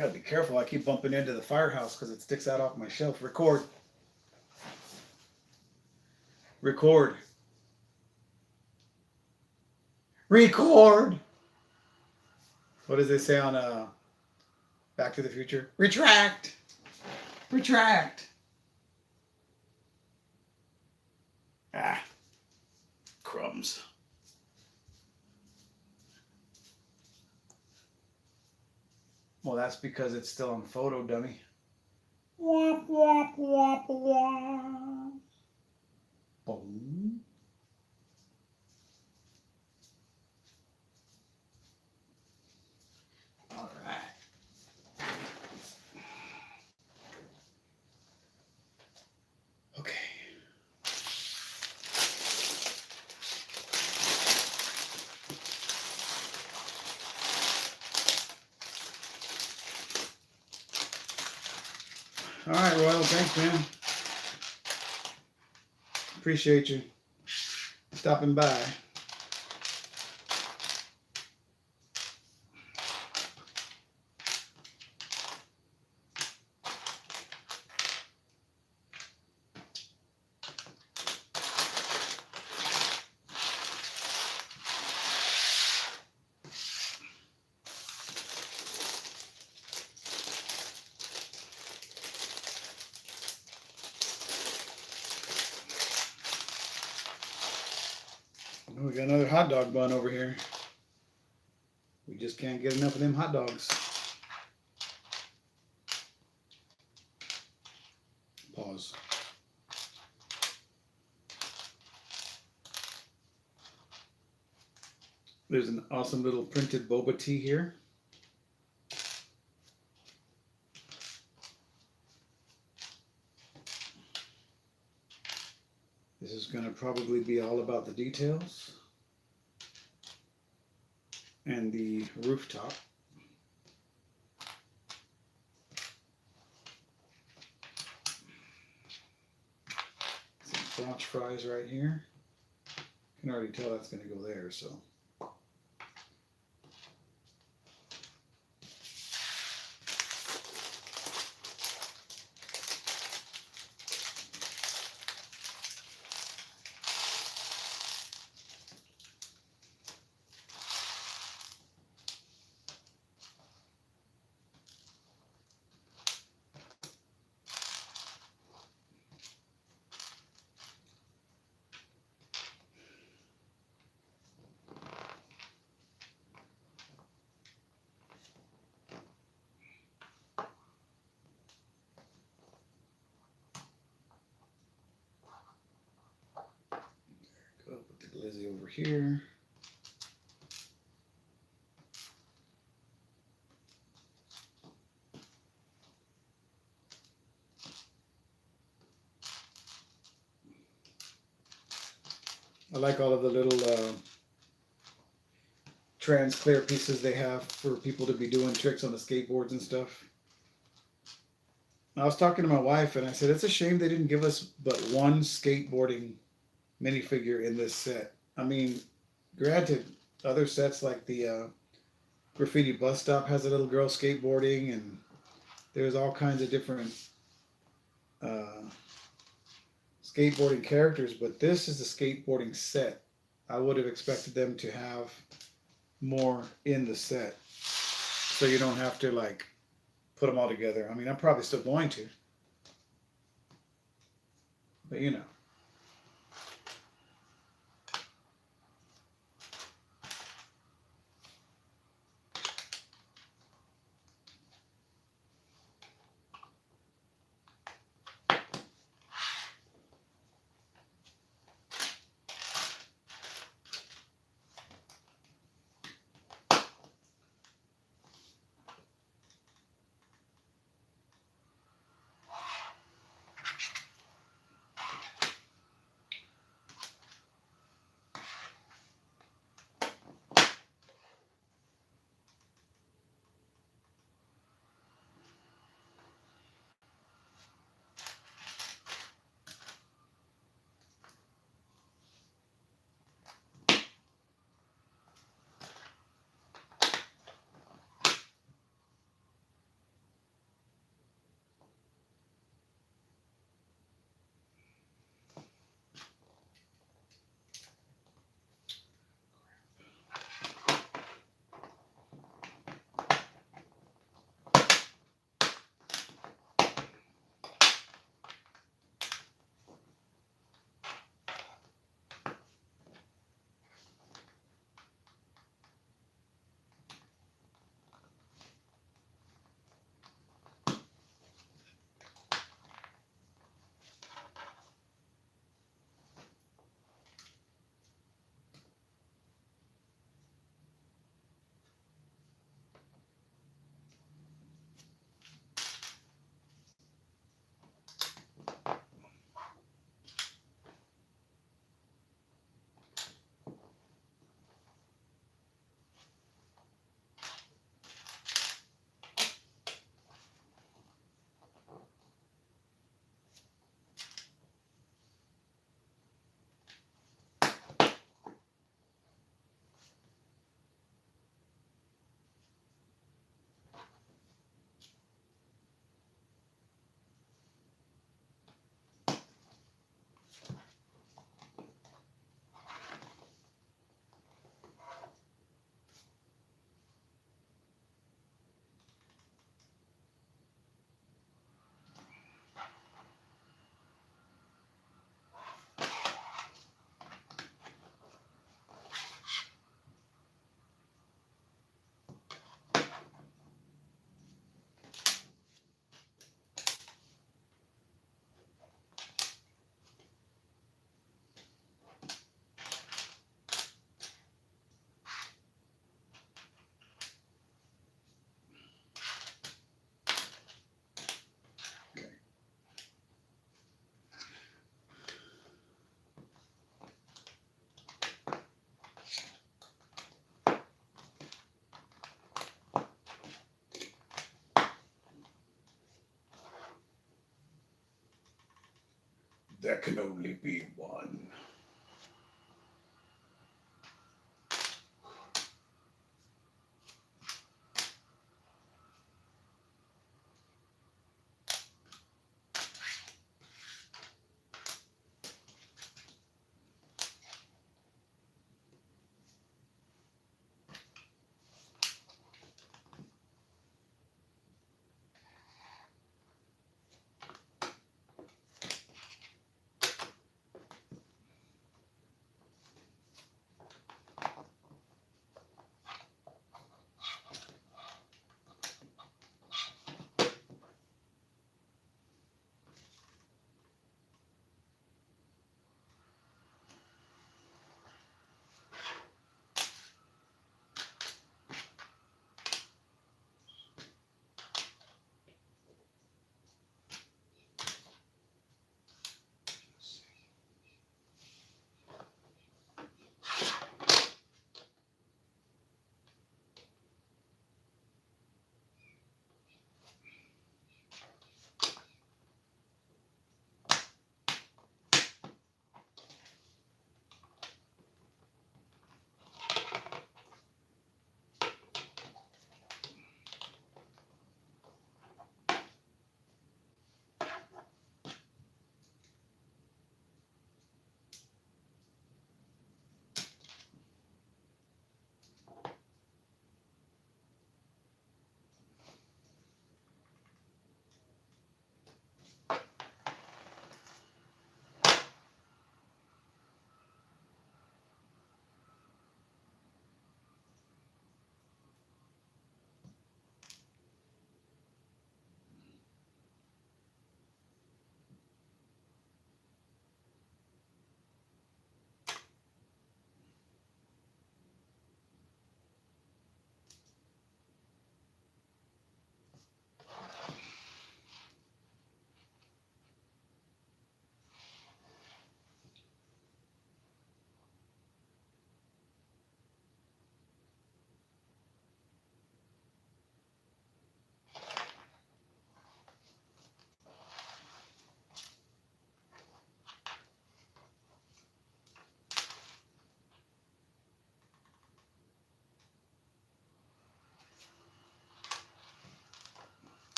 gotta be careful. I keep bumping into the firehouse because it sticks out off my shelf. Record. Record. Record. What does they say on Back to the Future? Retract. Retract. Ah. Crumbs. Well, that's because it's still on photo, dummy. Womp, womp, womp, womp. Boom. All right. Okay. All right, Royal. Thanks, man. Appreciate you stopping by. We got another hot dog bun over here. We just can't get enough of them hot dogs. Pause. There's an awesome little printed boba tea here. This is going to probably be all about the details and the rooftop. Some French fries right here. You can already tell that's going to go there, so. Put the glizzy over here. I like all of the little trans clear pieces they have for people to be doing tricks on the skateboards and stuff. I was talking to my wife and I said, it's a shame they didn't give us but one skateboarding minifigure in this set. I mean, granted, other sets like the Graffiti Bus Stop has a little girl skateboarding, and there's all kinds of different skateboarding characters, but this is a skateboarding set. I would have expected them to have more in the set, so you don't have to like put them all together. I mean, I'm probably still going to, but you know. There can only be one.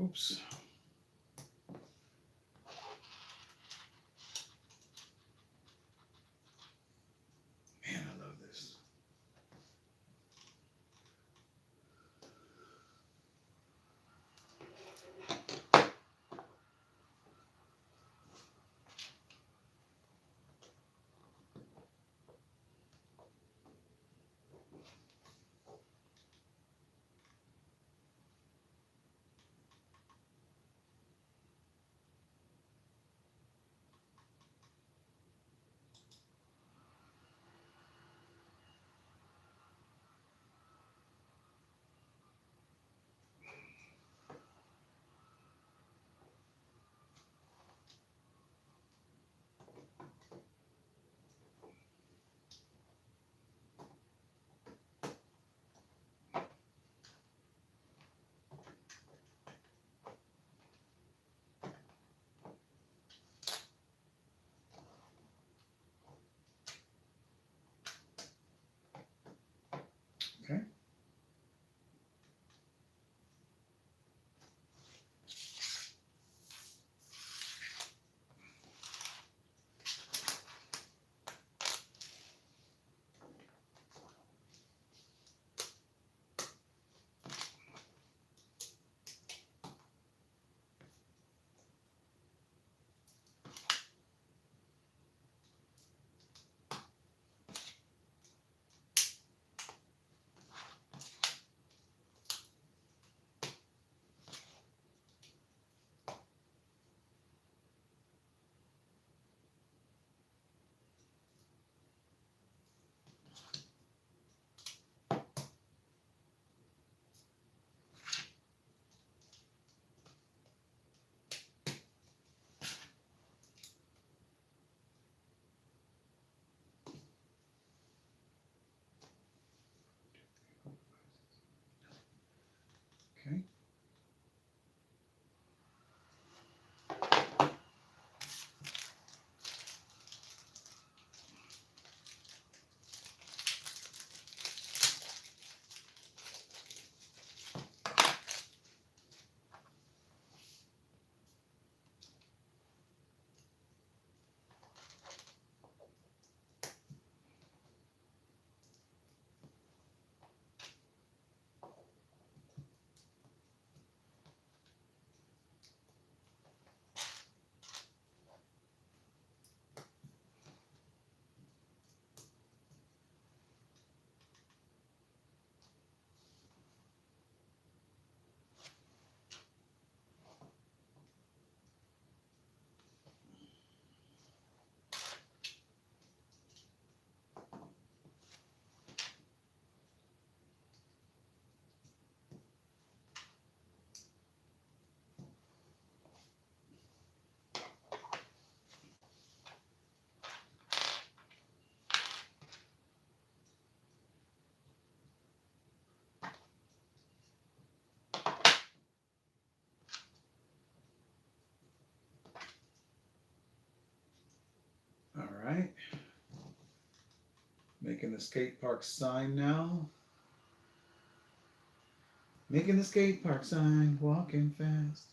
Oops. Man, I love this. right. Making the skate park sign now. Making the skate park sign, walking fast.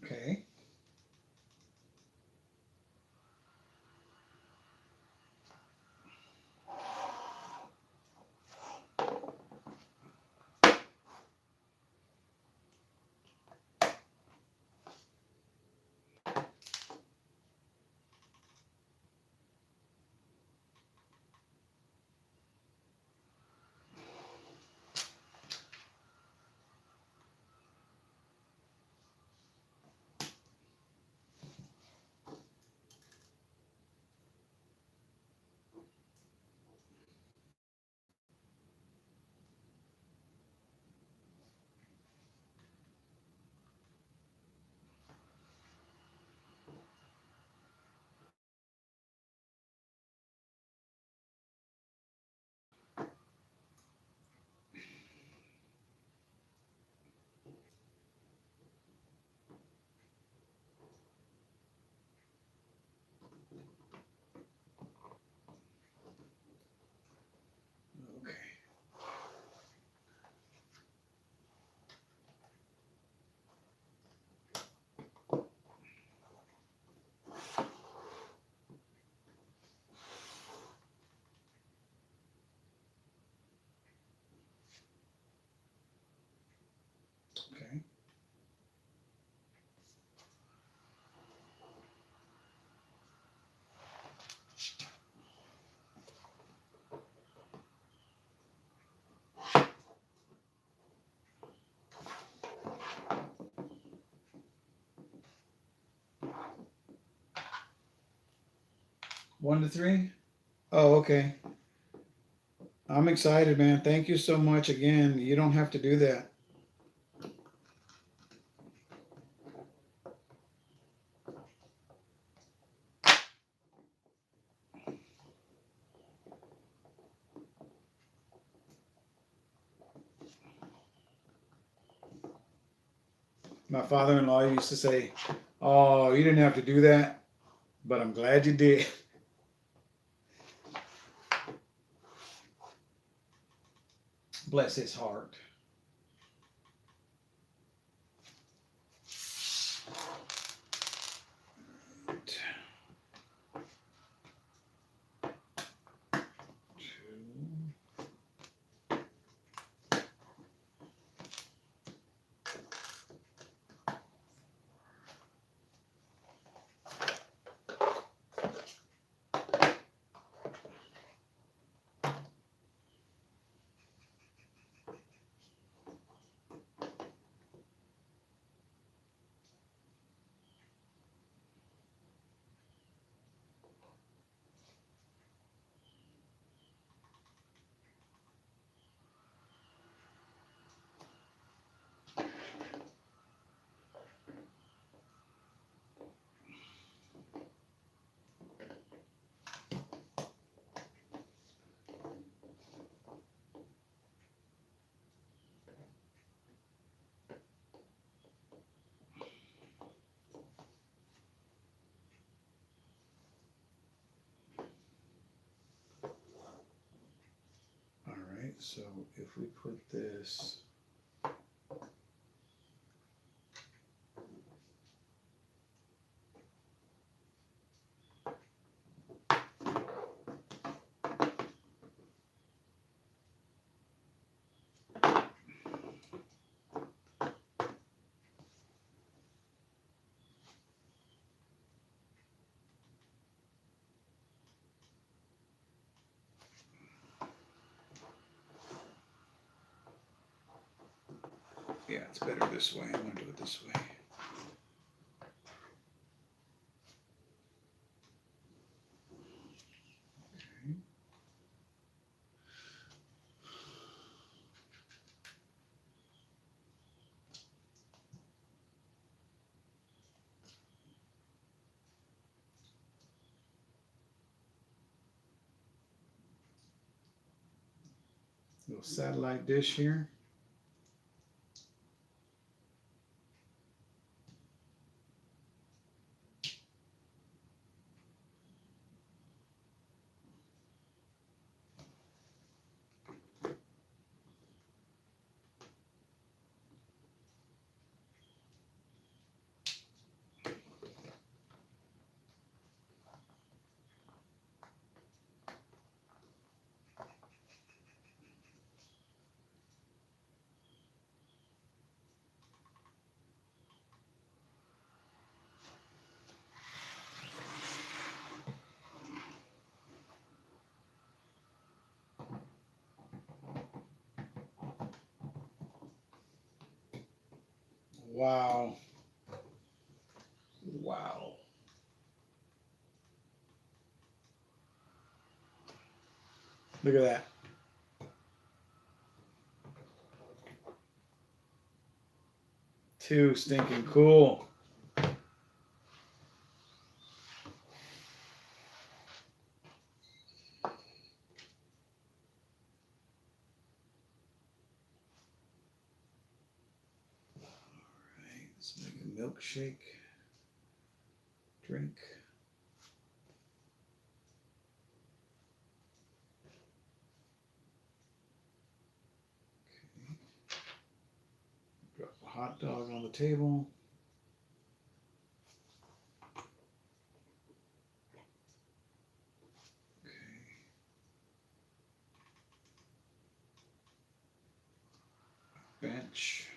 Okay. Okay. Okay. One to three? Oh, okay. I'm excited, man. Thank you so much again. You don't have to do that. My father-in-law used to say, "Oh, you didn't have to do that, but I'm glad you did." Bless his heart. So if we put this, yeah, it's better this way. I'm going to do it this way. Okay. Little satellite dish here. Wow. Wow. Look at that. Too stinking cool. Let's make a milkshake drink. Okay. Drop a hot dog on the table. Okay. Bench.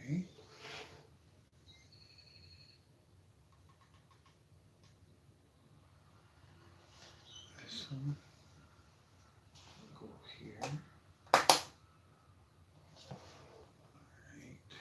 Okay. This one will go here. All right.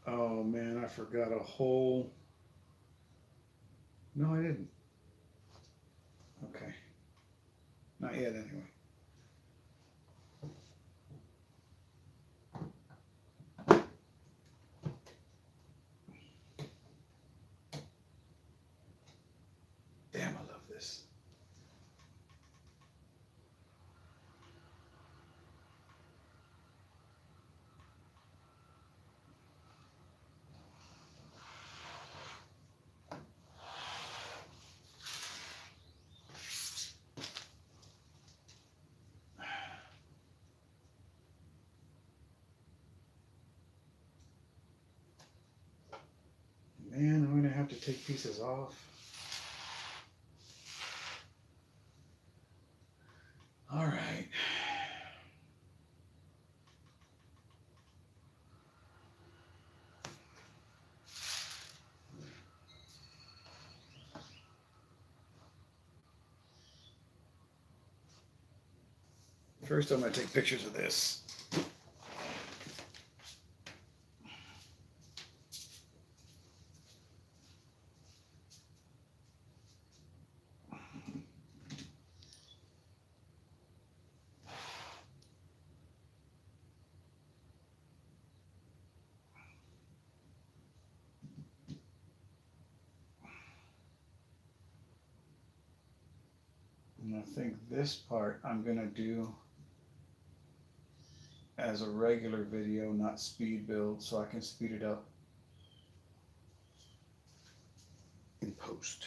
Oh man, I forgot a whole. No, I didn't. Okay. Not yet, anyway. Damn, I love this. Man, I'm gonna have to take pieces off. All right. First, I'm gonna take pictures of this. And I think this part I'm gonna do as a regular video, not speed build, so I can speed it up in post.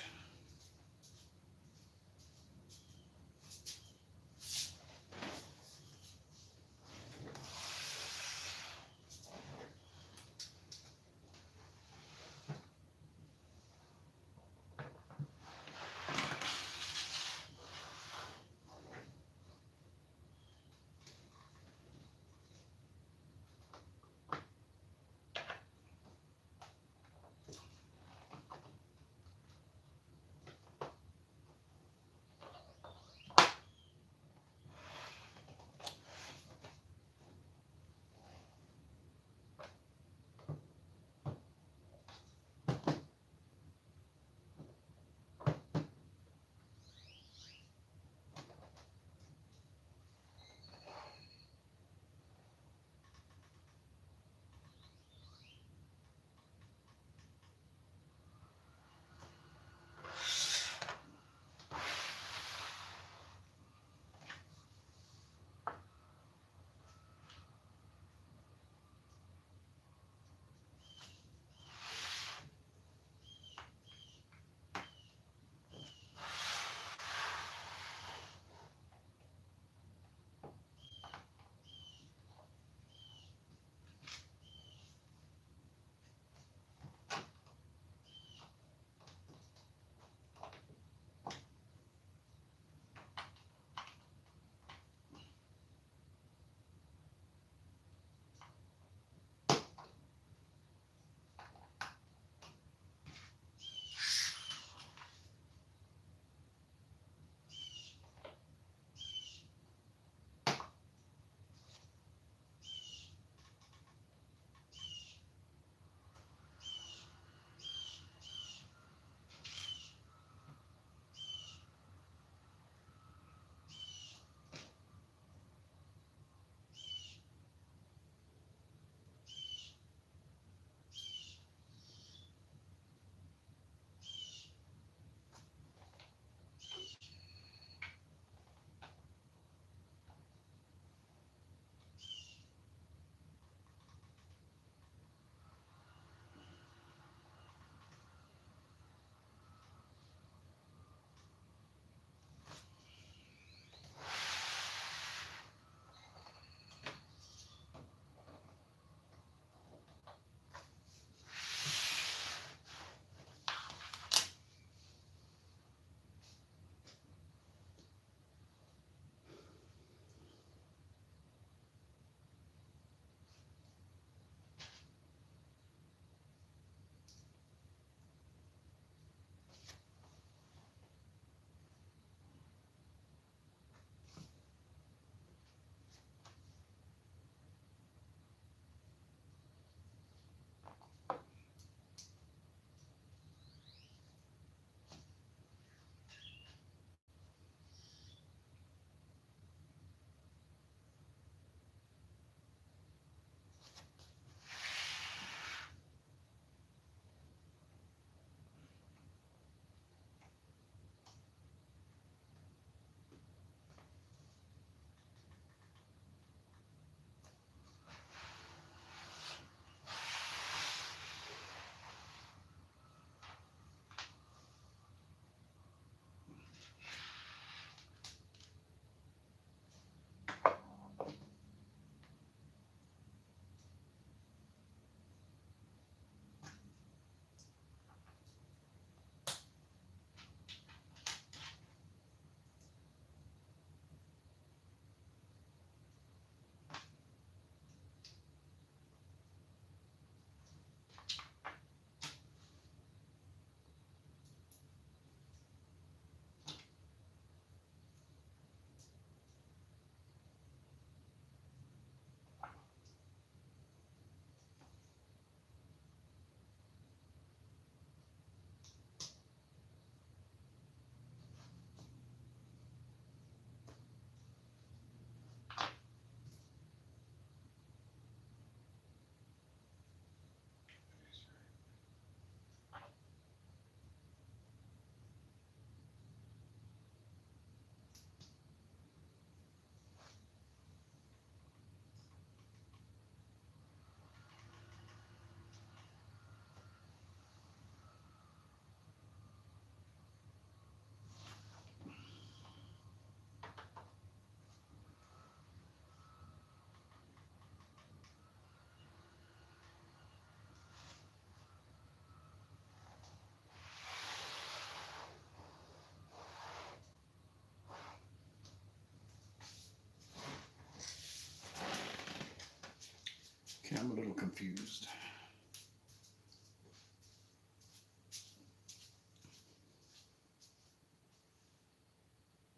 confused.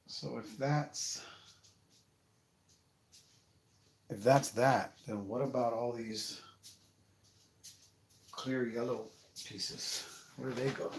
So if that's that, then what about all these clear yellow pieces? Where do they go?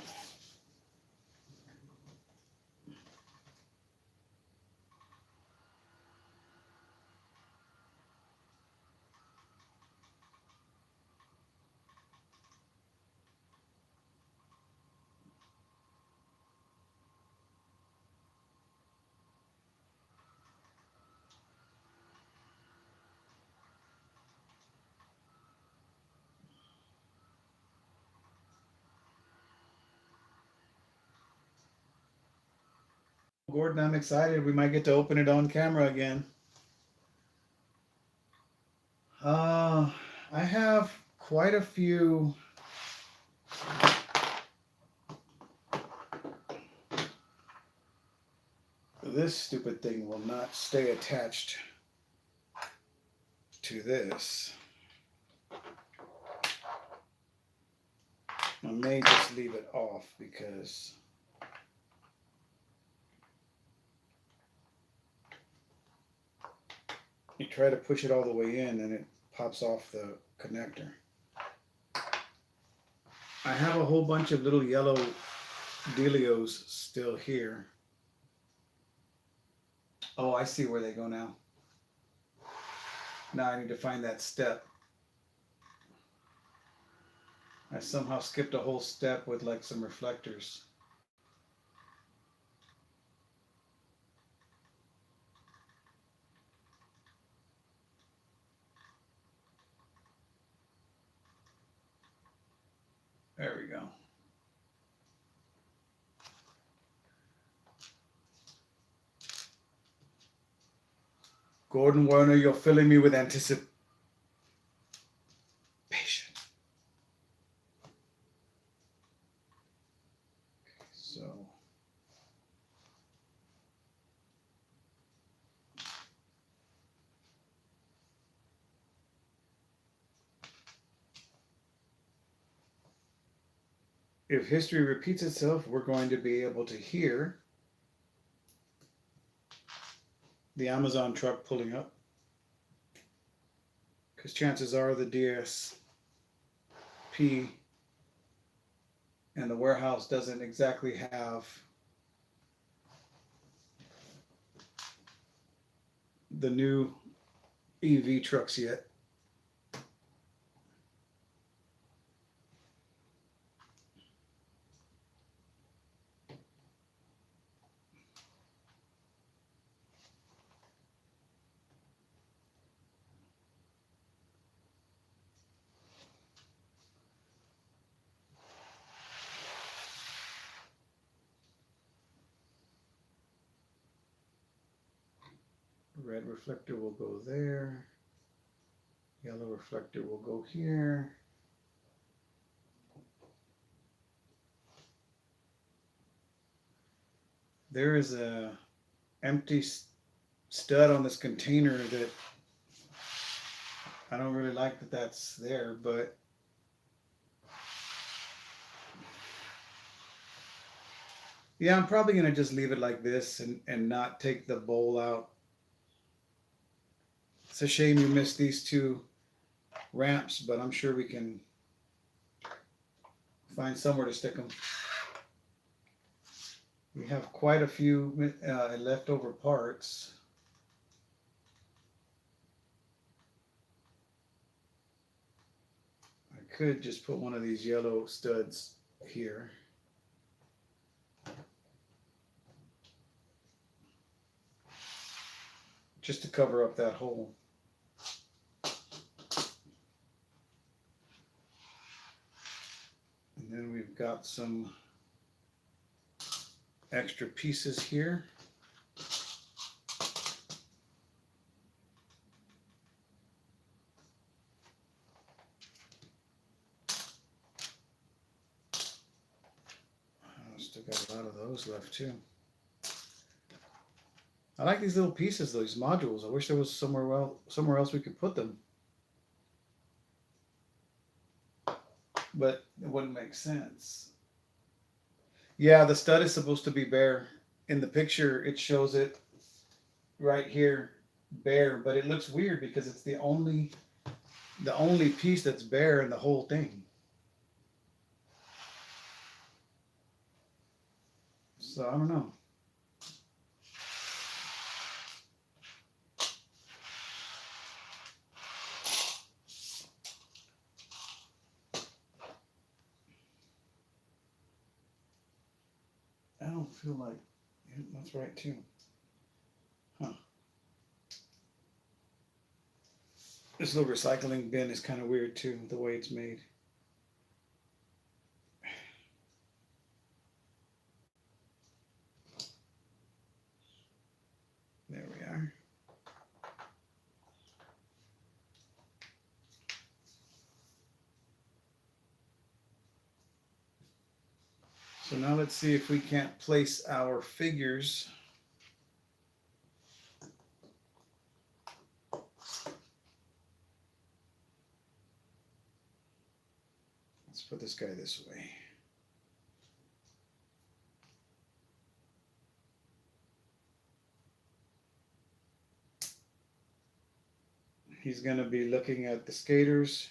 Gordon, I'm excited. We might get to open it on camera again. I have quite a few. This stupid thing will not stay attached to this. I may just leave it off because you try to push it all the way in and it pops off the connector. I have a whole bunch of little yellow dealios still here. Oh, I see where they go now. Now I need to find that step. I somehow skipped a whole step with like some reflectors. There we go. Gordon Werner, you're filling me with anticipation. So if history repeats itself, we're going to be able to hear the Amazon truck pulling up, because chances are the DSP and the warehouse doesn't exactly have the new EV trucks yet. Red reflector will go there. Yellow reflector will go here. There is a empty stud on this container that I don't really like that that's there, but yeah, I'm probably going to just leave it like this and not take the bowl out. It's a shame you missed these two ramps, but I'm sure we can find somewhere to stick them. We have quite a few leftover parts. I could just put one of these yellow studs here. Just to cover up that hole. And then we've got some extra pieces here. Still got a lot of those left too. I like these little pieces, these modules. I wish there was somewhere else we could put them. but it wouldn't make sense. Yeah, the stud is supposed to be bare. In the picture, it shows it right here bare, but it looks weird because it's the only piece that's bare in the whole thing. So I don't know. I don't feel like that's right too. Huh. This little recycling bin is kind of weird too, the way it's made. There we are. So now let's see if we can't place our figures. Let's put this guy this way. He's going to be looking at the skaters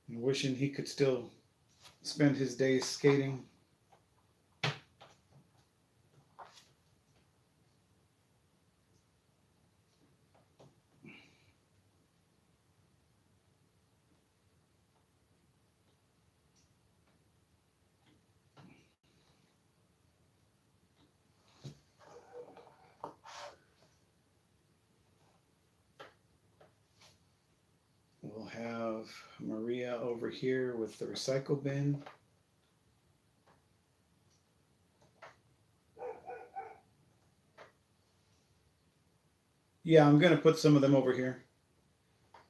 and wishing he could still spend his days skating. We'll have Maria over here with the recycle bin. Yeah, I'm going to put some of them over here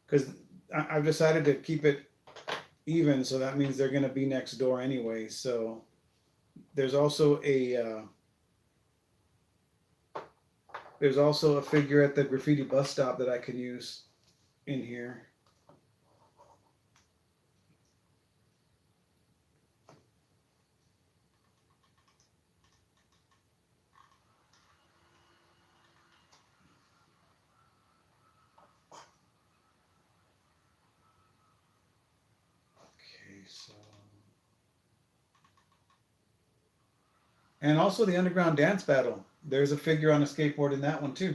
because I've decided to keep it even, so that means they're going to be next door anyway. So there's also a figure at the graffiti bus stop that I could use in here. So, and also the underground dance battle. There's a figure on a skateboard in that one too.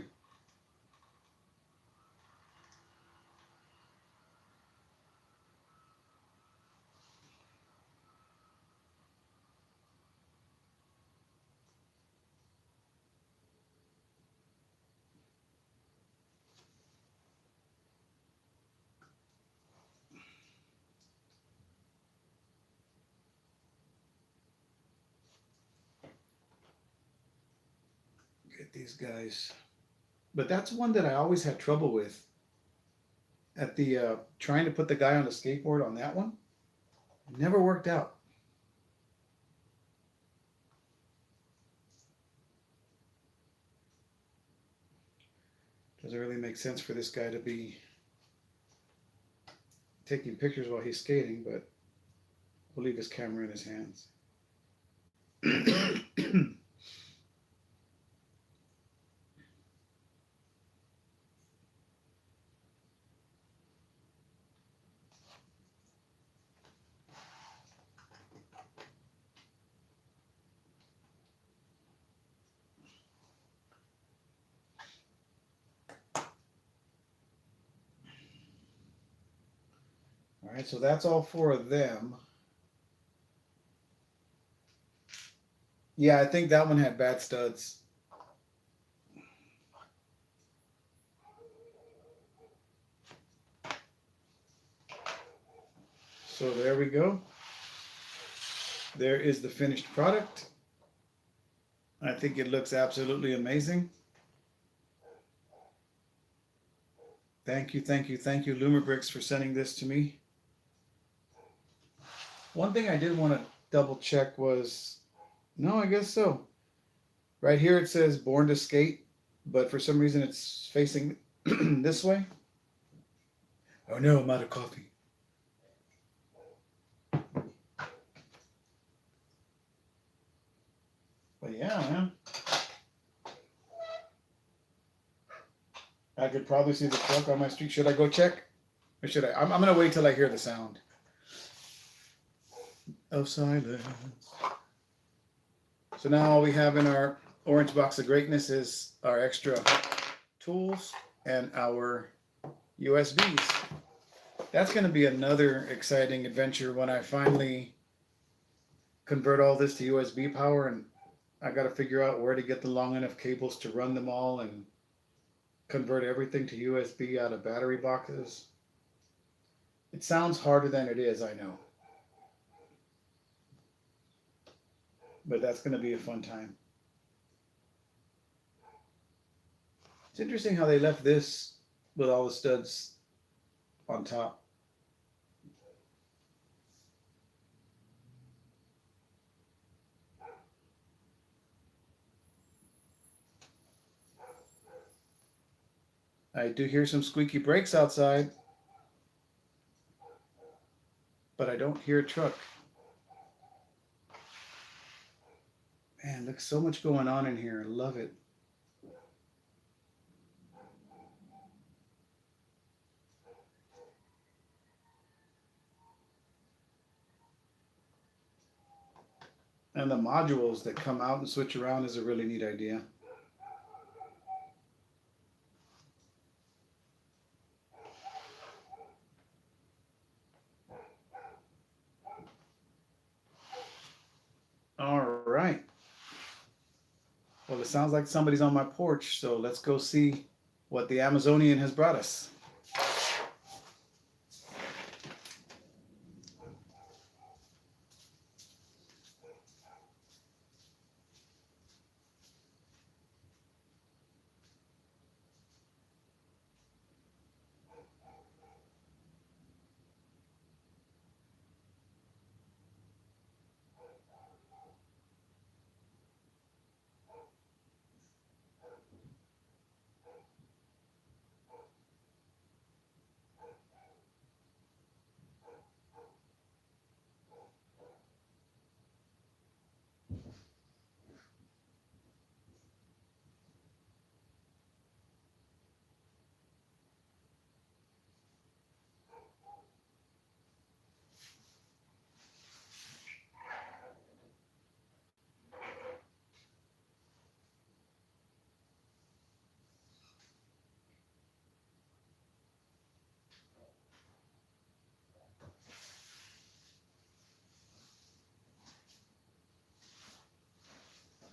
Get these guys. But that's one that I always had trouble with. At the trying to put the guy on the skateboard on that one, it never worked out. Doesn't really make sense for this guy to be taking pictures while he's skating, but we'll leave his camera in his hands. All right, so that's all four of them. Yeah, I think that one had bad studs. So there we go. There is the finished product. I think it looks absolutely amazing. Thank you, Lumibricks, for sending this to me. One thing I did want to double check was, no, I guess so. Right here it says Born to Skate, but for some reason it's facing this way. Oh no, I'm out of coffee. could probably see the truck on my street. Should I go check? Or should I? I'm going to wait till I hear the sound of silence. So now all we have in our orange box of greatness is our extra tools and our USBs. That's going to be another exciting adventure when I finally convert all this to USB power, and I got to figure out where to get the long enough cables to run them all and convert everything to USB out of battery boxes. It sounds harder than it is, I know. But that's going to be a fun time. It's interesting how they left this with all the studs on top. I do hear some squeaky brakes outside, but I don't hear a truck. Man, look, so much going on in here. I love it. And the modules that come out and switch around is a really neat idea. All right. Well, it sounds like somebody's on my porch, so let's go see what the Amazonian has brought us.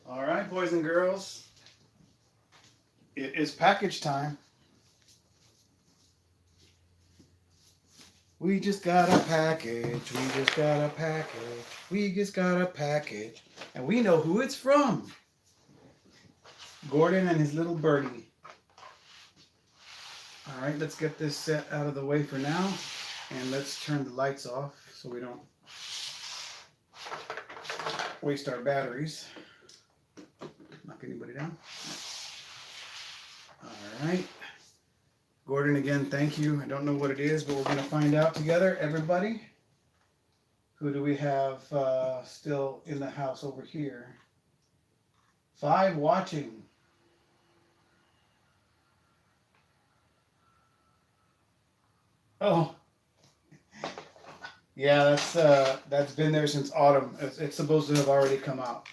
All right, boys and girls, it is package time. We just got a package, we just got a package, we just got a package, and we know who it's from. Gordon and his little birdie. All right, let's get this set out of the way for now, and let's turn the lights off so we don't waste our batteries. Knock anybody down? All right. Gordon, again, thank you. I don't know what it is, but we're going to find out together. Everybody, who do we have still in the house over here? 5 watching. Oh, yeah, that's been there since autumn. It's supposed to have already come out.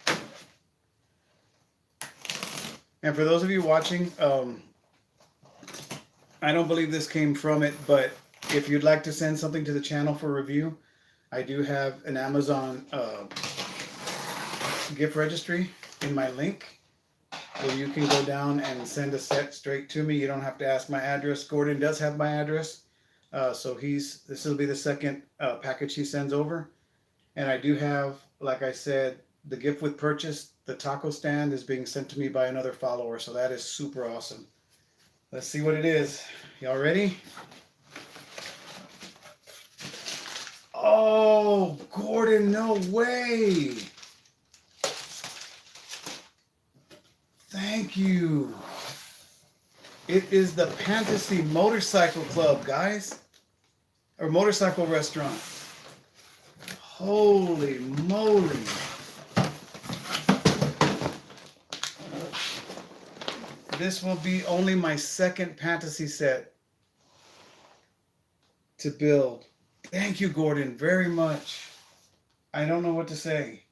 And for those of you watching, I don't believe this came from it, but if you'd like to send something to the channel for review, I do have an Amazon gift registry in my link where you can go down and send a set straight to me. You don't have to ask my address. Gordon does have my address. So this will be the second package he sends over. And I do have, like I said, the gift with purchase. The taco stand is being sent to me by another follower. So that is super awesome. Let's see what it is. Y'all ready? Oh, Gordon, no way. Thank you. It is the Pantasy Motorcycle Club, guys. Or motorcycle restaurant. Holy moly. This will be only my second Pantasy set to build. Thank you, Gordon, very much. I don't know what to say.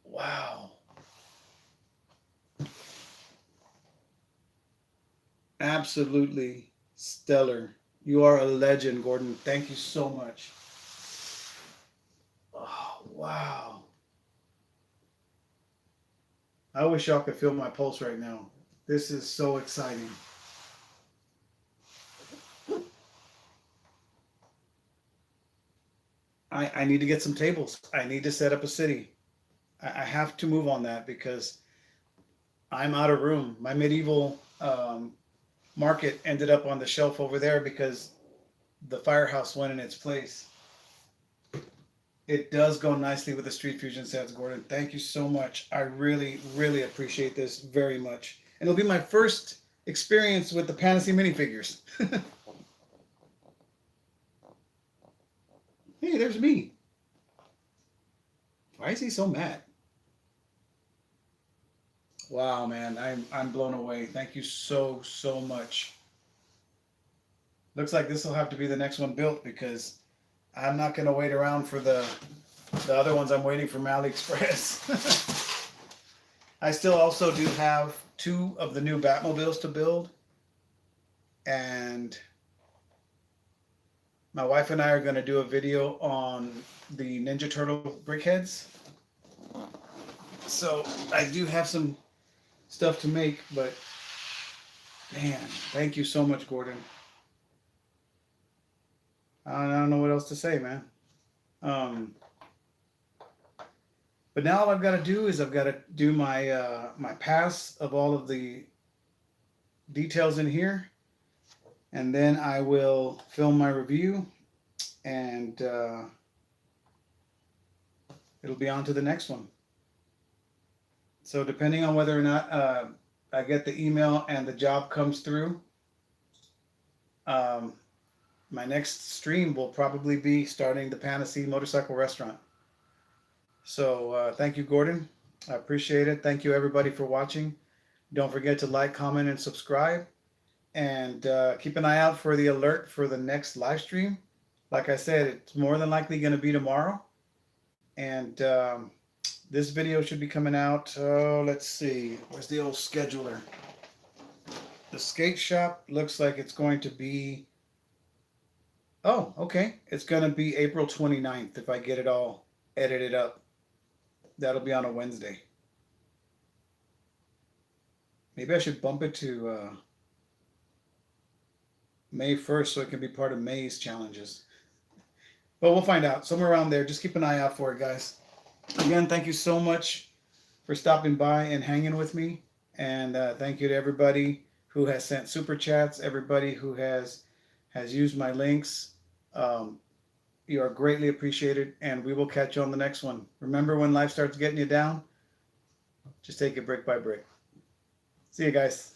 Wow. Absolutely stellar. You are a legend, Gordon. Thank you so much. Oh, wow. I wish y'all could feel my pulse right now. This is so exciting. I need to get some tables. I need to set up a city. I have to move on that because I'm out of room. My medieval market ended up on the shelf over there because the firehouse went in its place. It does go nicely with the Street Fusion sets, Gordon. Thank you so much. I really, really appreciate this very much. And it'll be my first experience with the Pantasy minifigures. Hey, there's me. Why is he so mad? Wow, man, I'm blown away. Thank you so much. Looks like this will have to be the next one built because I'm not going to wait around for the other ones. I'm waiting from AliExpress. I still also do have 2 of the new Batmobiles to build, and my wife and I are going to do a video on the Ninja Turtle brickheads. So I do have some stuff to make, but man, thank you so much, Gordon. I don't know what else to say, man. But now all I've got to do is I've got to do my my pass of all of the details in here, and then I will film my review, and it'll be on to the next one. So depending on whether or not I get the email and the job comes through, my next stream will probably be starting the Pantasy Motorcycle Restaurant. So thank you, Gordon. I appreciate it. Thank you, everybody, for watching. Don't forget to like, comment, and subscribe. And keep an eye out for the alert for the next live stream. Like I said, it's more than likely going to be tomorrow. And this video should be coming out, let's see, where's the old scheduler? The skate shop looks like it's going to be, oh, okay. It's going to be April 29th if I get it all edited up. That'll be on a Wednesday. Maybe I should bump it to May 1st so it can be part of May's challenges. But we'll find out. Somewhere around there. Just keep an eye out for it, guys. Again, thank you so much for stopping by and hanging with me. And thank you to everybody who has sent super chats, everybody who has used my links. You are greatly appreciated, and we will catch you on the next one. Remember, when life starts getting you down, just take it brick by brick. See you guys.